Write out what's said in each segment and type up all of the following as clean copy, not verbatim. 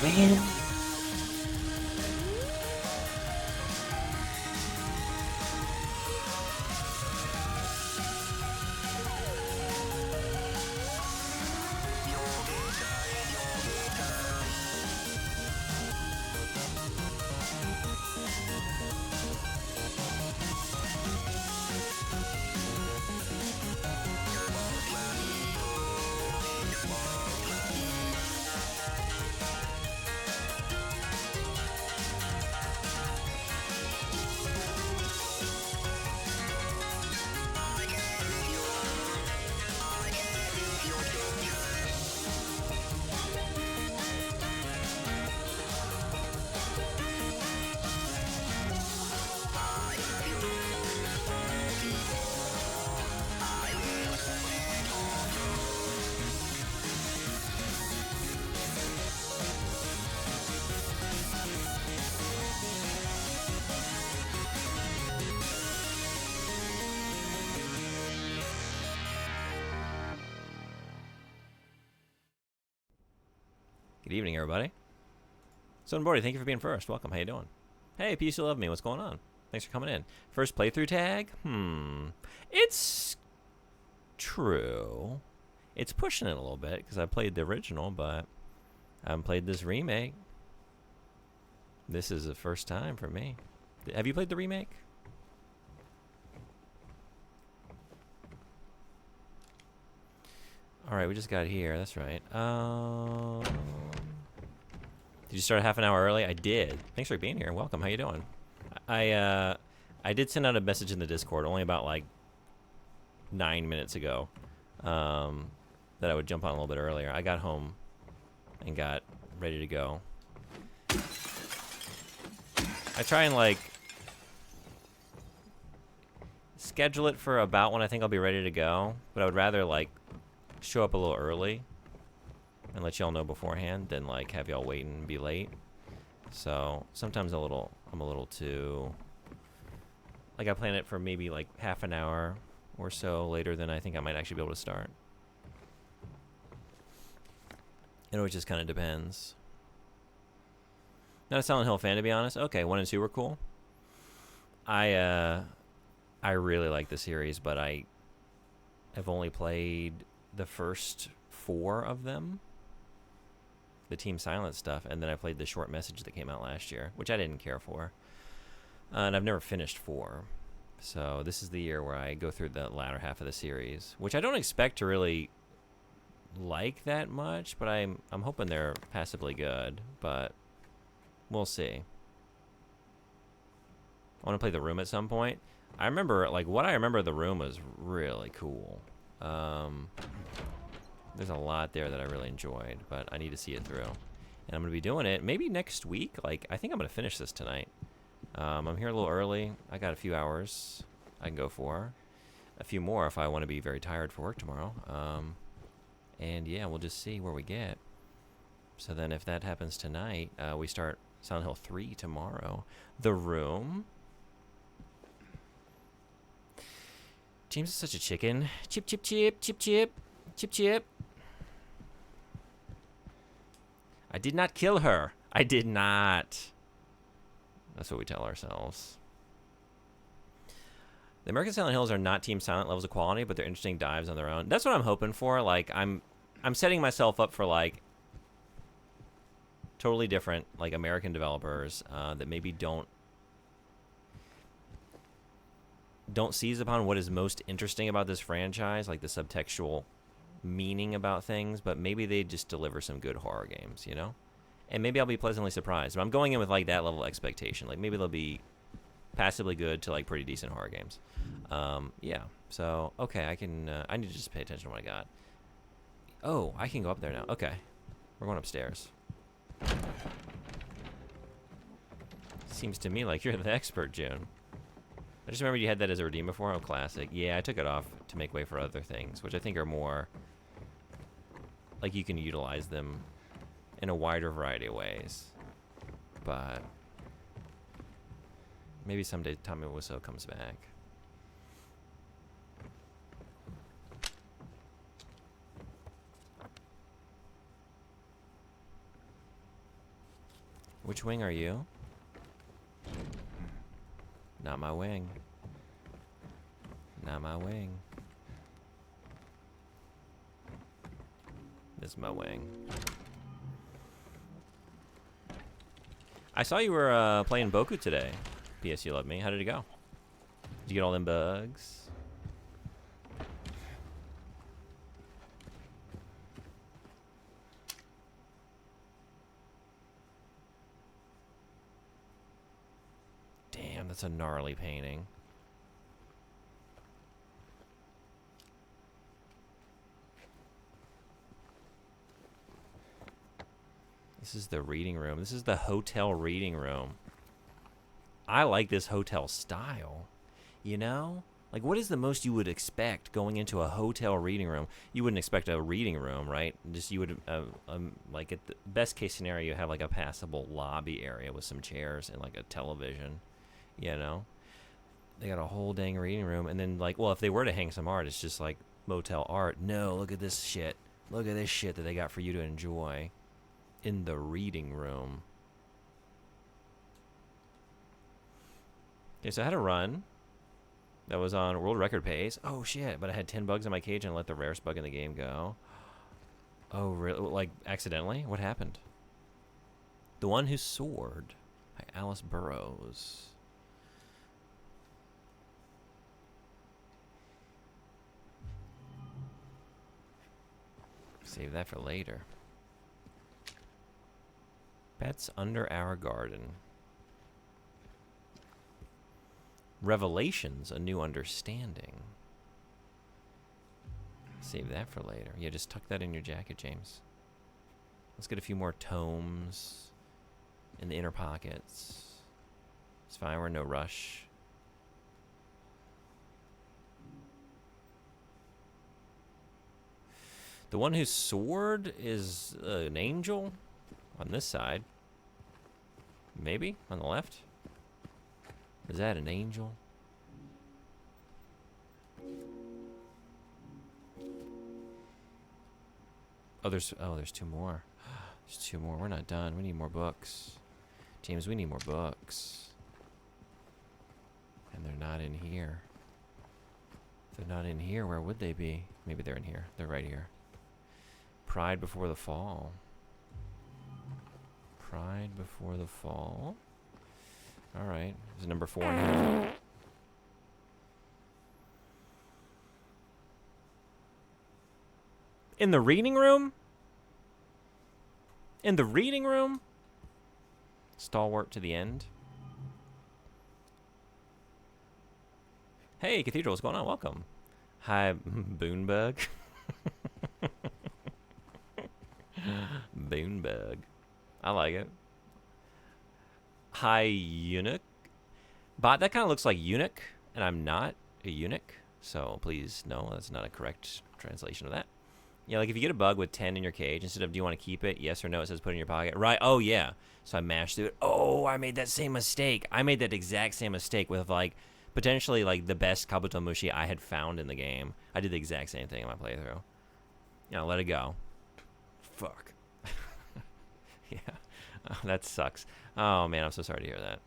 Man. Good evening, everybody. So, Bordy, thank you for being first. Welcome. How you doing? Hey, Peace, you love me. What's going on? Thanks for coming in. First playthrough tag? It's true. It's pushing it a little bit because I played the original, but I haven't played this remake. This is the first time for me. Have you played the remake? All right, we just got here. That's right. Did you start a half an hour early? I did. Thanks for being here. Welcome. How you doing? I did send out a message in the Discord only about like 9 minutes ago that I would jump on a little bit earlier. I got home and got ready to go. I try and like schedule it for about when I think I'll be ready to go, but I would rather like show up a little early and let y'all know beforehand than like have y'all wait and be late. So sometimes I'm a little too like I plan it for maybe like half an hour or so later than I think I might actually be able to start. It always just kind of depends. Not a Silent Hill fan, to be honest. Okay, 1 and 2 were cool. I really like the series, but I have only played the first 4 of them. The Team Silent stuff, and then I played the short message that came out last year, which I didn't care for. And I've never finished 4. So this is the year where I go through the latter half of the series, which I don't expect to really like that much, but I'm hoping they're passably good, but we'll see. I want to play The Room at some point. I remember, like, what I remember of The Room was really cool. There's a lot there that I really enjoyed, but I need to see it through. And I'm going to be doing it maybe next week. Like, I think I'm going to finish this tonight. I'm here a little early. I got a few hours I can go for. A few more if I want to be very tired for work tomorrow. And yeah, we'll just see where we get. So then if that happens tonight, we start Silent Hill 3 tomorrow. The Room. James is such a chicken. Chip, chip, chip, chip, chip. Chip, chip. I did not kill her. I did not. That's what we tell ourselves. The American Silent Hills are not Team Silent levels of quality, but they're interesting dives on their own. That's what I'm hoping for. Like, I'm setting myself up for, like, totally different, like, American developers that maybe don't seize upon what is most interesting about this franchise, like the subtextual meaning about things, but maybe they just deliver some good horror games, you know? And maybe I'll be pleasantly surprised. But I'm going in with, like, that level of expectation. Like, maybe they'll be passably good to, like, pretty decent horror games. Yeah. So, okay, I need to just pay attention to what I got. Oh, I can go up there now. Okay. We're going upstairs. Seems to me like you're the expert, June. I just remember you had that as a redeem before. Oh, classic. Yeah, I took it off to make way for other things, which I think are more like you can utilize them in a wider variety of ways. But maybe someday Tommy Wiseau comes back. Which wing are you? Not my wing. Not my wing. This is my wing. I saw you were playing Boku today. P.S. You love me. How did it go? Did you get all them bugs? Damn, that's a gnarly painting. This is the reading room. This is the hotel reading room. I like this hotel style. You know? Like, what is the most you would expect going into a hotel reading room? You wouldn't expect a reading room, right? Just you would, like, at the best case scenario, you have, like, a passable lobby area with some chairs and, like, a television, you know? They got a whole dang reading room. And then, like, well, if they were to hang some art, it's just, like, motel art. No, look at this shit. Look at this shit that they got for you to enjoy in the reading room. Okay, so I had a run that was on world record pace. Oh shit, but I had 10 bugs in my cage and let the rarest bug in the game go. Oh really? Like accidentally? What happened? The One Who Soared by Alice Burrows. Save that for later. Pets Under Our Garden. Revelations, A New Understanding. Save that for later. Yeah, just tuck that in your jacket, James. Let's get a few more tomes in the inner pockets. It's fine, we're in no rush. The One Who Soared is an angel on this side. Maybe on the left. Is that an angel? There's two more. There's two more. We're not done. We need more books. James, we need more books. And they're not in here. If they're not in here, where would they be? Maybe they're in here. They're right here. Pride Before the Fall. Pride Before the Fall. All right. There's number 4 in here. In the reading room? In the reading room? Stalwart to the End. Hey, Cathedral, what's going on? Welcome. Hi, Boonbug. Boonbug. I like it. Hi, Eunuch. But that kind of looks like eunuch, and I'm not a eunuch, so please, no, that's not a correct translation of that. Yeah, like if you get a bug with 10 in your cage, instead of do you want to keep it, yes or no, it says put it in your pocket. Right, oh yeah. So I mashed through it. Oh, I made that same mistake. I made that exact same mistake with like, potentially like the best Kabuto Mushi I had found in the game. I did the exact same thing in my playthrough. You know, let it go. Fuck. Yeah, oh, that sucks. Oh man, I'm so sorry to hear that.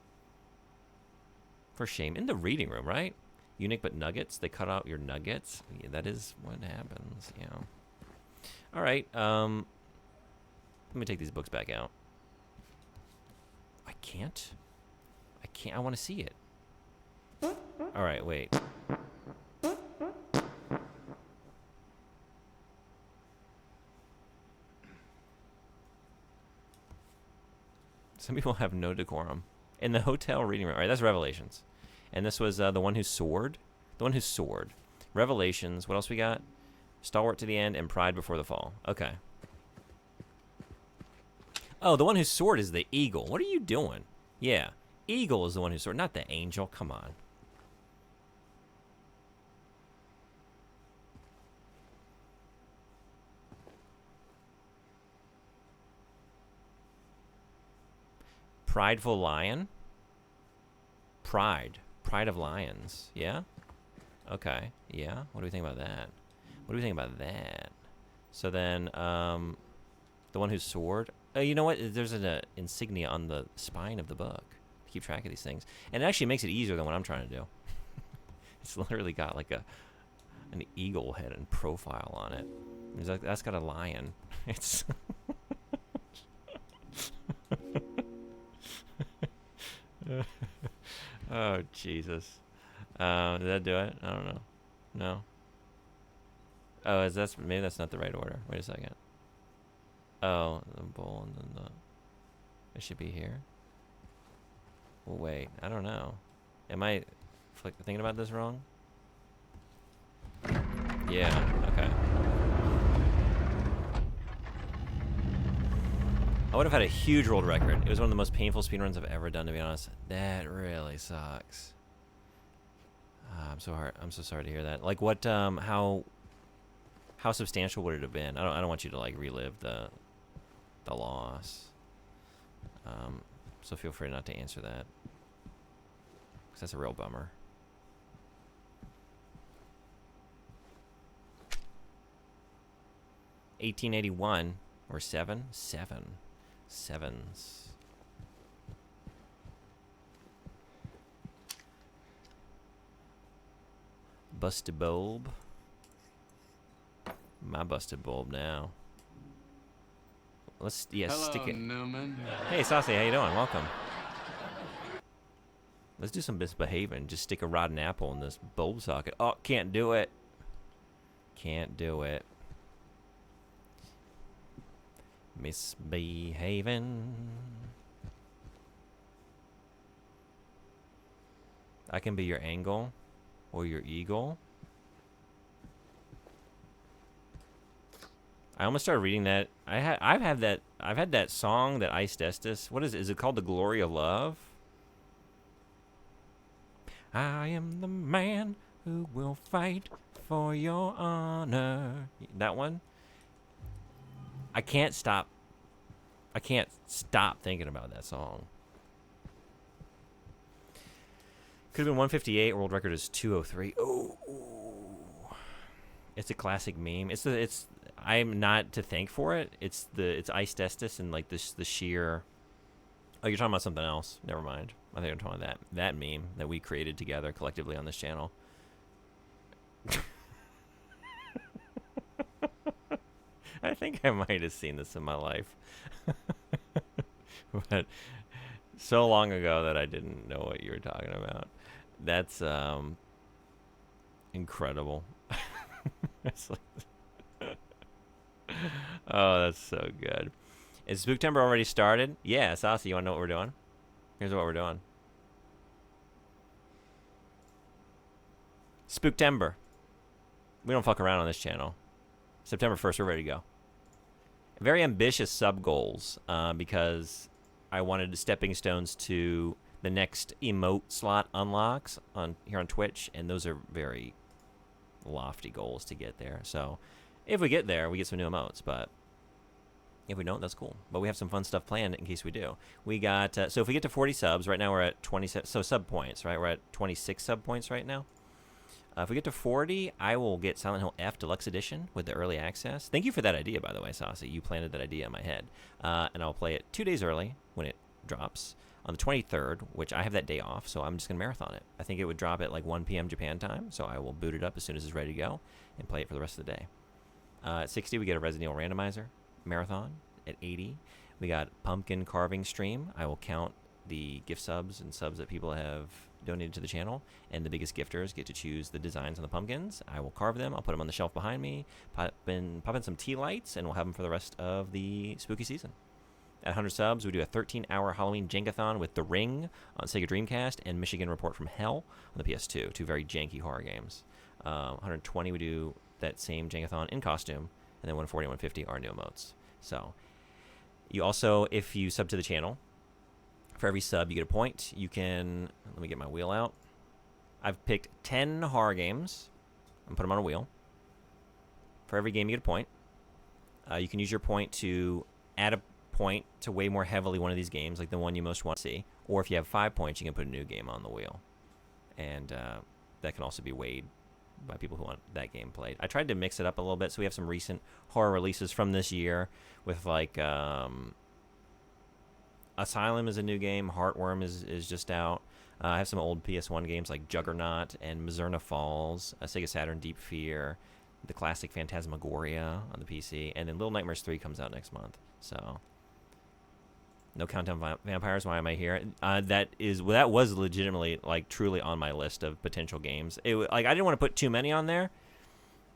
For shame. In the reading room, right? Eunuch but nuggets. They cut out your nuggets. Yeah, that is what happens, you know. All right. Let me take these books back out. I can't. I want to see it. All right, wait. Some people have no decorum. In the hotel reading room. All right, that's Revelations. And this was The One Who Soared. The One Who Soared. Revelations. What else we got? Stalwart to the End and Pride Before the Fall. Okay. Oh, The One Who Soared is the eagle. What are you doing? Yeah. Eagle is the one who soared, not the angel. Come on. Prideful Lion? Pride. Pride of Lions. Yeah? Okay. Yeah? What do we think about that? What do we think about that? So then, The One Who Soared. You know what? There's an insignia on the spine of the book to keep track of these things, and it actually makes it easier than what I'm trying to do. It's literally got like an eagle head and profile on it. It's like, that's got a lion. It's oh Jesus. Did that do it? I don't know. No. Oh, maybe that's not the right order. Wait a second. Oh, the bowl and then it should be here. Well, wait, I don't know. Am I thinking about this wrong? Yeah, okay. I would have had a huge world record. It was one of the most painful speedruns I've ever done, to be honest. That really sucks. I'm so sorry to hear that. Like, what? How substantial would it have been? I don't want you to like relive the loss. So feel free not to answer that, because that's a real bummer. $1881 or sevens. Busted bulb. My busted bulb now. Let's stick it. Newman. Hey Saucy, how you doing? Welcome. Let's do some misbehaving. Just stick a rotten apple in this bulb socket. Oh, can't do it. Can't do it. Misbehaving. I can be your angle or your eagle. I almost started reading that. I've had that song that Ice Estes. What is it? Is it called The Glory of Love? I am the man who will fight for your honor. That one? I can't stop thinking about that song. Could have been 158. World record is 203. Oh, it's a classic meme. I'm not to thank for it. It's Ice Estes and like the sheer. Oh, you're talking about something else. Never mind. I think I'm talking about that meme that we created together collectively on this channel. I think I might have seen this in my life. But so long ago that I didn't know what you were talking about. That's incredible. It's like oh, that's so good. Is Spooktember already started? Yeah, Saucy, you want to know what we're doing? Here's what we're doing. Spooktember. We don't fuck around on this channel. September 1st, we're ready to go. Very ambitious sub goals because I wanted stepping stones to the next emote slot unlocks here on Twitch, and those are very lofty goals to get there. So if we get there, we get some new emotes, but if we don't, that's cool. But we have some fun stuff planned in case we do. We got so if we get to 40 subs, right now we're at 20. So sub points, right? We're at 26 sub points right now. If we get to 40, I will get Silent Hill F Deluxe Edition with the early access. Thank you for that idea, by the way, Saucy. You planted that idea in my head. And I'll play it 2 days early when it drops on the 23rd, which I have that day off, so I'm just going to marathon it. I think it would drop at like 1 p.m. Japan time, so I will boot it up as soon as it's ready to go and play it for the rest of the day. At 60, we get a Resident Evil Randomizer marathon. At 80, we got Pumpkin Carving Stream. I will count the gift subs and subs that people have donated to the channel, and the biggest gifters get to choose the designs on the pumpkins. I will carve them. I'll put them on the shelf behind me, pop in some tea lights, and we'll have them for the rest of the spooky season. At 100 subs, we do a 13-hour Halloween Jenkathon with The Ring on Sega Dreamcast and Michigan Report from Hell on the PS2, two very janky horror games. 120, we do that same Jenkathon in costume, and then 140 and 150 are new emotes. So you also, if you sub to the channel, for every sub, you get a point. You can, let me get my wheel out. I've picked 10 horror games and put them on a wheel. For every game, you get a point. You can use your point to add a point to weigh more heavily one of these games, like the one you most want to see. Or if you have 5 points, you can put a new game on the wheel. And that can also be weighed by people who want that game played. I tried to mix it up a little bit, so we have some recent horror releases from this year with like Asylum is a new game. Heartworm is just out. I have some old PS1 games like Juggernaut and Mazurna Falls, Sega Saturn Deep Fear, the classic Phantasmagoria on the PC, and then Little Nightmares 3 comes out next month. So, no Countdown Vampires. Why am I here? That was legitimately like truly on my list of potential games. I didn't want to put too many on there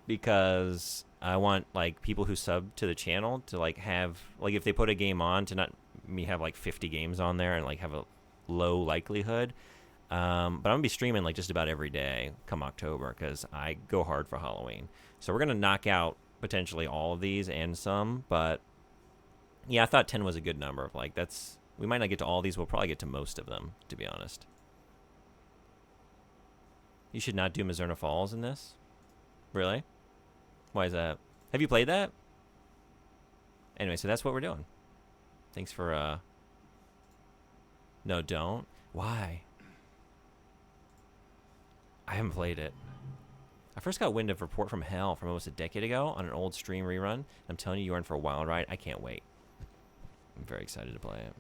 because I want like people who sub to the channel to like have like if they put a game on to not me have like 50 games on there and like have a low likelihood. But I'm gonna be streaming like just about every day come October because I go hard for Halloween. So we're gonna knock out potentially all of these and some, but yeah, I thought 10 was a good number. Like we might not get to all these. We'll probably get to most of them, to be honest. You should not do Mazurna Falls in this. Really? Why is that? Have you played that? Anyway, so that's what we're doing. Thanks for No, don't. Why? I haven't played it. I first got wind of Report from Hell from almost a decade ago on an old stream rerun. I'm telling you, you're in for a wild ride. I can't wait. I'm very excited to play it.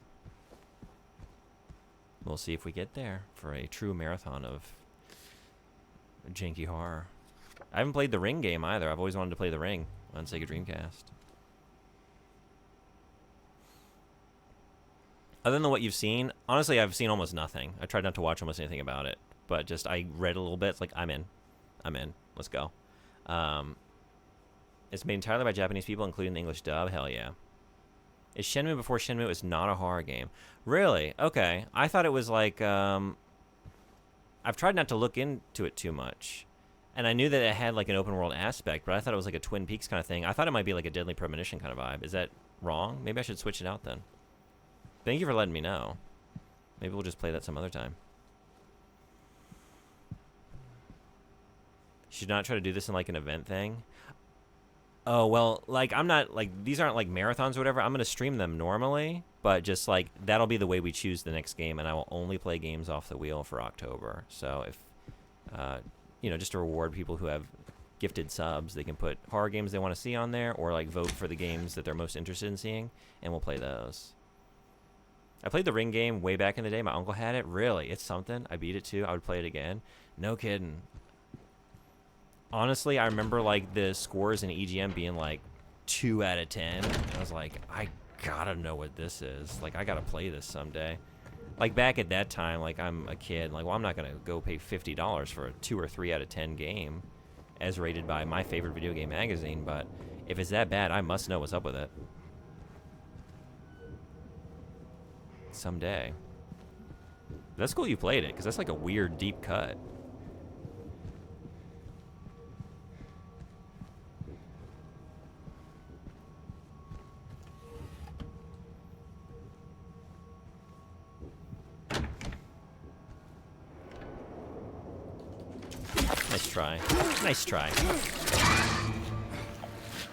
We'll see if we get there for a true marathon of janky horror. I haven't played the Ring game either. I've always wanted to play the Ring on Sega Dreamcast. Other than what you've seen, honestly, I've seen almost nothing. I tried not to watch almost anything about it, but just I read a little bit. It's like, I'm in. Let's go. It's made entirely by Japanese people, including the English dub. Hell yeah. Is Shenmue before Shenmue is not a horror game? Really? Okay. I thought it was like, I've tried not to look into it too much. And I knew that it had like an open world aspect, but I thought it was like a Twin Peaks kind of thing. I thought it might be like a Deadly Premonition kind of vibe. Is that wrong? Maybe I should switch it out then. Thank you for letting me know. Maybe we'll just play that some other time. Should not try to do this in like an event thing. Oh, well, like I'm not like these aren't like marathons or whatever. I'm going to stream them normally, but just like that'll be the way we choose the next game, and I will only play games off the wheel for October. So if just to reward people who have gifted subs, they can put horror games they want to see on there or like vote for the games that they're most interested in seeing, and we'll play those. I played the Ring game way back in the day. My uncle had it. Really, it's something. I beat it too. I would play it again. No kidding. Honestly, I remember like the scores in EGM being like 2 out of 10. I was like, I gotta know what this is. Like, I gotta play this someday. Like back at that time, like I'm a kid. Like, well, I'm not gonna go pay $50 for a 2 or 3 out of 10 game, as rated by my favorite video game magazine. But if it's that bad, I must know what's up with it. Someday. That's cool you played it, because that's like a weird deep cut. Nice try. Nice try.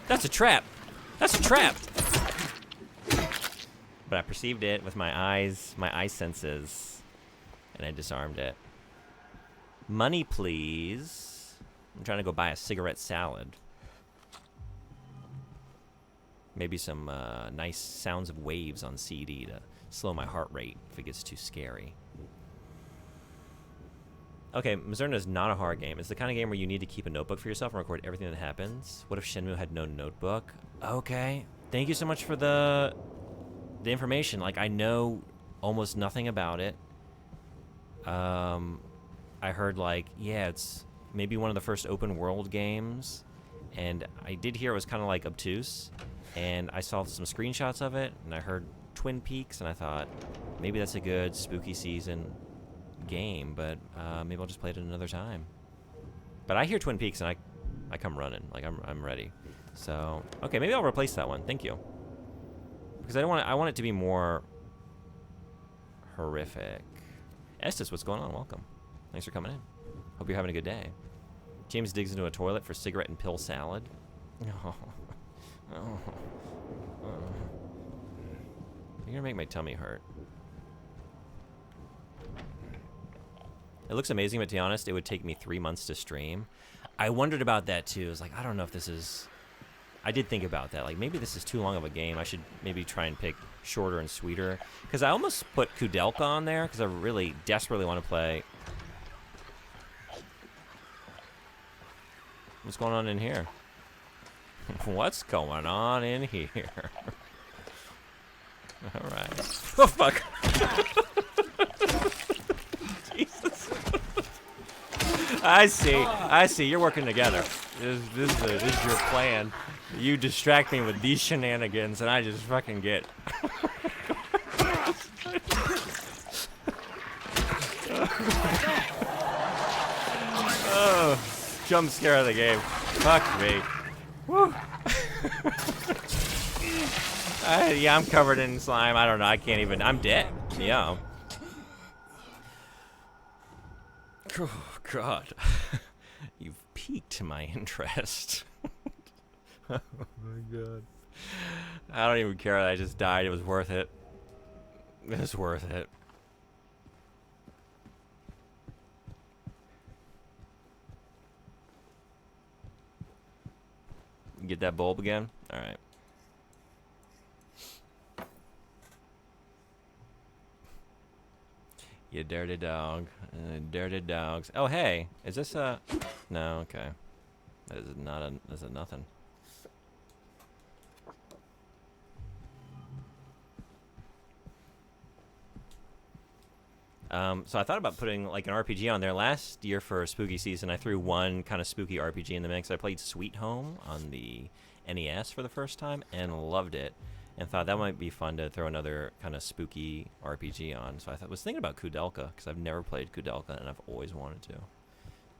That's a trap. That's a trap. But I perceived it with my eyes, my eye senses, and I disarmed it. Money, please. I'm trying to go buy a cigarette salad. Maybe some nice sounds of waves on CD to slow my heart rate if it gets too scary. Okay, Mazurna is not a horror game. It's the kind of game where you need to keep a notebook for yourself and record everything that happens. What if Shenmue had no notebook? Okay. Thank you so much for the information. Like, I know almost nothing about it. I heard, like, yeah, it's maybe one of the first open world games. And I did hear it was kind of, like, obtuse. And I saw some screenshots of it, and I heard Twin Peaks, and I thought, maybe that's a good spooky season game, but maybe I'll just play it another time. But I hear Twin Peaks and I come running, like I'm ready. So okay, maybe I'll replace that one. Thank you, because I want it to be more horrific. Estes, what's going on? Welcome. Thanks for coming in. Hope you're having a good day. James digs into a toilet for cigarette and pill salad. Oh. You're gonna make my tummy hurt. It looks amazing, but to be honest, it would take me 3 months to stream. I wondered about that too. I was like, I don't know if this is... I did think about that. Like, maybe this is too long of a game. I should maybe try and pick shorter and sweeter. Because I almost put Kudelka on there because I really desperately want to play. What's going on in here? What's going on in here? All right. Oh, fuck. Jesus. I see. You're working together. This is your plan. You distract me with these shenanigans, and I just fucking get. Oh, jump scare of the game. Fuck me. Woo. Yeah, I'm covered in slime. I don't know. I can't even. I'm dead. Yeah. Oh, God. You've piqued my interest. Oh, my God. I don't even care that I just died. It was worth it. It was worth it. Get that bulb again? All right. You dirty dog. Dirty dogs. Oh, hey. Is this a... No, okay. That is not a... This is nothing. So I thought about putting like an RPG on there. Last year for spooky season, I threw one kind of spooky RPG in the mix. I played Sweet Home on the NES for the first time and loved it, and thought that might be fun to throw another kind of spooky RPG on. So I was thinking about Kudelka because I've never played Kudelka and I've always wanted to.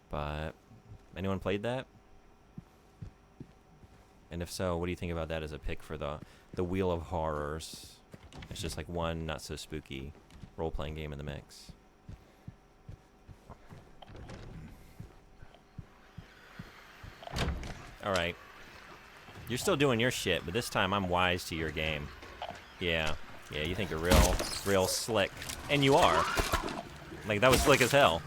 But anyone played that? And if so, what do you think about that as a pick for the Wheel of Horrors? It's just like one not so spooky role-playing game in the mix. Alright. You're still doing your shit, but this time I'm wise to your game. Yeah. Yeah, you think you're real slick. And you are. Like, that was slick as hell.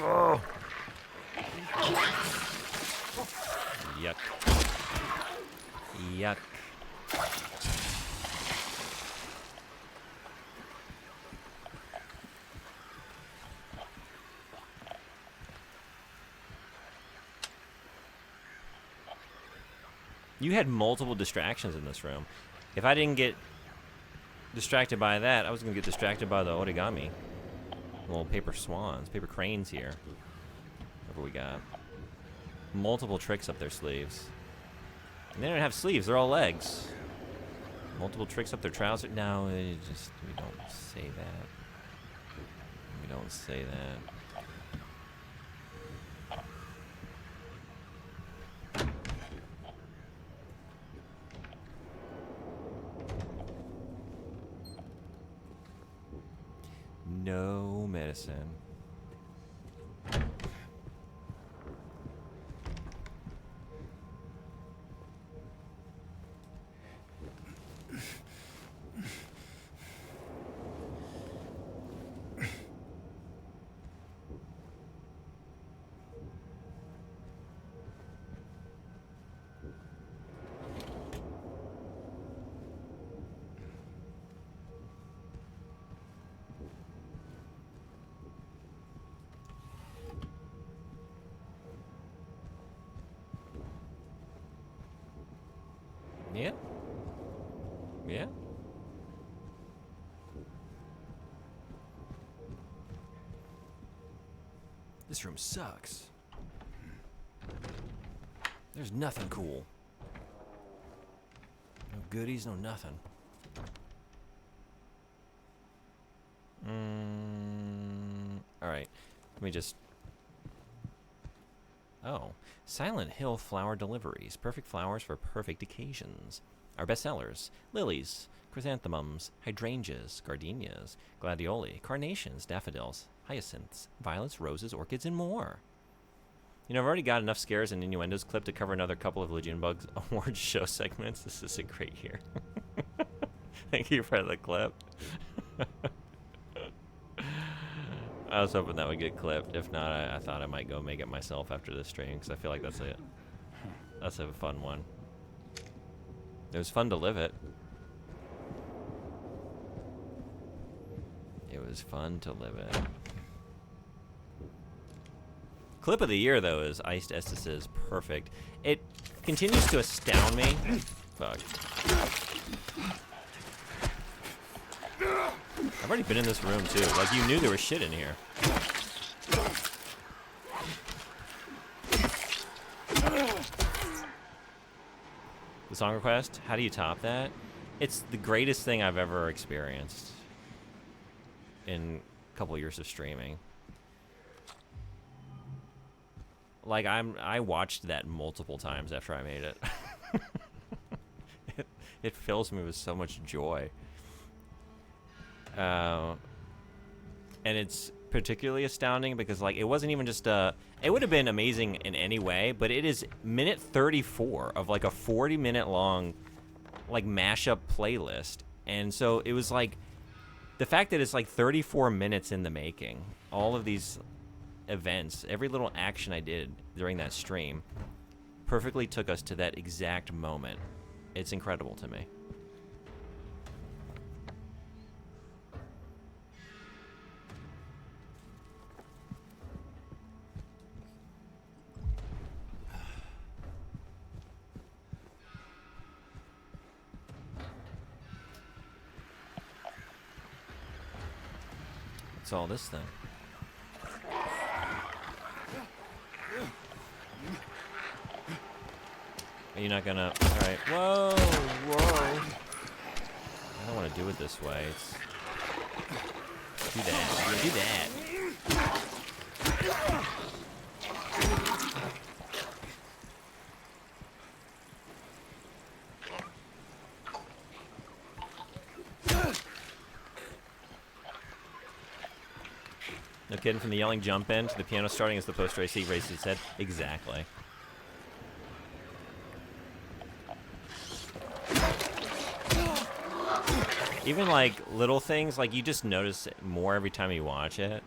Oh. Yuck. Yuck. You had multiple distractions in this room. If I didn't get distracted by that, I was going to get distracted by the origami. Little paper swans, paper cranes here. Whatever we got. Multiple tricks up their sleeves. And they don't have sleeves, they're all legs. Multiple tricks up their trousers. No, we don't say that. We don't say that. No medicine. Yeah. Yeah. This room sucks. There's nothing cool. No goodies, no nothing. Alright. Let me just... Oh. Silent Hill flower deliveries. Perfect flowers for perfect occasions. Our bestsellers: lilies, chrysanthemums, hydrangeas, gardenias, gladioli, carnations, daffodils, hyacinths, violets, roses, orchids, and more. You know, I've already got enough scares and innuendos clipped to cover another couple of Legion Bugs award show segments. This is a great year. Thank you for the clip. I was hoping that would get clipped. If not, I thought I might go make it myself after this stream because I feel like that's a fun one. It was fun to live it. It was fun to live it. Clip of the year, though, is Iced Estes' Perfect. It continues to astound me. Fuck. I've already been in this room, too. Like, you knew there was shit in here. The song request? How do you top that? It's the greatest thing I've ever experienced in a couple years of streaming. Like, I watched that multiple times after I made it. It fills me with so much joy. And it's particularly astounding because, like, it wasn't even just it would have been amazing in any way, but it is minute 34 of, like, a 40-minute long, like, mashup playlist. And so it was, like, the fact that it's, like, 34 minutes in the making, all of these events, every little action I did during that stream perfectly took us to that exact moment. It's incredible to me. What's all this then? Are you not gonna... Alright. Whoa! Whoa! I don't want to do it this way. It's... Do that. Do that. No kidding, from the yelling jump in to the piano starting as the poster AC raises its head. Exactly. Even, like, little things, like, you just notice it more every time you watch it.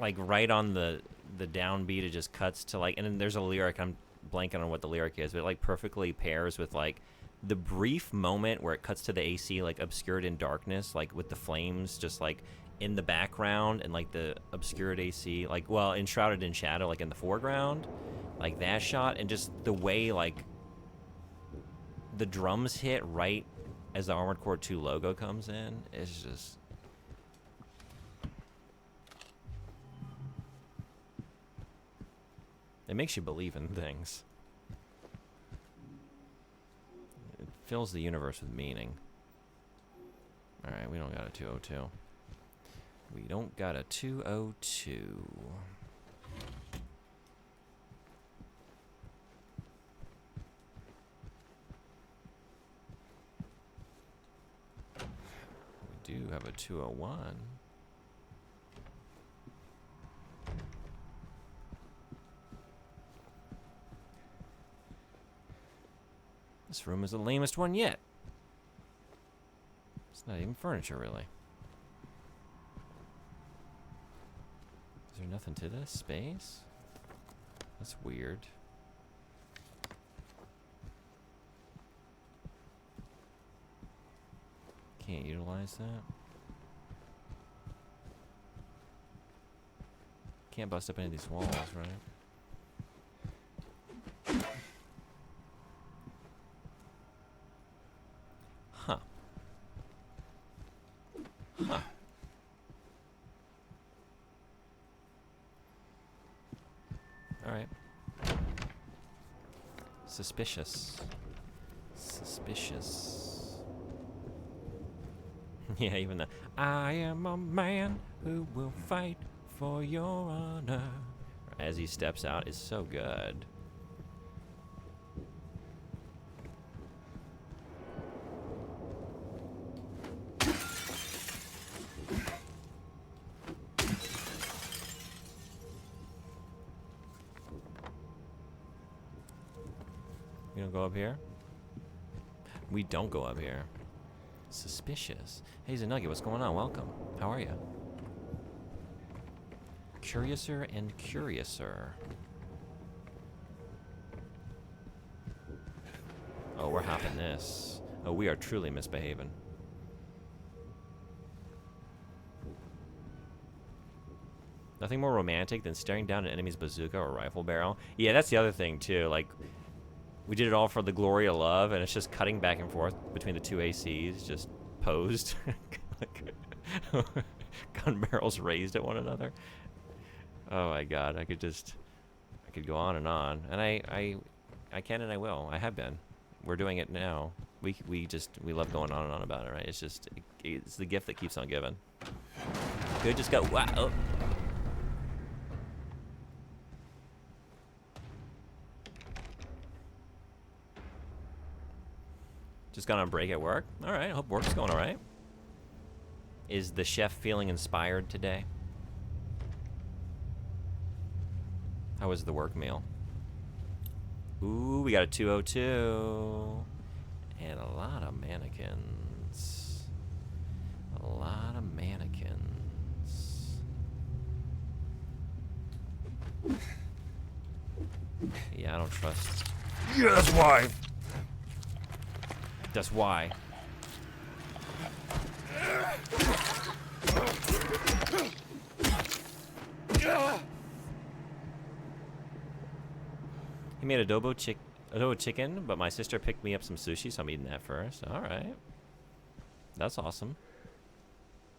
Like, right on the downbeat, it just cuts to, like, and then there's a lyric, I'm blanking on what the lyric is, but it, like, perfectly pairs with, like, the brief moment where it cuts to the AC, like, obscured in darkness, like, with the flames just, like, in the background, and, like, the obscured AC, like, well, enshrouded in shadow, like, in the foreground. Like, that shot, and just the way, like, the drums hit right as the Armored Core 2 logo comes in. It's just... It makes you believe in things. It fills the universe with meaning. Alright, we don't got a 202. We don't got a 202. We do have a 201. This room is the lamest one yet. It's not even furniture, really. Is there nothing to this space? That's weird. Can't utilize that. Can't bust up any of these walls, right? Huh. Huh. Alright. Suspicious. Suspicious. Yeah, even the I am a man who will fight for your honor as he steps out is so good. You gonna go up here? We don't go up here. Suspicious. Hey, Zanugget, what's going on? Welcome. How are you? Curiouser and curiouser. Oh, we're hopping this. Oh, we are truly misbehaving. Nothing more romantic than staring down an enemy's bazooka or rifle barrel. Yeah, that's the other thing, too. Like, we did it all for the glory of love, and it's just cutting back and forth between the two ACs, just posed. Like, gun barrels raised at one another. Oh my god, I could go on. And I can and I will. I have been. We're doing it now. We love going on and on about it, right? It's just, it's the gift that keeps on giving. Good, just go, wow. Oh. Just got on break at work? All right, I hope work's going all right. Is the chef feeling inspired today? How was the work meal? Ooh, we got a 202. And a lot of mannequins. A lot of mannequins. Yeah, I don't trust. Yeah, that's why. That's why. He made adobo chicken, but my sister picked me up some sushi, so I'm eating that first. All right. That's awesome.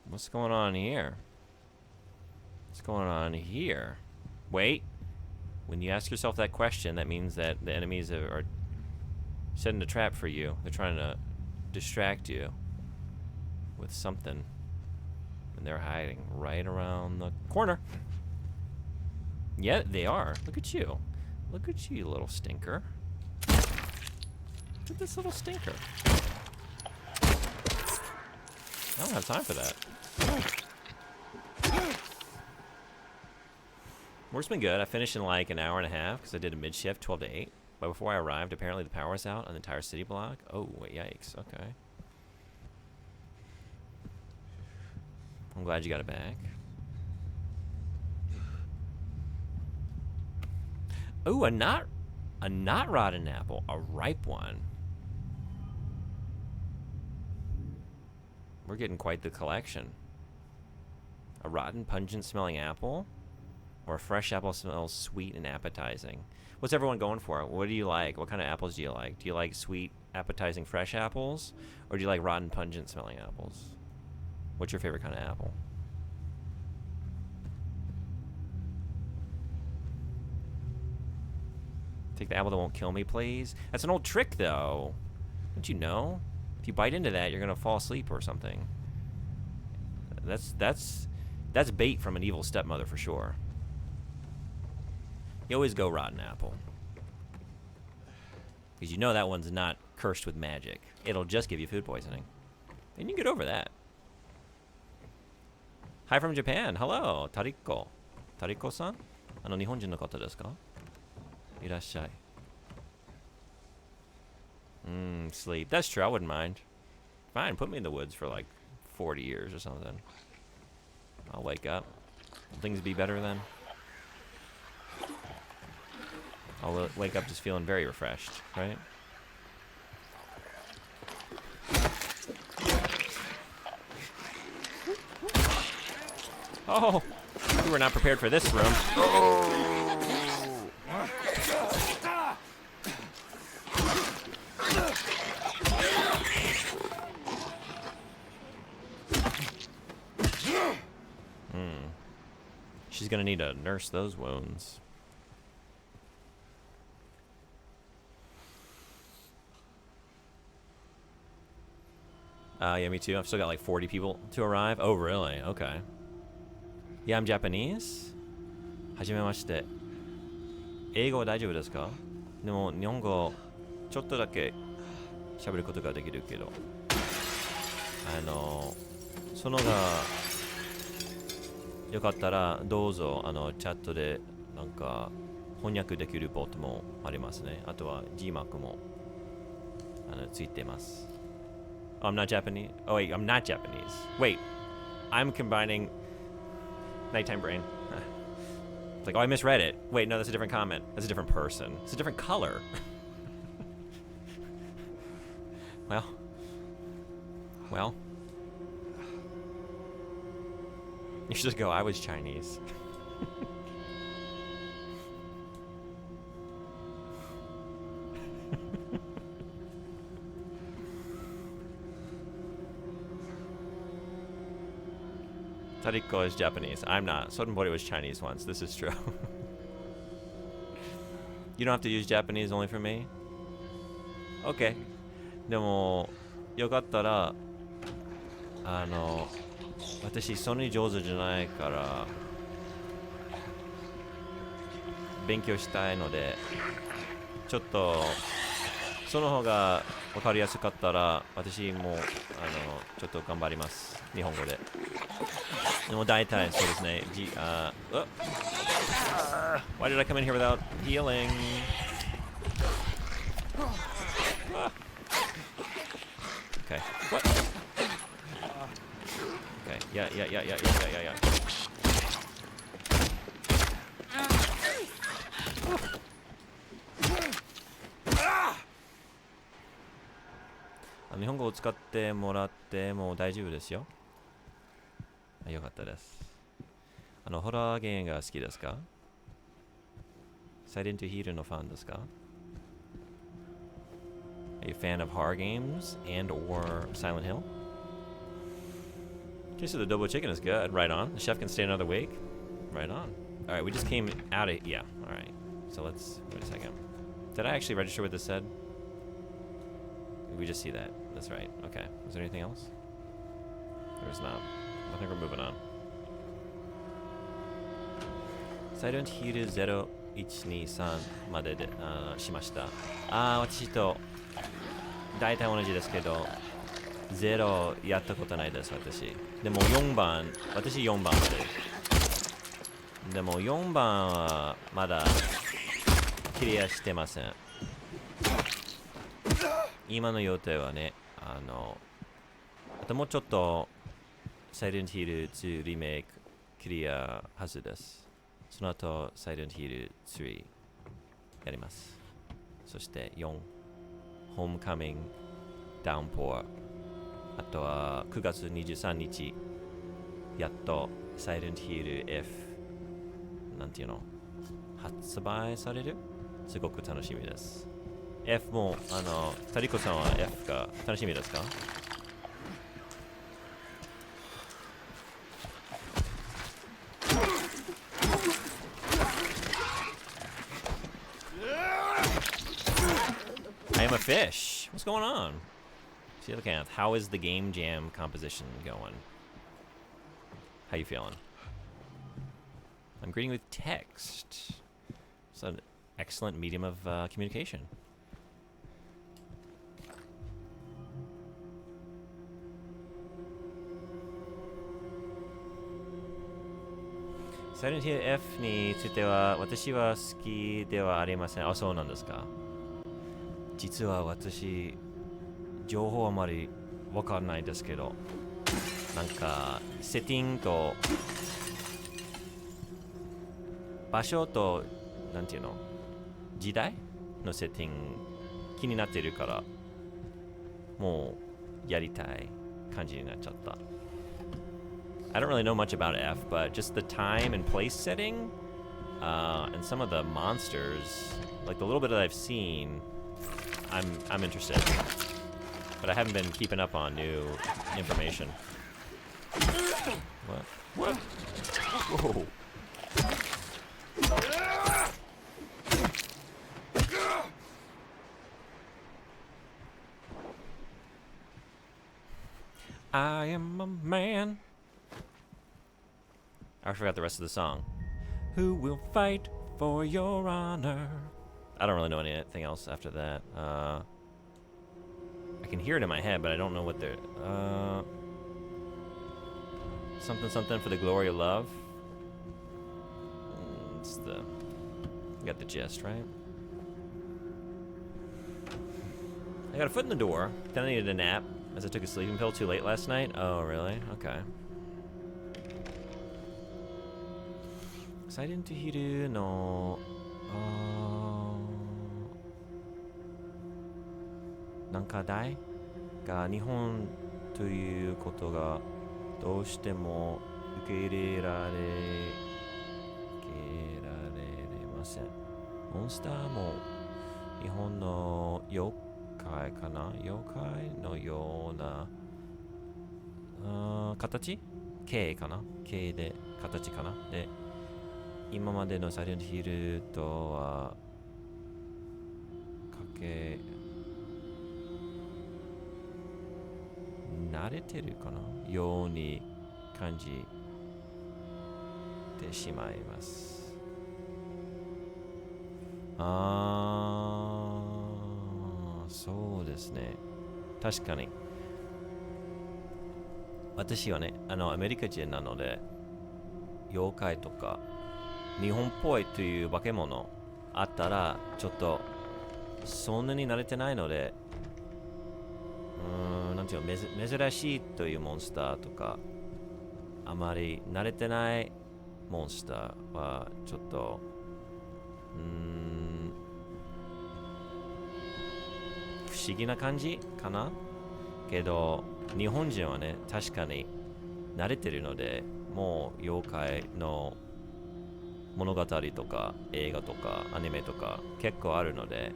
What's going on here? What's going on here? Wait. When you ask yourself that question, that means that the enemies are setting a trap for you. They're trying to distract you with something. And they're hiding right around the corner. Yeah, they are. Look at you. Look at you, little stinker. Look at this little stinker. I don't have time for that. Work's been good. I finished in like an hour and a half because I did a mid shift, 12 to 8. But before I arrived, apparently the power was out on the entire city block. Oh, yikes. Okay. I'm glad you got it back. Ooh, a not rotten apple, a ripe one. We're getting quite the collection. A rotten, pungent smelling apple, or a fresh apple smells sweet and appetizing. What's everyone going for? What do you like? What kind of apples do you like? Do you like sweet, appetizing, fresh apples, or do you like rotten, pungent smelling apples? What's your favorite kind of apple? Take the apple that won't kill me, please. That's an old trick, though. Don't you know? If you bite into that, you're gonna fall asleep or something. That's bait from an evil stepmother for sure. You always go rotten apple, because you know that one's not cursed with magic. It'll just give you food poisoning, and you can get over that. Hi from Japan. Hello, Tariko. Tariko-san? 日本人の方ですか? いらっしゃい. Sleep. That's true. I wouldn't mind. Fine, put me in the woods for like 40 years or something. I'll wake up. Will things be better then? I'll wake up just feeling very refreshed, right? Oh! We were not prepared for this room. She's gonna need to nurse those wounds. Yeah, me too. I've still got like 40 people to arrive. Oh, really? Okay. Yeah, I'm Japanese. はじめまして。英語は大丈夫ですか? でも日本語ちょっとだけ喋ることができるけど、そのがよかったらどうぞチャットでなんか翻訳できるボットもありますね。あとは Gmac も tsuitemasu. Oh, I'm not Japanese. Oh wait, I'm not Japanese. Wait, I'm combining nighttime brain. It's like, oh, I misread it. Wait, no, that's a different comment. That's a different person. It's a different color. Well. You should just go, I was Chinese. Tariko is Japanese. I'm not. Sotenbori was Chinese once. This is true. You don't have to use Japanese only for me? Okay. でも、よかったら、私そんなに上手じゃないから、勉強したいので、ちょっと、その方が分かりやすかったら、私も、ちょっと頑張ります。日本語で。でも大体そうですね。Why did I come in here without healing? Okay. What? Okay. Yeah. 日本語を使ってもらっても大丈夫ですよ。よかったです。ホラーゲームが好きですか？サイレントヒールのファンですか？ Are you a fan of horror games and or Silent Hill? Okay, so the Double Chicken is good. Right on. The chef can stay another week. Right on. Alright, we just came out of... Yeah, alright. So let's... Wait a second. Did I actually register what this said? We just see that. That's right. Okay. Was there anything else? There's not. I think we're moving on. Silent Hill 0123まででしました。私と大体同じですけど、0やったことないです、私。でも4番、私4番まで。でも4番はまだクリアしてません。今の予定はね、あともうちょっとSilent Hill 2 Remake クリアはずです。その後Silent Hill 3やります。そして4 Homecoming Downpour、 あとは9月23日やっとSilent Hill F なんていうの発売される。すごく楽しみです。 F もタリコさんは F が楽しみですか？I am a fish. What's going on? See, looking at how is the game jam composition going? How you feeling? I'm greeting with text. It's an excellent medium of communication. Silent Hill F については私は好きではありません。あ、そうなんですか。実は私情報あまりわかんないですけど、なんかセッティングと場所となんていうの時代のセッティング気になってるからもうやりたい感じになっちゃった。I don't really know much about F, but just the time and place setting, and some of the monsters, like the little bit that I've seen, I'm interested. But I haven't been keeping up on new information. What? Whoa. I am a man. I forgot the rest of the song. Who will fight for your honor? I don't really know anything else after that. I can hear it in my head, but I don't know what they're... something for the glory of love. It's the... You got the gist, right? I got a foot in the door. Then I needed a nap as I took a sleeping pill too late last night. Oh, really? Okay. Silent Hill のなんか題が日本ということがどうしても受け入れられません。モンスターも日本の妖怪かな、妖怪のような形形かな、形で形かな。で今までのサイレントヒルとはかけ慣れてるかなように感じてしまいます。そうですね。確かに。私はね、アメリカ人なので、妖怪とか、日本っぽいという化け物あったら、ちょっと、そんなに慣れてないので、なんていうの、珍しいというモンスターとか、あまり慣れてないモンスターは、ちょっと、不思議な感じかなけど、日本人はね、確かに慣れてるので、もう妖怪の物語とか映画とかアニメとか結構あるので、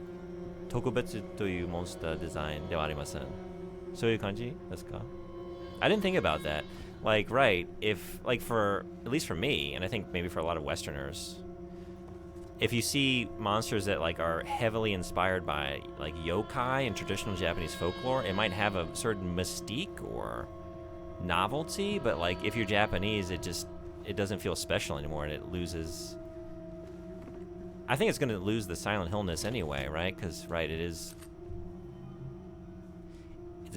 特別というモンスターデザインではありません。そういう感じですか？ I didn't think about that. Like, right, if, like for, at least for me, and I think maybe for a lot of Westerners, if you see monsters that like are heavily inspired by like yokai and traditional Japanese folklore, it might have a certain mystique or novelty, but like if you're Japanese, it doesn't feel special anymore and it loses. I think it's going to lose the Silent Hillness anyway, right? Because right, it's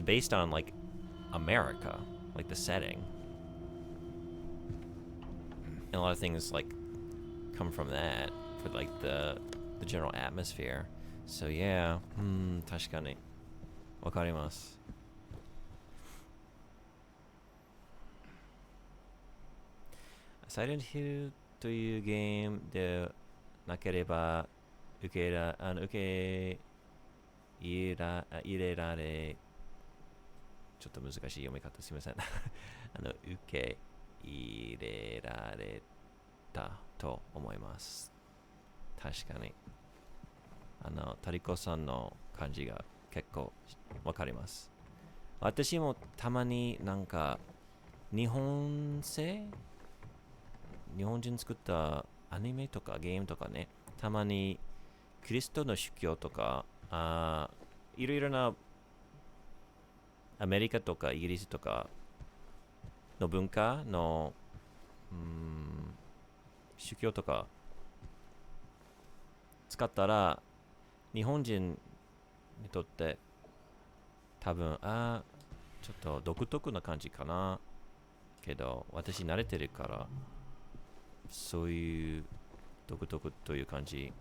based on like America, like the setting, and a lot of things like come from that for like the general atmosphere. So yeah, 確かにわかります。サイレントヒルというゲームでなければ受け入れられ、ちょっと難しい読み方すみません。受け入れられたと思います。確かに。タリコさんの感じが結構わかります。私もたまになんか日本人作ったアニメとかゲームとかね、たまにキリストの宗教とかいろいろなアメリカとかイギリスとかの文化の宗教とか使ったら日本人にとって多分ちょっと独特な感じかなけど、私慣れてるからそういう独特という感じ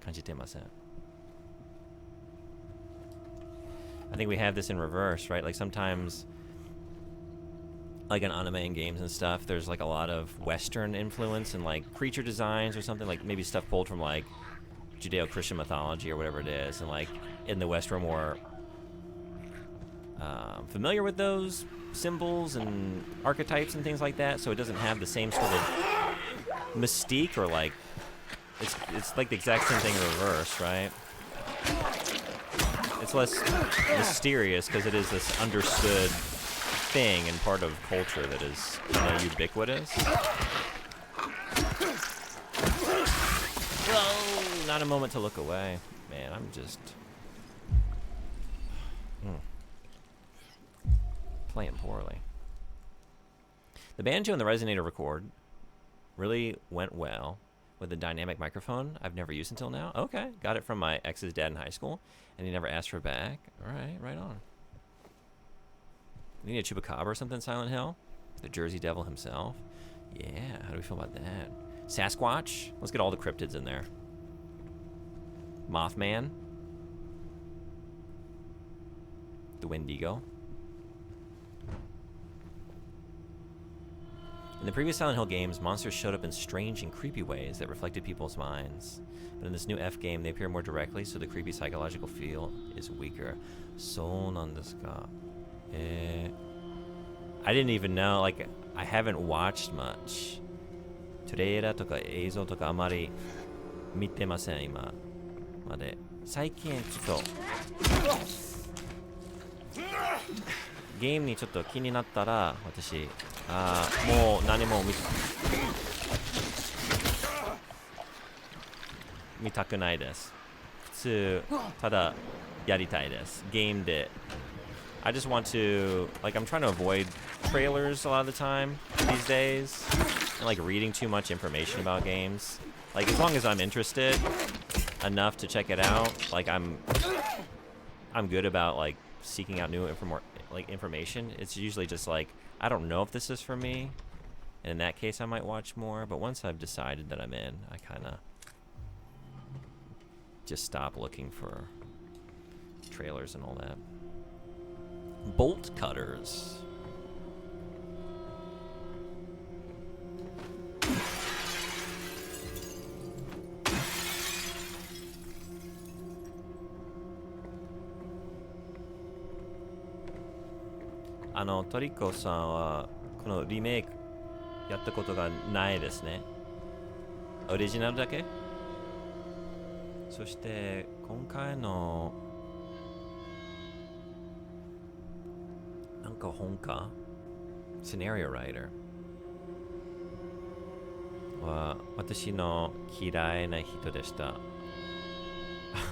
感じてません。I think we have this in reverse, right? Like sometimes, like in anime and games and stuff, there's like a lot of Western influence and like creature designs or something, like maybe stuff pulled from like Judeo-Christian mythology or whatever it is. And like in the West, we're more familiar with those symbols and archetypes and things like that, so it doesn't have the same sort of mystique or like it's like the exact same thing in reverse, right? It's less mysterious because it is this understood thing and part of culture that is kind of ubiquitous. Well, not a moment to look away. Man, I'm just playing poorly. The banjo and the resonator record really went well with the dynamic microphone I've never used until now. Okay, got it from my ex's dad in high school, and he never asked for it back. All right, right on. We need a chupacabra or something, Silent Hill? The Jersey Devil himself? Yeah, how do we feel about that? Sasquatch? Let's get all the cryptids in there. Mothman? The Wendigo. In the previous Silent Hill games, monsters showed up in strange and creepy ways that reflected people's minds. But in this new F game, they appear more directly, so the creepy psychological feel is weaker. So nandesu I didn't even know, like, I haven't watched much. トレーラーとか映像とかあまり見てません、今まで。最近ちょっとゲームにちょっと気になったら、私、もう何も見たくないです。普通、ただやりたいです。ゲームで。I just want to, like, I'm trying to avoid trailers a lot of the time these days. And, like, reading too much information about games. Like, as long as I'm interested enough to check it out, like, I'm good about, like, seeking out new information. It's usually just like, I don't know if this is for me, and in that case I might watch more, but once I've decided that I'm in, I kind of just stop looking for trailers and all that. Bolt cutters.トリコさんはこのリメイクやったことがないですね。オリジナルだけ。そして今回のなんか本か Scenario Writer は私の嫌いな人でした。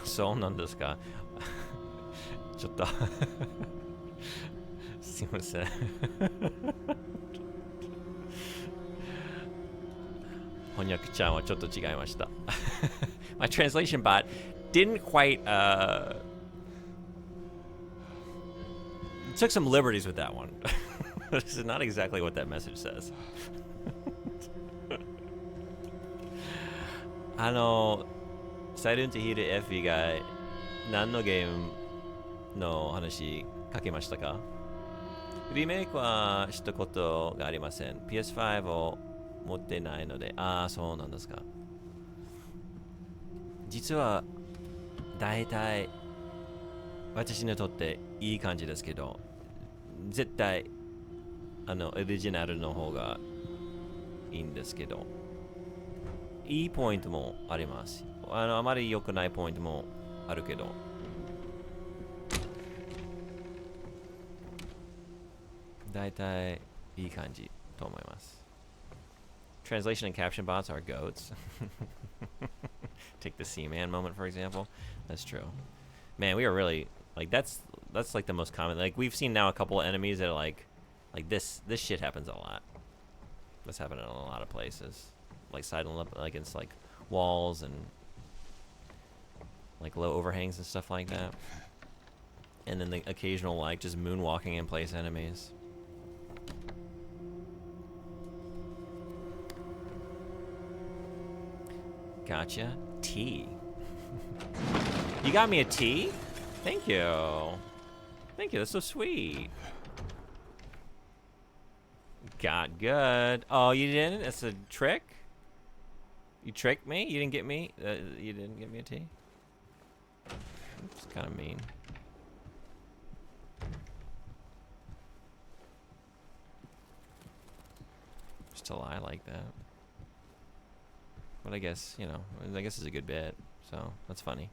そうなんですか。ちょっとすいません。翻訳ちゃんはちょっと違いました。My translation bot didn't quite took some liberties with that one. This is not exactly what that message says. サイレントヒル F 以外何のゲームの話かけましたか？リメイクはしたことがありません。PS5 を持ってないので。そうなんですか。実は大体私にとっていい感じですけど、絶対オリジナルの方がいいんですけど、いいポイントもあります。あまり良くないポイントもあるけど、大体いい感じと思います。Translation and caption bots are goats. Take the Seaman moment, for example. That's true. Man, we are really, like, that's like the most common. Like, we've seen now a couple of enemies that are like this shit happens a lot. This happened in a lot of places. Like, sidling up against, like, walls and, like, low overhangs and stuff like that. And then the occasional, like, just moonwalking in place enemies. Gotcha. Tea. You got me a tea? Thank you. Thank you. That's so sweet. Got good. Oh, you didn't? That's a trick? You tricked me? You didn't get me? You didn't get me a tea? It's kind of mean. Just a lie like that. But I guess, you know, I guess it's a good bit. So, that's funny.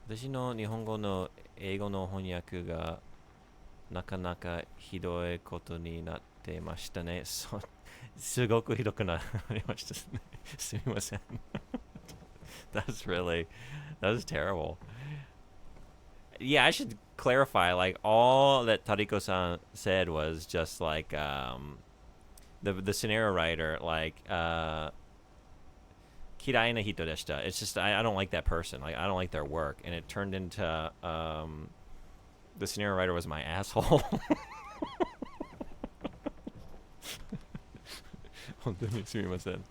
私の日本語の英語の翻訳がなかなかひどいことになってましたね。すごくひどくなりましたね。すみません。That was terrible. Yeah, I should clarify, like, all that Tariko-san said was just like, the scenario writer, like, 嫌いな人でした. It's just, I don't like that person. Like, I don't like their work. And it turned into, the scenario writer was my asshole. 本当にすみません.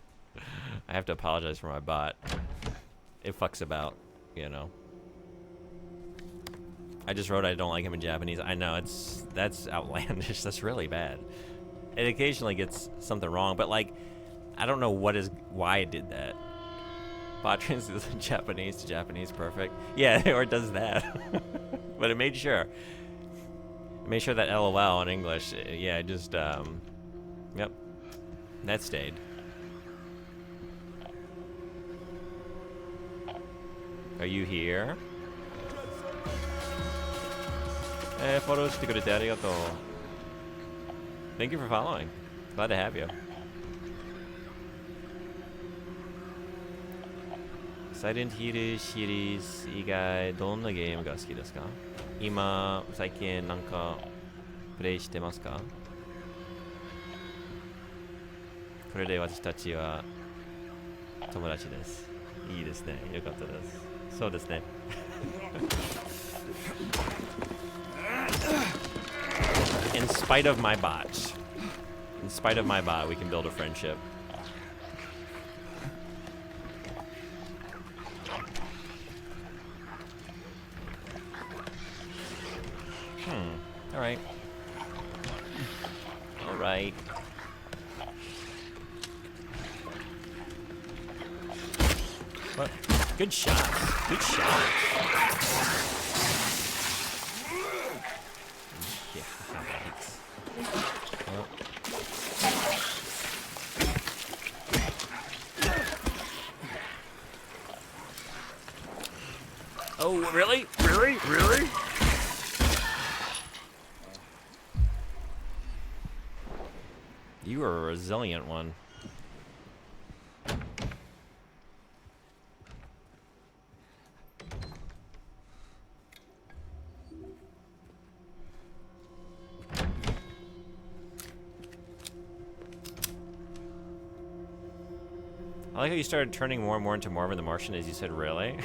I have to apologize for my bot. It fucks about, you know. I just wrote I don't like him in Japanese. I know, that's outlandish. That's really bad. It occasionally gets something wrong, but like, I don't know why it did that. Bot translates Japanese to Japanese perfect. Yeah, or it does that. But it made sure. It made sure that LOL in English, yeah, it just, yep. That stayed. Are you here? Follow してくれてありがとう. Thank you for following. Glad to have you. Silent Hill シリーズ以外どんなゲームが好きですか？今最近なんかプレイしてますか？これで私たちは友達です。いいですね。よかったです。そうですね。In spite of my bot. In spite of my bot, we can build a friendship. Alright. Alright. What? Good shot. Good shot. Yeah, thanks. Well. Oh, really? Really? Really? You are a resilient one. I like how you started turning more and more into Marvin the Martian as you said, really?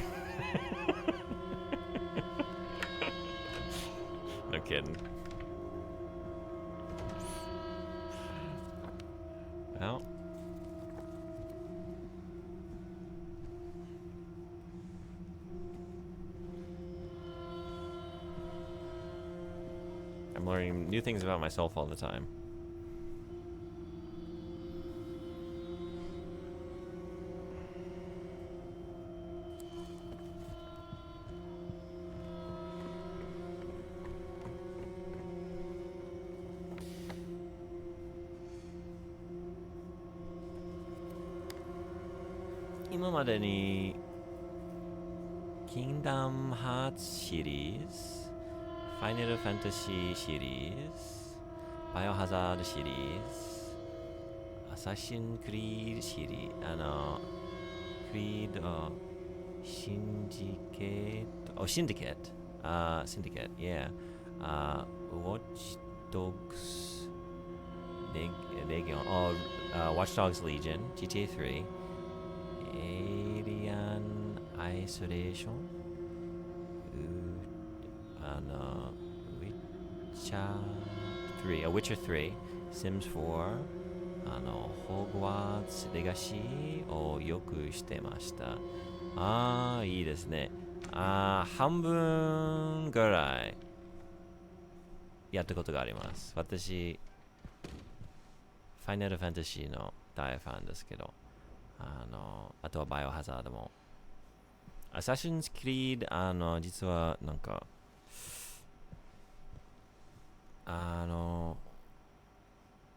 No kidding. Well. I'm learning new things about myself all the time. Kingdom Hearts series, Final Fantasy series, Biohazard series, Assassin's Creed series, Creed, Syndicate, Syndicate, yeah, Watch Dogs, Legion, Watch Dogs Legion, GTA 3, Alien Isolation, Witcher 3, Witcher 3, Sims 4, Hogwarts Legacy をよくしてました。あー、いいですね。半分ぐらいやったことがあります。私、ファイナルファンタジーの大ファンですけど。あとはバイオハザードも。アサシンズ・クリード、実はなんか、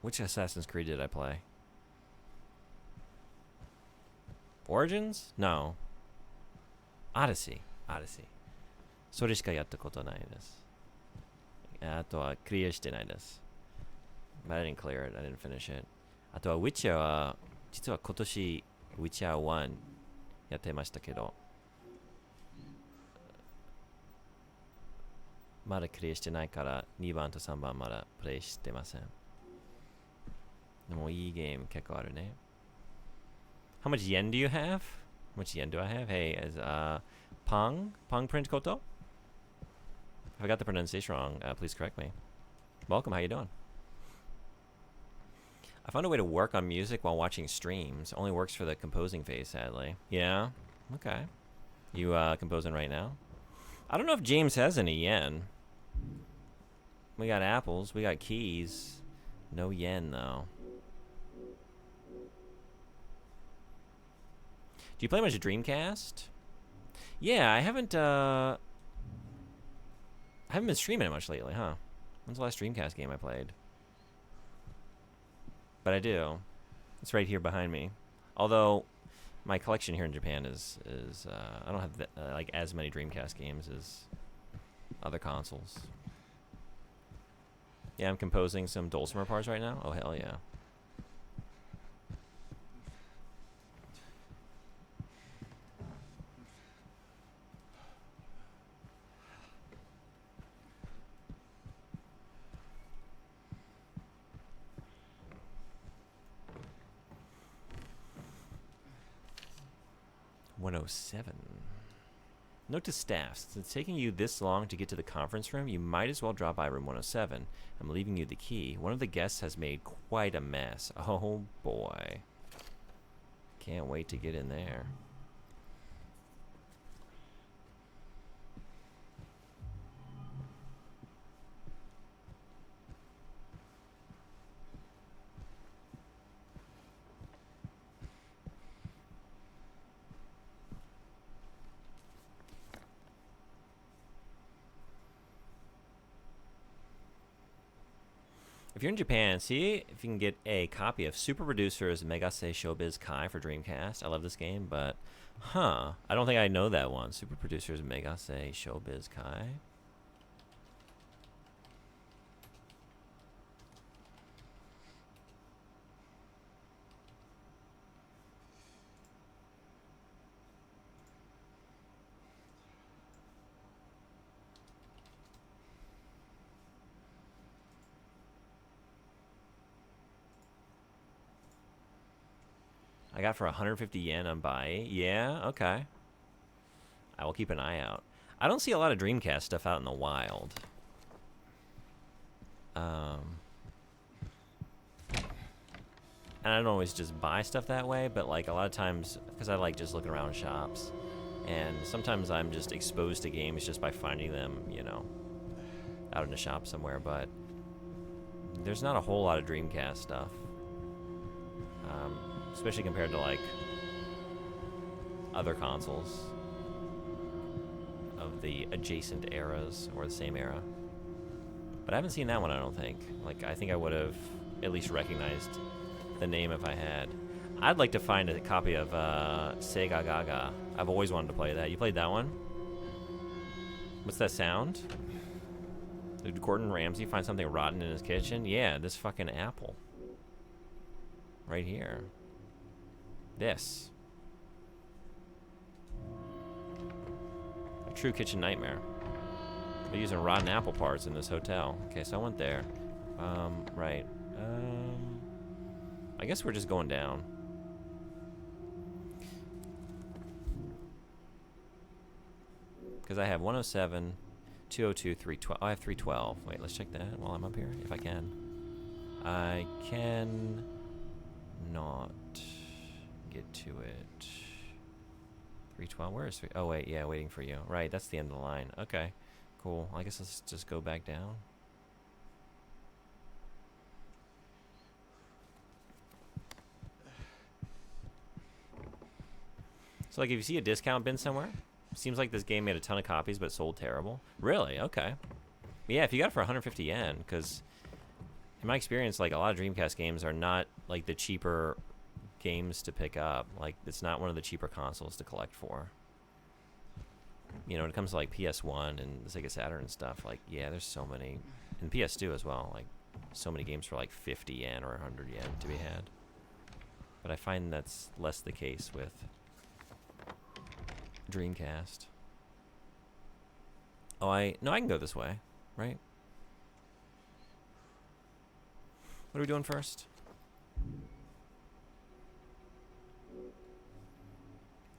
which Assassin's Creed did I play? Origins? No. Odyssey. Odyssey. それしかやったことないです。あとはクリアしてないです。But I didn't clear it. I didn't finish it. あとは Witcher は、実は今年 Witcher 1やってましたけど、まだクリアしてないから2番と3番まだプレイしてません。でもいいゲーム結構あるね。How much yen do you have? How much yen do I have? Hey, is Pong print koto? If I got the pronunciation wrong, please correct me. Welcome, how you doing? I found a way to work on music while watching streams. Only works for the composing phase, sadly. Yeah? Okay. You composing right now? I don't know if James has any yen. We got apples. We got keys. No yen, though. Do you play much Dreamcast? Yeah, I haven't been streaming it much lately, huh? When's the last Dreamcast game I played? But I do. It's right here behind me. Although my collection here in Japan is I don't have like as many Dreamcast games as other consoles. Yeah, I'm composing some Dulcimer parts right now. Oh hell yeah. $107. Note to staff, since it's taking you this long to get to the conference room, you might as well drop by room 107. I'm leaving you the key. One of the guests has made quite a mess. Oh boy. Can't wait to get in there. If you're in Japan, see if you can get a copy of Super Producer's Megase Showbiz Kai for Dreamcast. I love this game, but, I don't think I know that one. Super Producer's Megase Showbiz Kai. I got for 150 yen on Bai. Yeah, okay. I will keep an eye out. I don't see a lot of Dreamcast stuff out in the wild. And I don't always just buy stuff that way, but like a lot of times, because I like just looking around shops, and sometimes I'm just exposed to games just by finding them, you know, out in a shop somewhere, but there's not a whole lot of Dreamcast stuff. Especially compared to like other consoles of the adjacent eras or the same era. But I haven't seen that one, I don't think. Like, I think I would have at least recognized the name if I had. I'd like to find a copy of Sega Gaga. I've always wanted to play that. You played that one? What's that sound? Did Gordon Ramsay find something rotten in his kitchen? Yeah, this fucking apple. Right here. This. A true kitchen nightmare. They're using rotten apple parts in this hotel. Okay, so I went there. Right. I guess we're just going down. Because I have 107, 202, 312. I have 312. Wait, let's check that while I'm up here, if I can. I can not get to it. 312. Where is 3? Oh wait, yeah, waiting for you. Right, that's the end of the line. Okay, cool. I guess let's just go back down. So like, if you see a discount bin somewhere, seems like this game made a ton of copies but sold terrible. Really? Okay. Yeah, if you got it for 150 yen, because in my experience, like, a lot of Dreamcast games are not like the cheaper games to pick up. Like, it's not one of the cheaper consoles to collect for. You know, when it comes to like PS1 and the Sega Saturn and stuff, like, yeah, there's so many, and PS2 as well, like so many games for like 50 yen or 100 yen to be had. But I find that's less the case with Dreamcast. Oh, I can go this way, right? What are we doing first?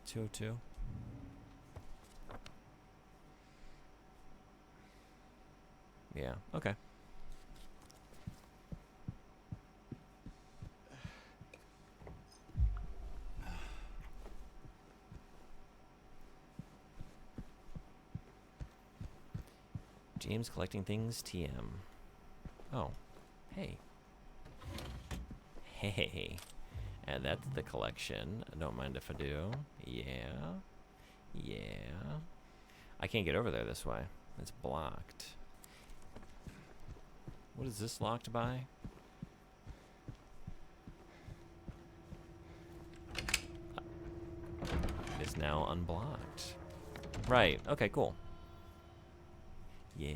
202. Yeah, okay. James collecting things, TM. Oh, hey. Hey. And that's the collection. I don't mind if I do. Yeah. Yeah. I can't get over there this way. It's blocked. What is this locked by? It's now unblocked. Right. Okay, cool. Yeah.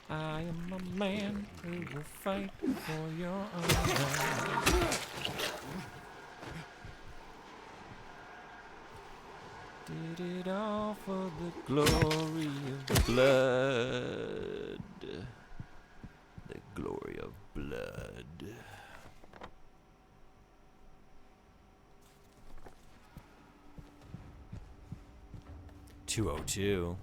I am a man who will fight for your honor. Did it all for the glory of blood. The glory of blood. $202.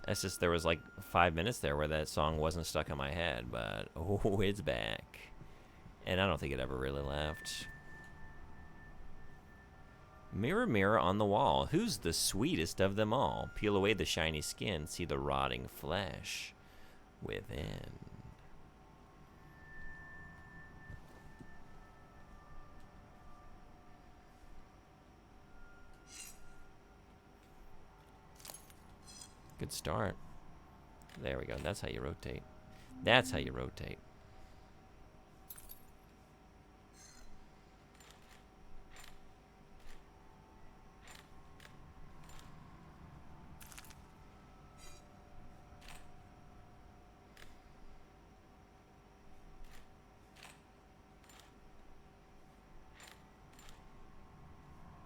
That's just, there was like 5 minutes there where that song wasn't stuck in my head, but oh, it's back. And I don't think it ever really left. Mirror, mirror on the wall, who's the sweetest of them all? Peel away the shiny skin, see the rotting flesh within. Good start. There we go. That's how you rotate. That's how you rotate.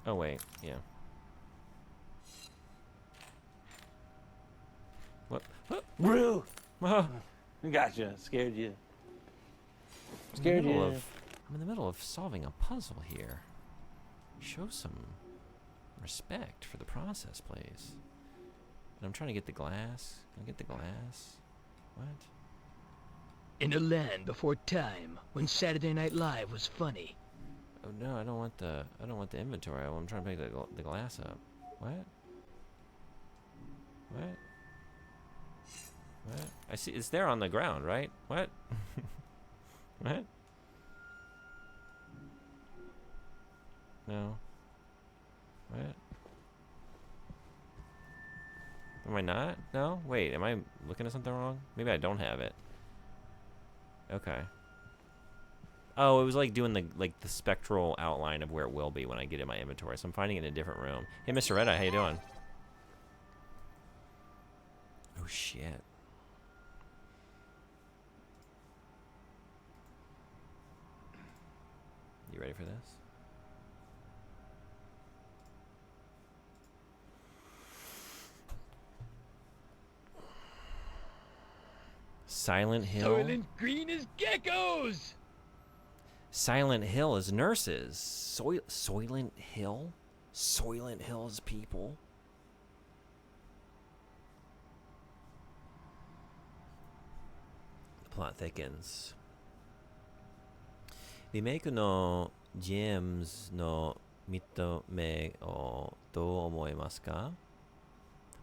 Oh, wait. Yeah. What? Brew! Oh. Gotcha. Scared you. I'm in the middle of solving a puzzle here. Show some respect for the process, please. And I'm trying to get the glass. Can I get the glass? What? In a land before time, when Saturday Night Live was funny. Oh no, I don't want the inventory. I'm trying to pick the glass up. What? What? What? I see it's there on the ground, right? What? What? No. What? Am I not? No? Wait, am I looking at something wrong? Maybe I don't have it. Okay. Oh, it was like doing the spectral outline of where it will be when I get in my inventory. So I'm finding it in a different room. Hey, Mr. Red Eye, how you doing? Oh shit. You ready for this? Silent Hill. Soylent Green is geckos! Silent Hill is nurses. Soylent Hill? Soylent Hill is people. The plot thickens. Remake no James no mitome o do omoimasu ka?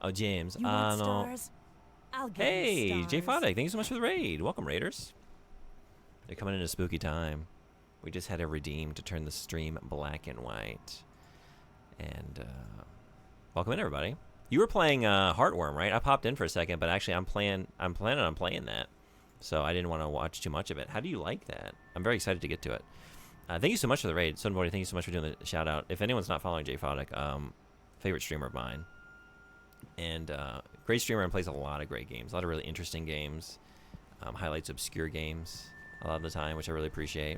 Oh, James. You want stars? I'll give Hey, you Jay stars. Foddick, thank you so much for the raid. Welcome, Raiders. They're coming in a spooky time. We just had to redeem to turn the stream black and white. And welcome in, everybody. You were playing Heartworm, right? I popped in for a second, but actually I'm planning on playing that. So I didn't want to watch too much of it. How do you like that? I'm very excited to get to it. Thank you so much for the raid. Sunboy, thank you so much for doing the shout out. If anyone's not following Jay Foddick, favorite streamer of mine. And great streamer and plays a lot of great games. A lot of really interesting games. Highlights obscure games a lot of the time, which I really appreciate.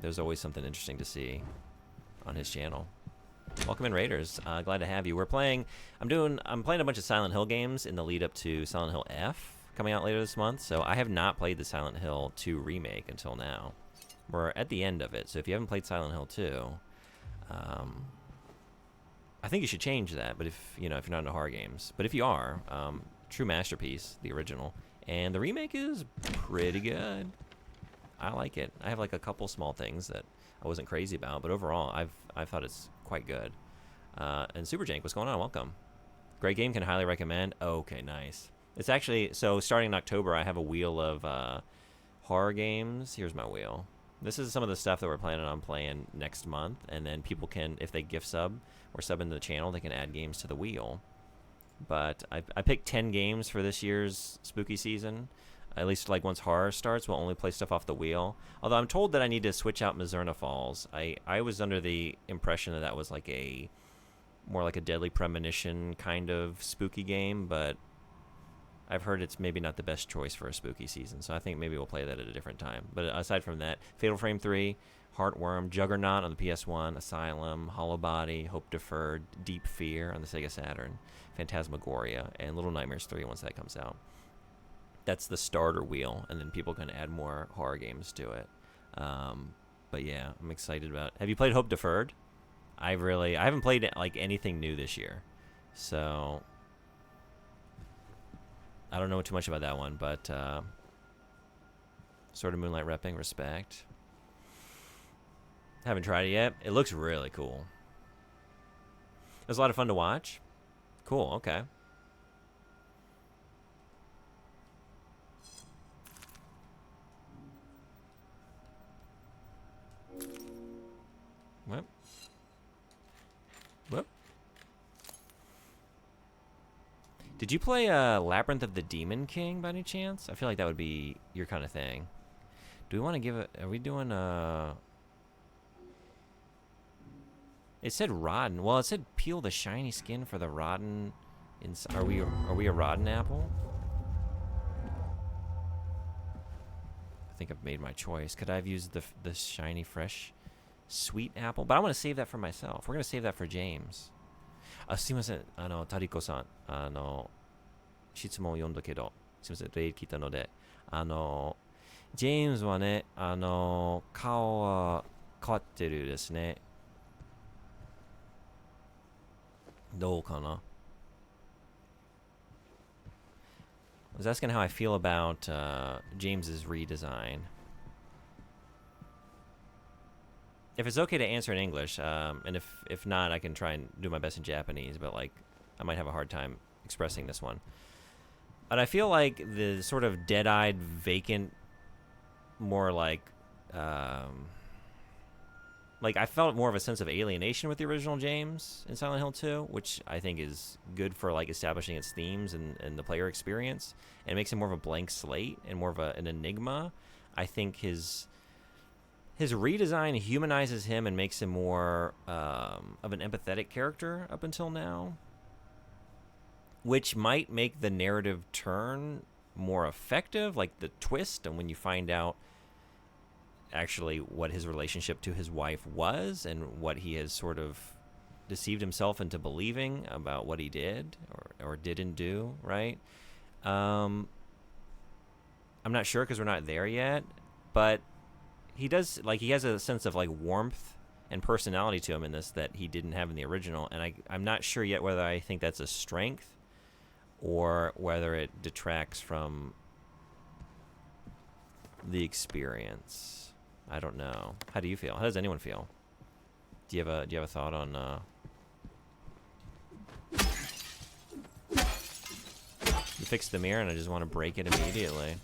There's always something interesting to see on his channel. Welcome in, Raiders. Glad to have you. I'm playing a bunch of Silent Hill games in the lead up to Silent Hill F coming out later this month. So I have not played the Silent Hill 2 remake until now. We're at the end of it. So if you haven't played Silent Hill 2, I think you should change that. But if you're not into horror games, but if you are, true masterpiece, the original, and the remake is pretty good. I like it. I have like a couple small things that I wasn't crazy about, but overall, I've thought it's quite good. And Super Jank, what's going on? Welcome. Great game, can highly recommend. Okay, nice. It's actually, so starting in October, I have a wheel of horror games. Here's my wheel. This is some of the stuff that we're planning on playing next month, and then people can, if they gift sub or sub into the channel, they can add games to the wheel. But I picked 10 games for this year's spooky season. At least like once horror starts, we'll only play stuff off the wheel. Although I'm told that I need to switch out Mizurna Falls. I was under the impression that that was like more like a Deadly Premonition kind of spooky game, but I've heard it's maybe not the best choice for a spooky season, so I think maybe we'll play that at a different time. But aside from that, Fatal Frame 3, Heartworm, Juggernaut on the PS1, Asylum, Hollow Body, Hope Deferred, Deep Fear on the Sega Saturn, Phantasmagoria, and Little Nightmares 3 once that comes out. That's the starter wheel, and then people can add more horror games to it. But yeah, I'm excited about it. Have you played Hope Deferred? I haven't played like anything new this year, so I don't know too much about that one. But Sword of Moonlight repping, respect. Haven't tried it yet. It looks really cool. It was a lot of fun to watch. Cool. Okay. Whoop. Whoop. Did you play Labyrinth of the Demon King by any chance? I feel like that would be your kind of thing. Do we want to give it... Are we doing... It said rotten. Well, it said peel the shiny skin for the rotten... Are we a rotten apple? I think I've made my choice. Could I have used the shiny fresh sweet apple? But I want to save that for myself. We're going to save that for James. すいません。タリコさん。質問を読んだけど、すいません。例聞いたので。ジェームズはね、顔は変わってるですね。どうかな? I was asking how I feel about James's redesign. If it's okay to answer in English, and if not, I can try and do my best in Japanese, but like I might have a hard time expressing this one. But I feel like the sort of dead-eyed, vacant, more like I felt more of a sense of alienation with the original James in Silent Hill 2, which I think is good for like establishing its themes and the player experience, and it makes him more of a blank slate and more of an enigma. I think his redesign humanizes him and makes him more of an empathetic character up until now, which might make the narrative turn more effective, like the twist, and when you find out actually what his relationship to his wife was and what he has sort of deceived himself into believing about what he did or didn't do, right? I'm not sure because we're not there yet, but he does, like, he has a sense of like warmth and personality to him in this that he didn't have in the original, and I'm not sure yet whether I think that's a strength or whether it detracts from the experience. I don't know. How do you feel? How does anyone feel? Do you have a thought on you fixed the mirror and I just want to break it immediately.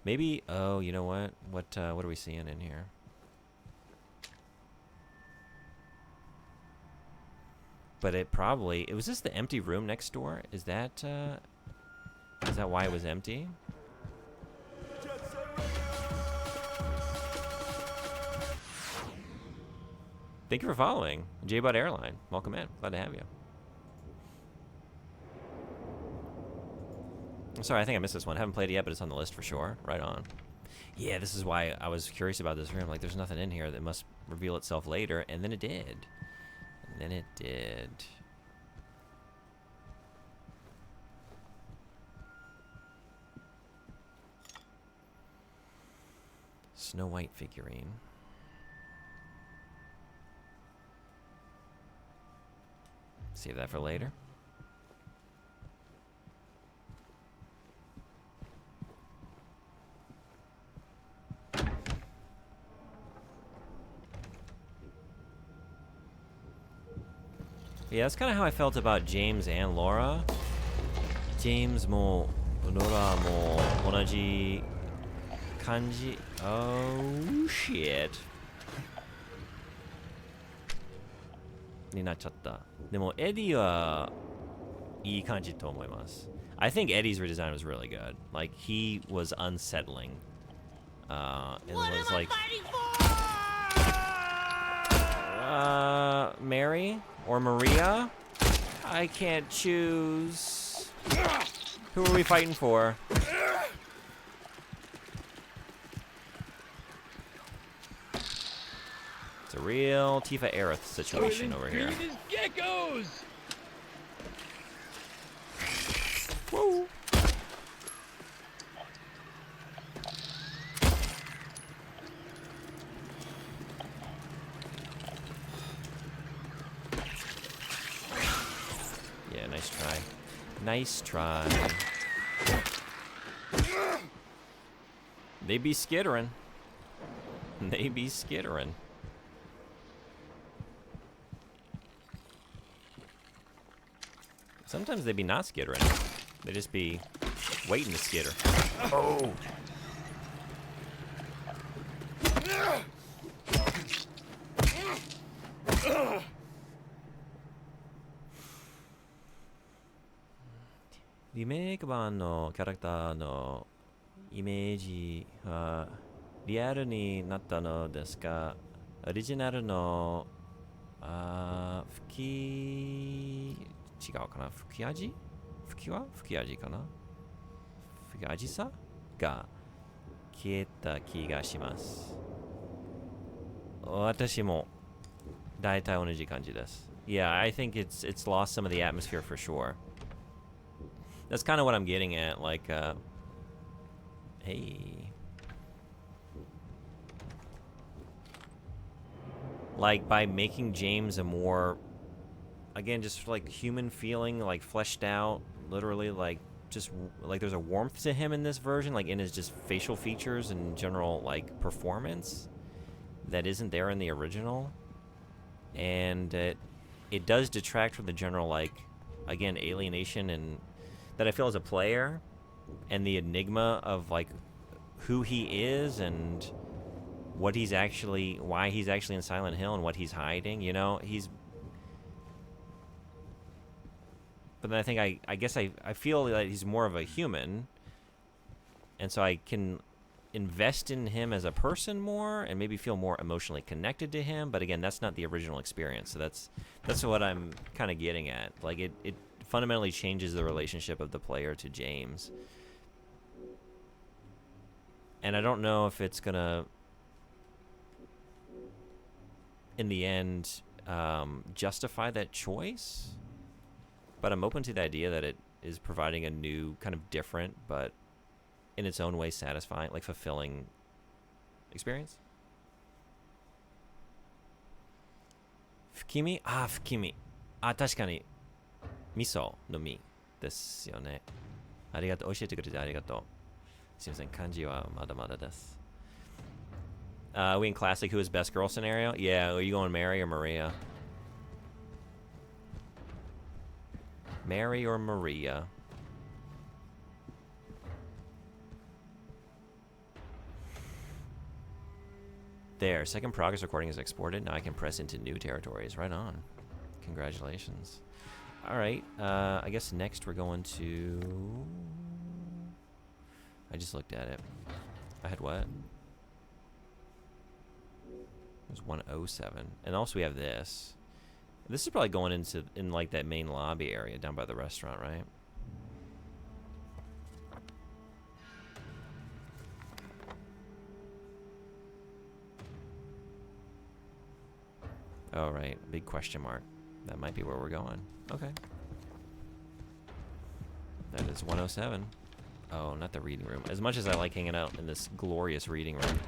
Maybe, oh, you know what? What are we seeing in here? But it was this the empty room next door? Is that why it was empty? Thank you for following. J-Bud Airline. Welcome in. Glad to have you. I'm sorry, I think I missed this one. I haven't played it yet, but it's on the list for sure. Right on. Yeah, this is why I was curious about this room. Like, there's nothing in here that must reveal itself later. And then it did. Snow White figurine. Save that for later. Yeah, that's kind of how I felt about James and Laura. James も Laura も同じ感じ. Oh shit. になっちゃった。でもエディはいい感じと思います。I think Eddie's redesign was really good. Like he was unsettling. And it was like Mary or Maria? I can't choose. Who are we fighting for? It's a real Tifa Aerith situation over here. Geckos! Woo! Yeah, nice try. Nice try. They be skittering. They be skittering. Sometimes they be not skittering. They just be waiting to skitter. Oh! Remake 版のキャラクターのイメージはリアルになったのですが、オリジナルの違うかな、吹き味かな、吹き味さが消えた気がします。私も大体同じ感じです。Yeah, I think it's lost some of the atmosphere for sure. That's kind of what I'm getting at, like, hey. Like, by making James a more, again, just like human feeling, like fleshed out, literally, like, just, like there's a warmth to him in this version, like in his just facial features and general, like, performance that isn't there in the original. And it does detract from the general, like, again, alienation and that I feel as a player and the enigma of like who he is and what he's actually, why he's actually in Silent Hill and what he's hiding, you know, but then I think I guess I feel that he's more of a human, and so I can invest in him as a person more and maybe feel more emotionally connected to him, but again, that's not the original experience, so that's what I'm kind of getting at. Like it fundamentally changes the relationship of the player to James. And I don't know if it's gonna, in the end, justify that choice. But I'm open to the idea that it is providing a new, kind of different, but in its own way satisfying, like fulfilling experience. Fukimi? Ah, Fukimi. Ah, 確かに。味噌の実ですよね。ありがとう。教えてくれてありがとう。すみません。漢字はまだまだです。We in classic who is best girl scenario? Yeah, are you going Mary or Maria? Mary or Maria? There, second progress recording is exported. Now I can press into new territories. Right on. Congratulations. Alright, I guess next we're going to... I just looked at it. I had what? It was 107. And also we have this. This is probably going in like that main lobby area down by the restaurant, right? Oh, right. Big question mark. That might be where we're going. Okay. That is 107. Oh, not the reading room. As much as I like hanging out in this glorious reading room.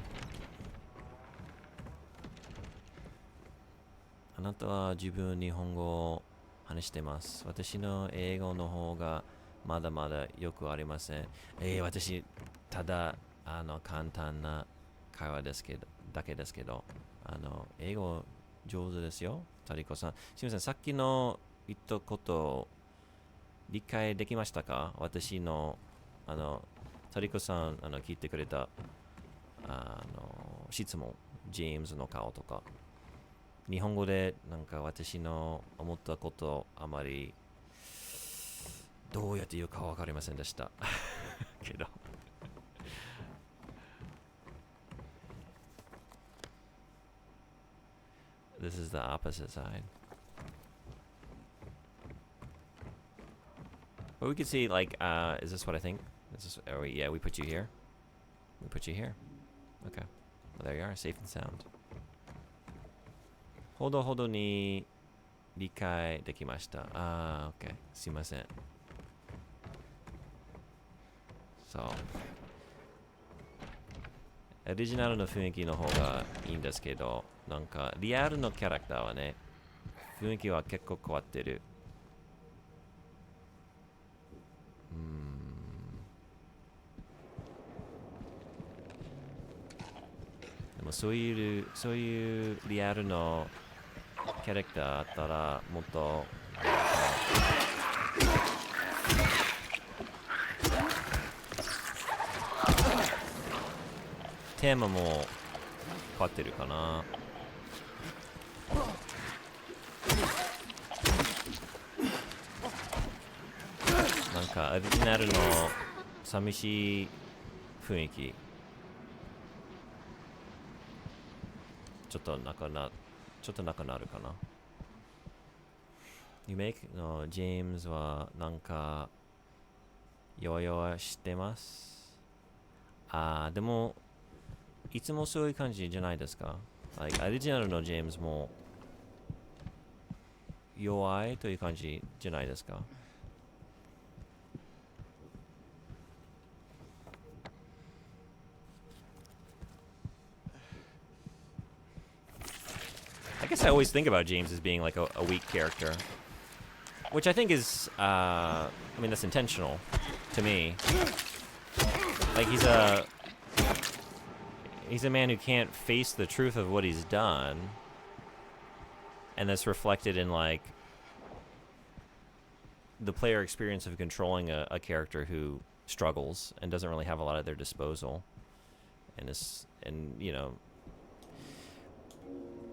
あなたは自分日本語話してます。私の英語の方がまだまだよくありません。私、ただ、簡単な会話ですけど、だけですけど、英語上手ですよ、タリコさん。すみません、さっきの言ったこと理解できましたか？私の、タリコさん、聞いてくれた、質問、ジェームズの顔とか。日本語でなんか私の思ったことあまりどうやって言うかわかりませんでしたけどThis is the opposite side. But we can see like is this what I think? Yeah, we put you here. We put you here. Okay. Well, there you are, safe and sound. ほどほどに理解できました。OK。すいません。そう。オリジナルの雰囲気の方がいいんですけど、なんかリアルのキャラクターはね、雰囲気は結構変わってる。でもそういうリアルのキャラクターあったらもっとテーマも変わってるかな。なんかオリジナルの寂しい雰囲気ちょっとなくなるかな。Remake のジェームズはなんか弱々してます。でもいつもそういう感じじゃないですか。Like, オリジナルのジェームズも弱いという感じじゃないですか。I guess I always think about James as being like a weak character, which I think is, I mean, that's intentional to me. Like he's a man who can't face the truth of what he's done, and that's reflected in like the player experience of controlling a character who struggles and doesn't really have a lot at their disposal, and you know.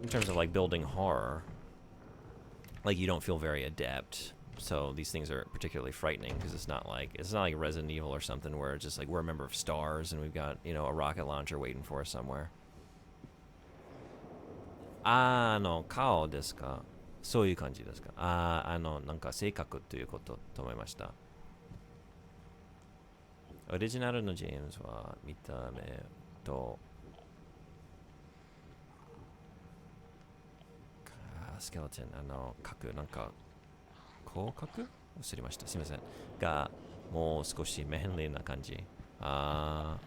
In terms of like building horror, like you don't feel very adept, so these things are particularly frightening because it's not like Resident Evil or something where it's just like we're a member of STARS and we've got, you know, a rocket launcher waiting for us somewhere. 顔ですか？そういう感じですか？なんか性格ということと思いました。オリジナルのジェームズは見た目とスケルトン、角、なんか、広角忘れました。すみません。が、もう少しメンリーな感じ。I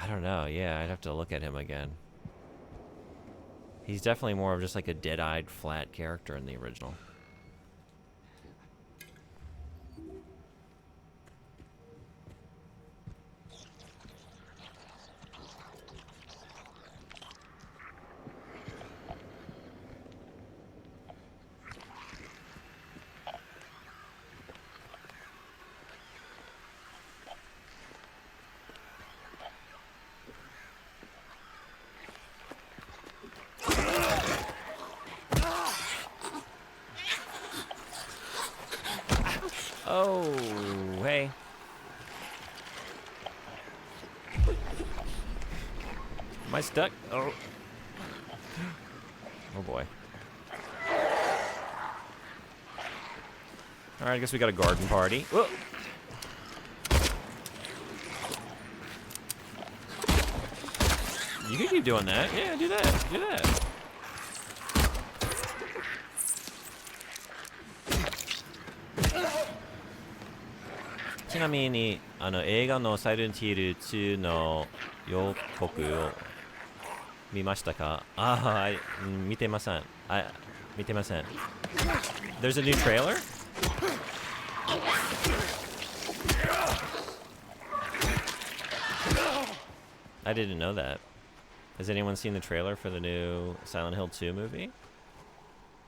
don't know. Yeah, I'd have to look at him again. He's definitely more of just like a dead-eyed, flat character in the original. Oh, hey. Am I stuck? Oh. Oh boy. Alright, I guess we got a garden party. Whoa. You can keep doing that. Yeah, do that. Do that.ちなみに映画のサイレントヒル2の予告を見ましたか？見てません。見てません. There's a new trailer? I didn't know that. Has anyone seen the trailer for the new Silent Hill 2 movie?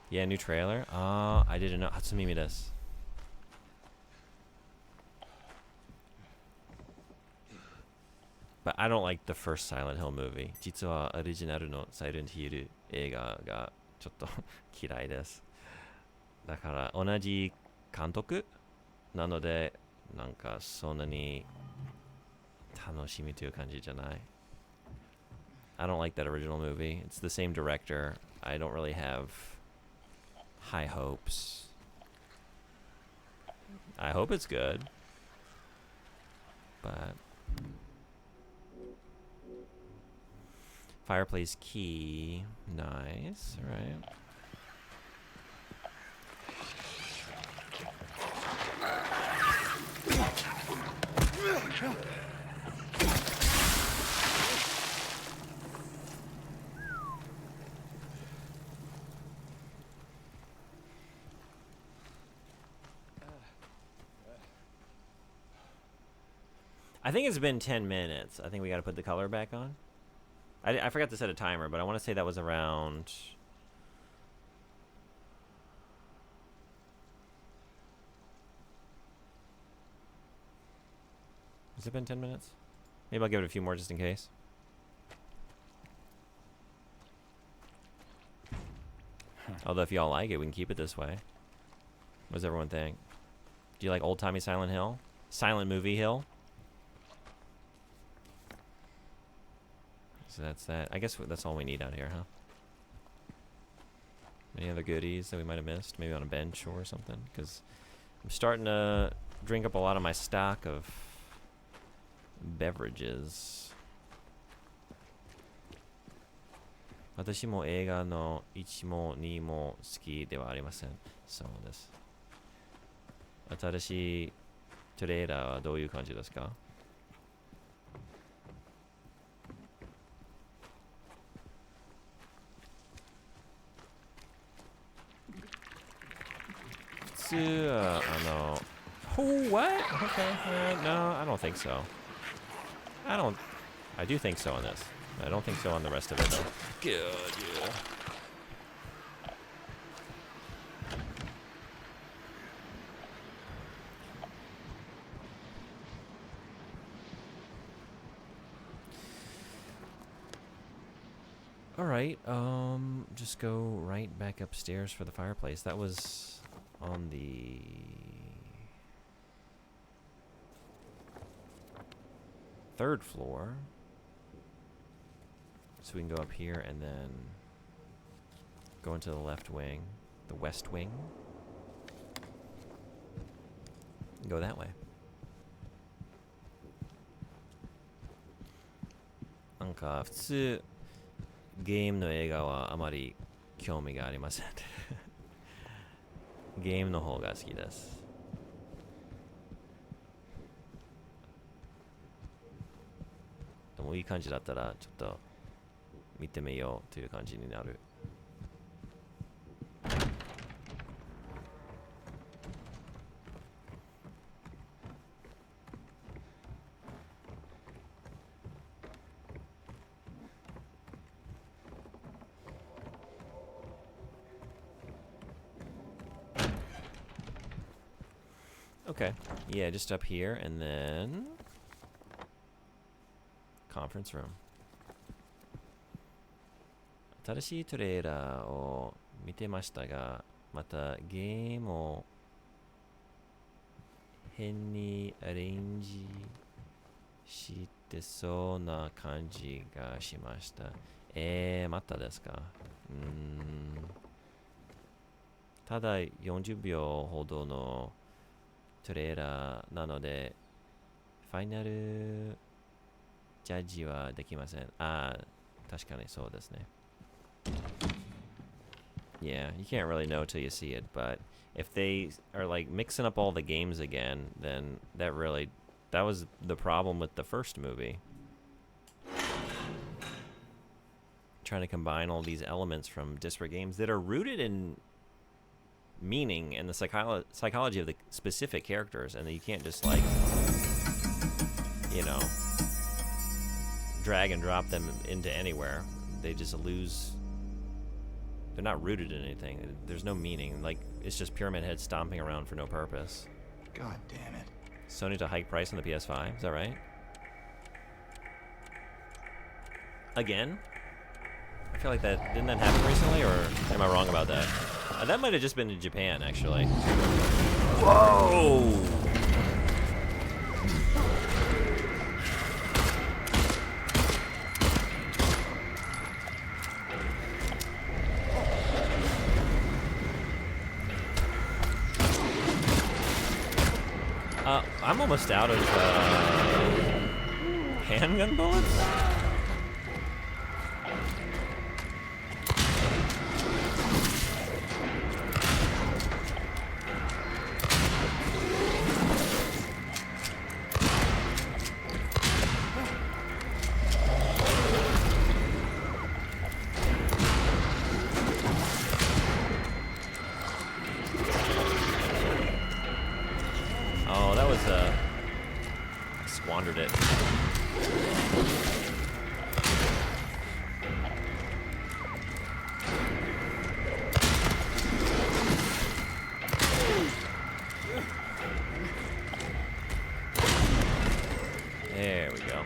Yeah, new trailer? Oh, I didn't know. Hatsumimi desu. But I don't like the first Silent Hill movie. 実はオリジナルの Silent Hill 映画がちょっと嫌いです。だから同じ監督なのでなんかそんなに楽しみという感じじゃない。I don't like that original movie. It's the same director. I don't really have high hopes. I hope it's good. But fireplace key. Nice. All right. I think it's been 10 minutes. I think we got to put the color back on. I forgot to set a timer, but I want to say that was around... Has it been 10 minutes? Maybe I'll give it a few more just in case. Although if y'all like it, we can keep it this way. What does everyone think? Do you like old-timey Silent Hill? Silent Movie Hill? So that's that. I guess that's all we need out here, huh? Any other goodies that we might have missed? Maybe on a bench or something? Because I'm starting to drink up a lot of my stock of beverages. 私も映画の1も2も好きではありません。そうです。新しいトレーラーはどういう感じですか？普通はOh, what? Okay. No, I don't think so. I do think so on this. I don't think so on the rest of it, though. Good, yeah. Alright, just go right back upstairs for the fireplace. That was on the... third floor. So we can go up here and then go into the left wing, the west wing. Go that way. なんか普通ゲームの映画はあまり興味がありません。ゲームの方が好きです。でもいい感じだったらちょっと見てみようという感じになる。Okay, yeah, just up here and then conference room. 新しいトレーラーを見てましたが、またゲームを変にアレンジしてそうな感じがしました。またですか？ただ40秒ほどのトレーラーなので、ファイナルジャッジはできません。確かにそうですね。Yeah, you can't really know till you see it, but if they are like mixing up all the games again, then that was the problem with the first movie. trying to combine all these elements from disparate games that are rooted in meaning and the psychology of the specific characters, and that you can't just like, you know, drag and drop them into anywhere. They just lose. They're not rooted in anything. There's no meaning. Like, it's just Pyramid Head stomping around for no purpose. God damn it. Sony to hike price on the PS5. Is that right? Again? I feel like that didn't that happen recently, or am I wrong about that? That might have just been in Japan, actually. Whoa! I'm almost out of handgun bullets. Oh, that was squandered it. There we go.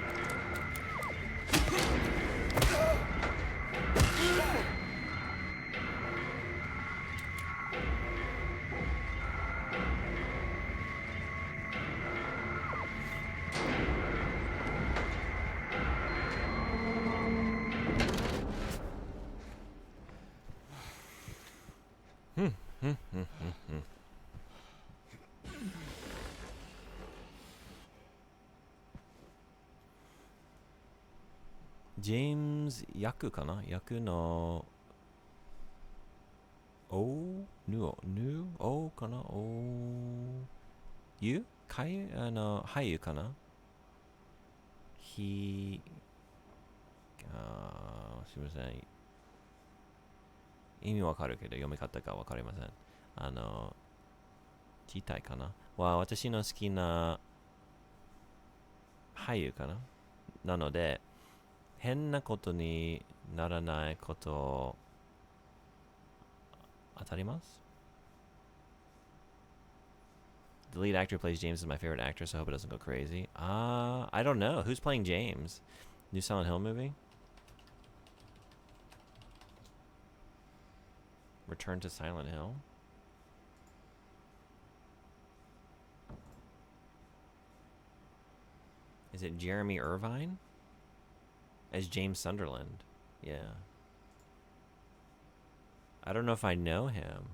James 役かな役のおぬおかなおゆかゆ俳優かなすみません意味わかるけど読み方がわかりません自体かなは私の好きな俳優かななので変なことにならないこと当たります The lead actor who plays James is my favorite actor, so I hope it doesn't go crazy. I don't know. Who's playing James? New Silent Hill movie? Return to Silent Hill? Is it Jeremy Irvine? As James Sunderland. Yeah. I don't know if I know him.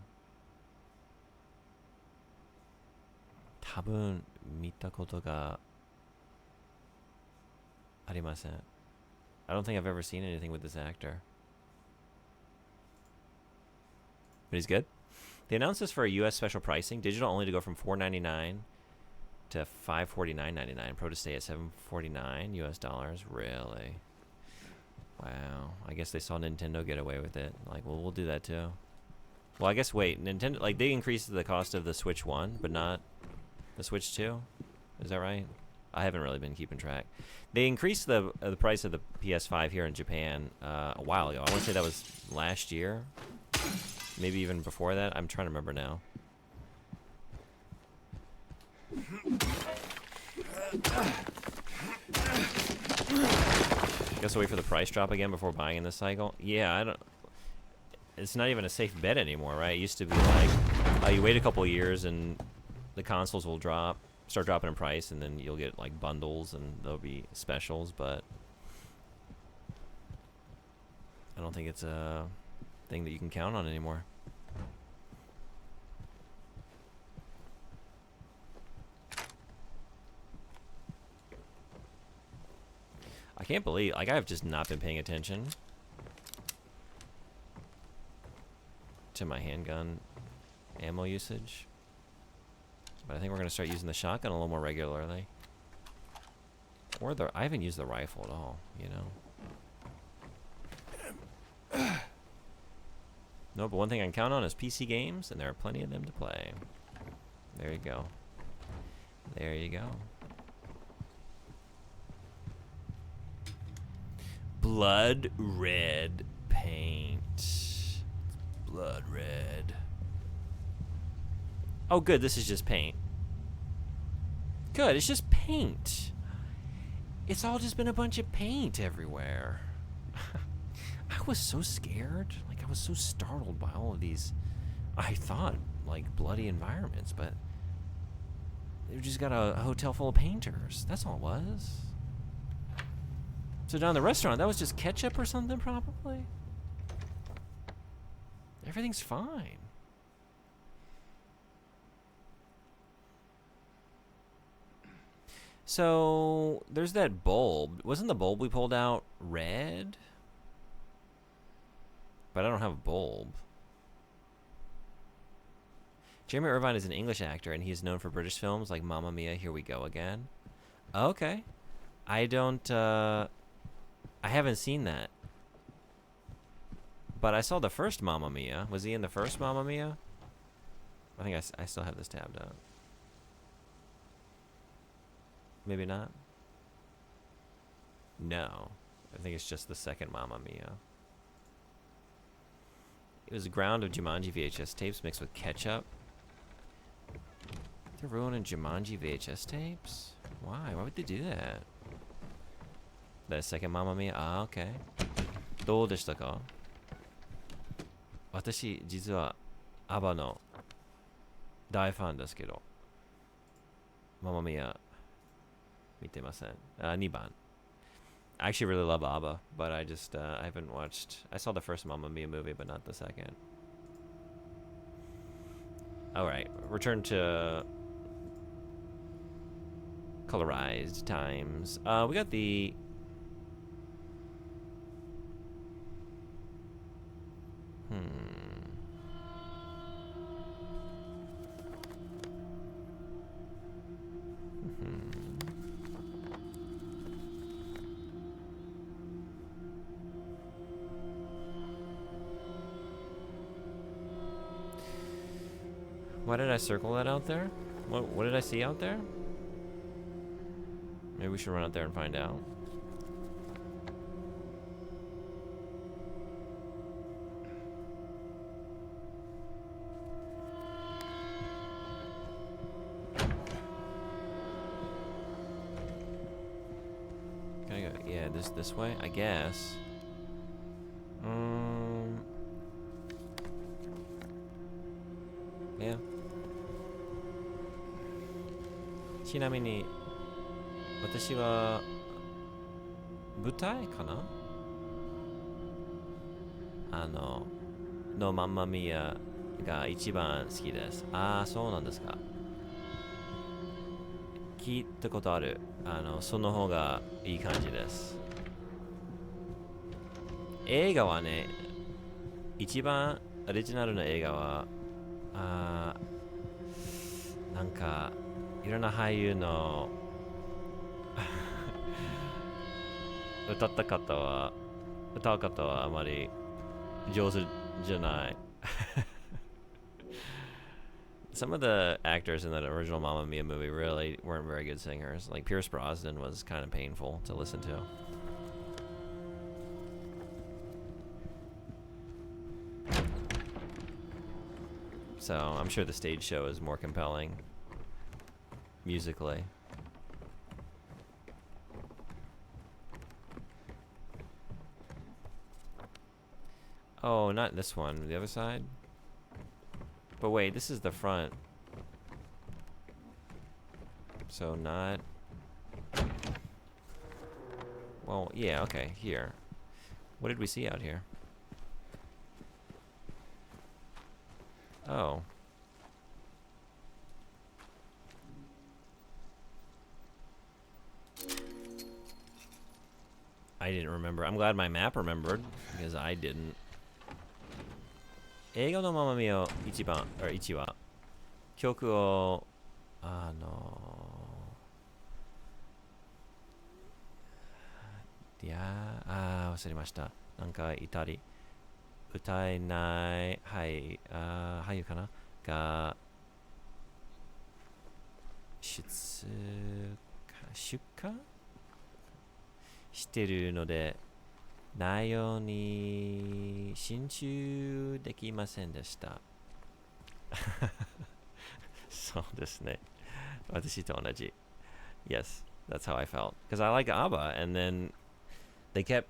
多分見たことがありません I don't think I've ever seen anything with this actor. But he's good. They announced this for a US special pricing. Digital only to go from $4.99 to $549.99. Pro to stay at $749 US dollars. Really? Wow. I guess they saw Nintendo get away with it. Like, well, we'll do that too. Well, I guess, wait. Nintendo, like, they increased the cost of the Switch 1, but not the Switch 2? Is that right? I haven't really been keeping track. They increased the price of the PS5 here in Japan a while ago. I want to say that was last year. Maybe even before that. I'm trying to remember now. Guess I'll wait for the price drop again before buying in this cycle. Yeah, I don't. It's not even a safe bet anymore, right? It used to be like, you wait a couple years and the consoles will start dropping in price, and then you'll get like bundles and there'll be specials. But I don't think it's a thing that you can count on anymore. I can't believe, like, I've just not been paying attention to my handgun ammo usage. But I think we're going to start using the shotgun a little more regularly. Or I haven't used the rifle at all, you know. No, but one thing I can count on is PC games, and there are plenty of them to play. There you go. There you go. Blood red paint. Blood red. Oh, good. This is just paint. Good. It's just paint. It's all just been a bunch of paint everywhere. I was so scared. Like, I was so startled by all of these, I thought, like, bloody environments, but they just got a hotel full of painters. That's all it was. So down the restaurant, that was just ketchup or something, probably? Everything's fine. So, there's that bulb. Wasn't the bulb we pulled out red? But I don't have a bulb. Jeremy Irvine is an English actor, and he is known for British films like Mamma Mia, Here We Go Again. Okay. I haven't seen that. But I saw the first Mamma Mia. Was he in the first Mamma Mia? I think I still have this tabbed up. Maybe not? No. I think it's just the second Mamma Mia. It was a ground of Jumanji VHS tapes mixed with ketchup. They're ruining Jumanji VHS tapes? Why? Why would they do that? The second Mamma Mia? Ah, okay. どうでしたか? 私、実は、アバの大ファンですけど、ママミア見てません。2番. I actually really love ABBA, but I just, I haven't watched... I saw the first Mamma Mia movie, but not the second. Alright, return to colorized times. We got the... Why did I circle that out there? What did I see out there? Maybe we should run out there and find out. Can I go? Yeah, this way, I guess. Yeah. ちなみに私は舞台かなのマンマミアが一番好きです。ああ、そうなんですか。聞いたことある。その方がいい感じです。映画はね、一番オリジナルの映画はなんかいろんな俳優の歌う方はあまり上手じゃない。Some of the actors in that original Mamma Mia movie really weren't very good singers. Like Pierce Brosnan was kind of painful to listen to. So I'm sure the stage show is more compelling musically. Oh, not this one. The other side? But wait, this is the front. So not... Well, yeah, okay, here. What did we see out here? Oh. I didn't remember. I'm glad my map remembered, because I didn't. 映画のママミア1番、1話。曲を、いやー、忘れました。なんかいたり。歌えない、はい、俳優かなが出荷してるので、内容に進駐できませんでした。そうですね。私と同じ。Yes, that's how I felt. Because I like ABBA, and then they kept,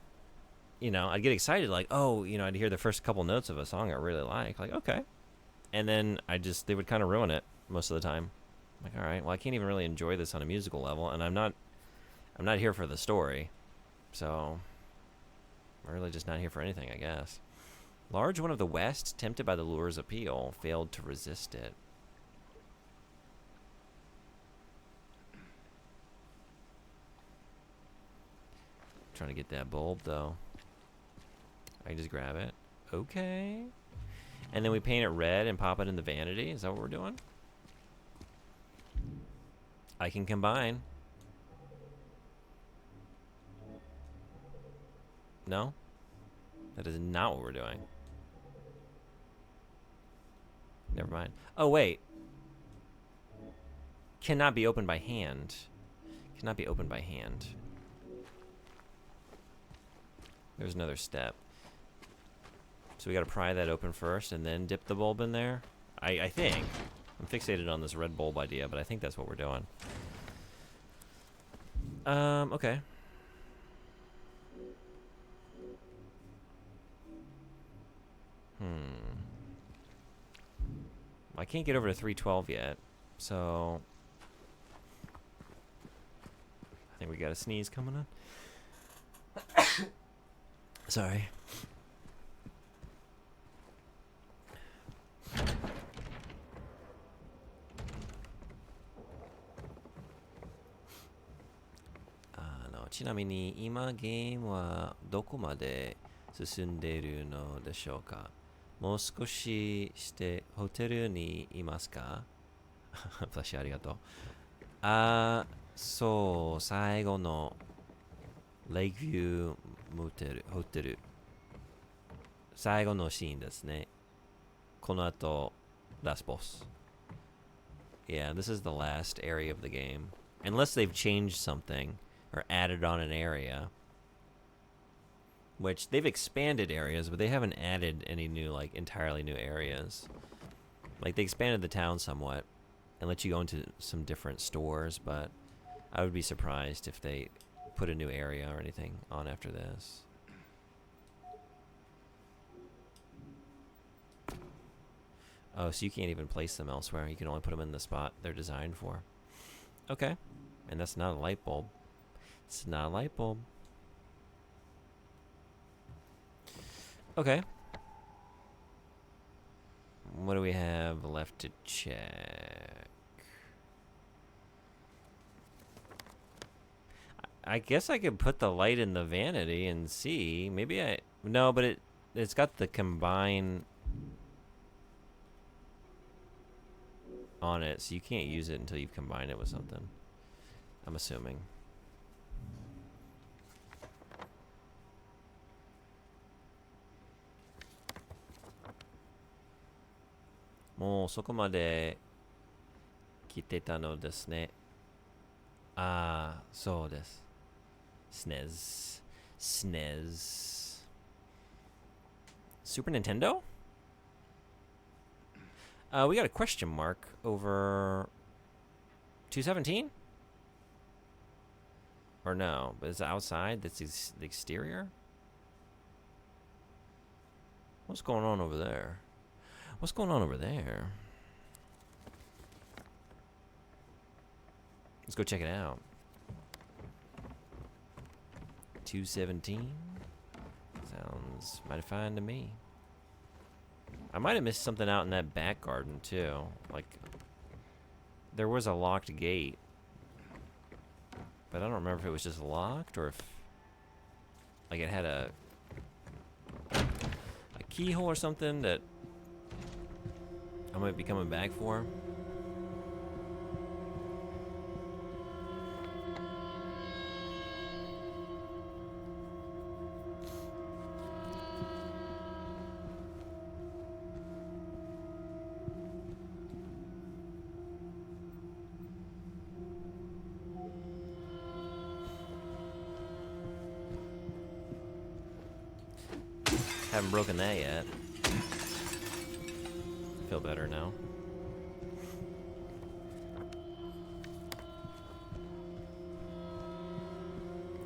I'd get excited, like, oh, I'd hear the first couple notes of a song I really like, okay. And then they would kind of ruin it most of the time. I'm like, all right, well, I can't even really enjoy this on a musical level, and I'm not here for the story. So, I'm really just not here for anything, I guess. Large one of the West, tempted by the lure's appeal, failed to resist it. Trying to get that bulb, though. I can just grab it. Okay. And then we paint it red and pop it in the vanity. Is that what we're doing? I can combine. No? That is not what we're doing. Never mind. Oh, wait. Cannot be opened by hand. Cannot be opened by hand. There's another step. So we gotta pry that open first and then dip the bulb in there? I think. I'm fixated on this red bulb idea, but I think that's what we're doing. Okay. I can't get over to 312 yet, so I think we got a sneeze coming on. Sorry. No, ちなみに今ゲームはどこまで進んでいるのでしょうか。もう少ししてホテルにいますか。私ありがとう。そう、最後のレイクビューホテル。最後のシーンですね。この後、ラスボス。Yeah, this is the last area of the game. Unless they've changed something or added on an area. Which, they've expanded areas, but they haven't added any new, entirely new areas. Like, they expanded the town somewhat and let you go into some different stores, but I would be surprised if they put a new area or anything on after this. Oh, so you can't even place them elsewhere. You can only put them in the spot they're designed for. Okay. And that's not a light bulb. It's not a light bulb. Okay. What do we have left to check? I guess I could put the light in the vanity and see. Maybe no, but it's got the combine on it, so you can't use it until you've combined it with something. I'm assuming. Mo soko made kite ta no desu ne. So desu. SNES. SNES. Super Nintendo? We got a question mark over 217? Or no? But is it outside? That's the exterior? What's going on over there? What's going on over there? Let's go check it out. 217? Sounds mighty fine to me. I might have missed something out in that back garden, too. Like, there was a locked gate. But I don't remember if it was just locked or if, like, it had a keyhole or something that I might be coming back for. Haven't broken that yet. Feel better now.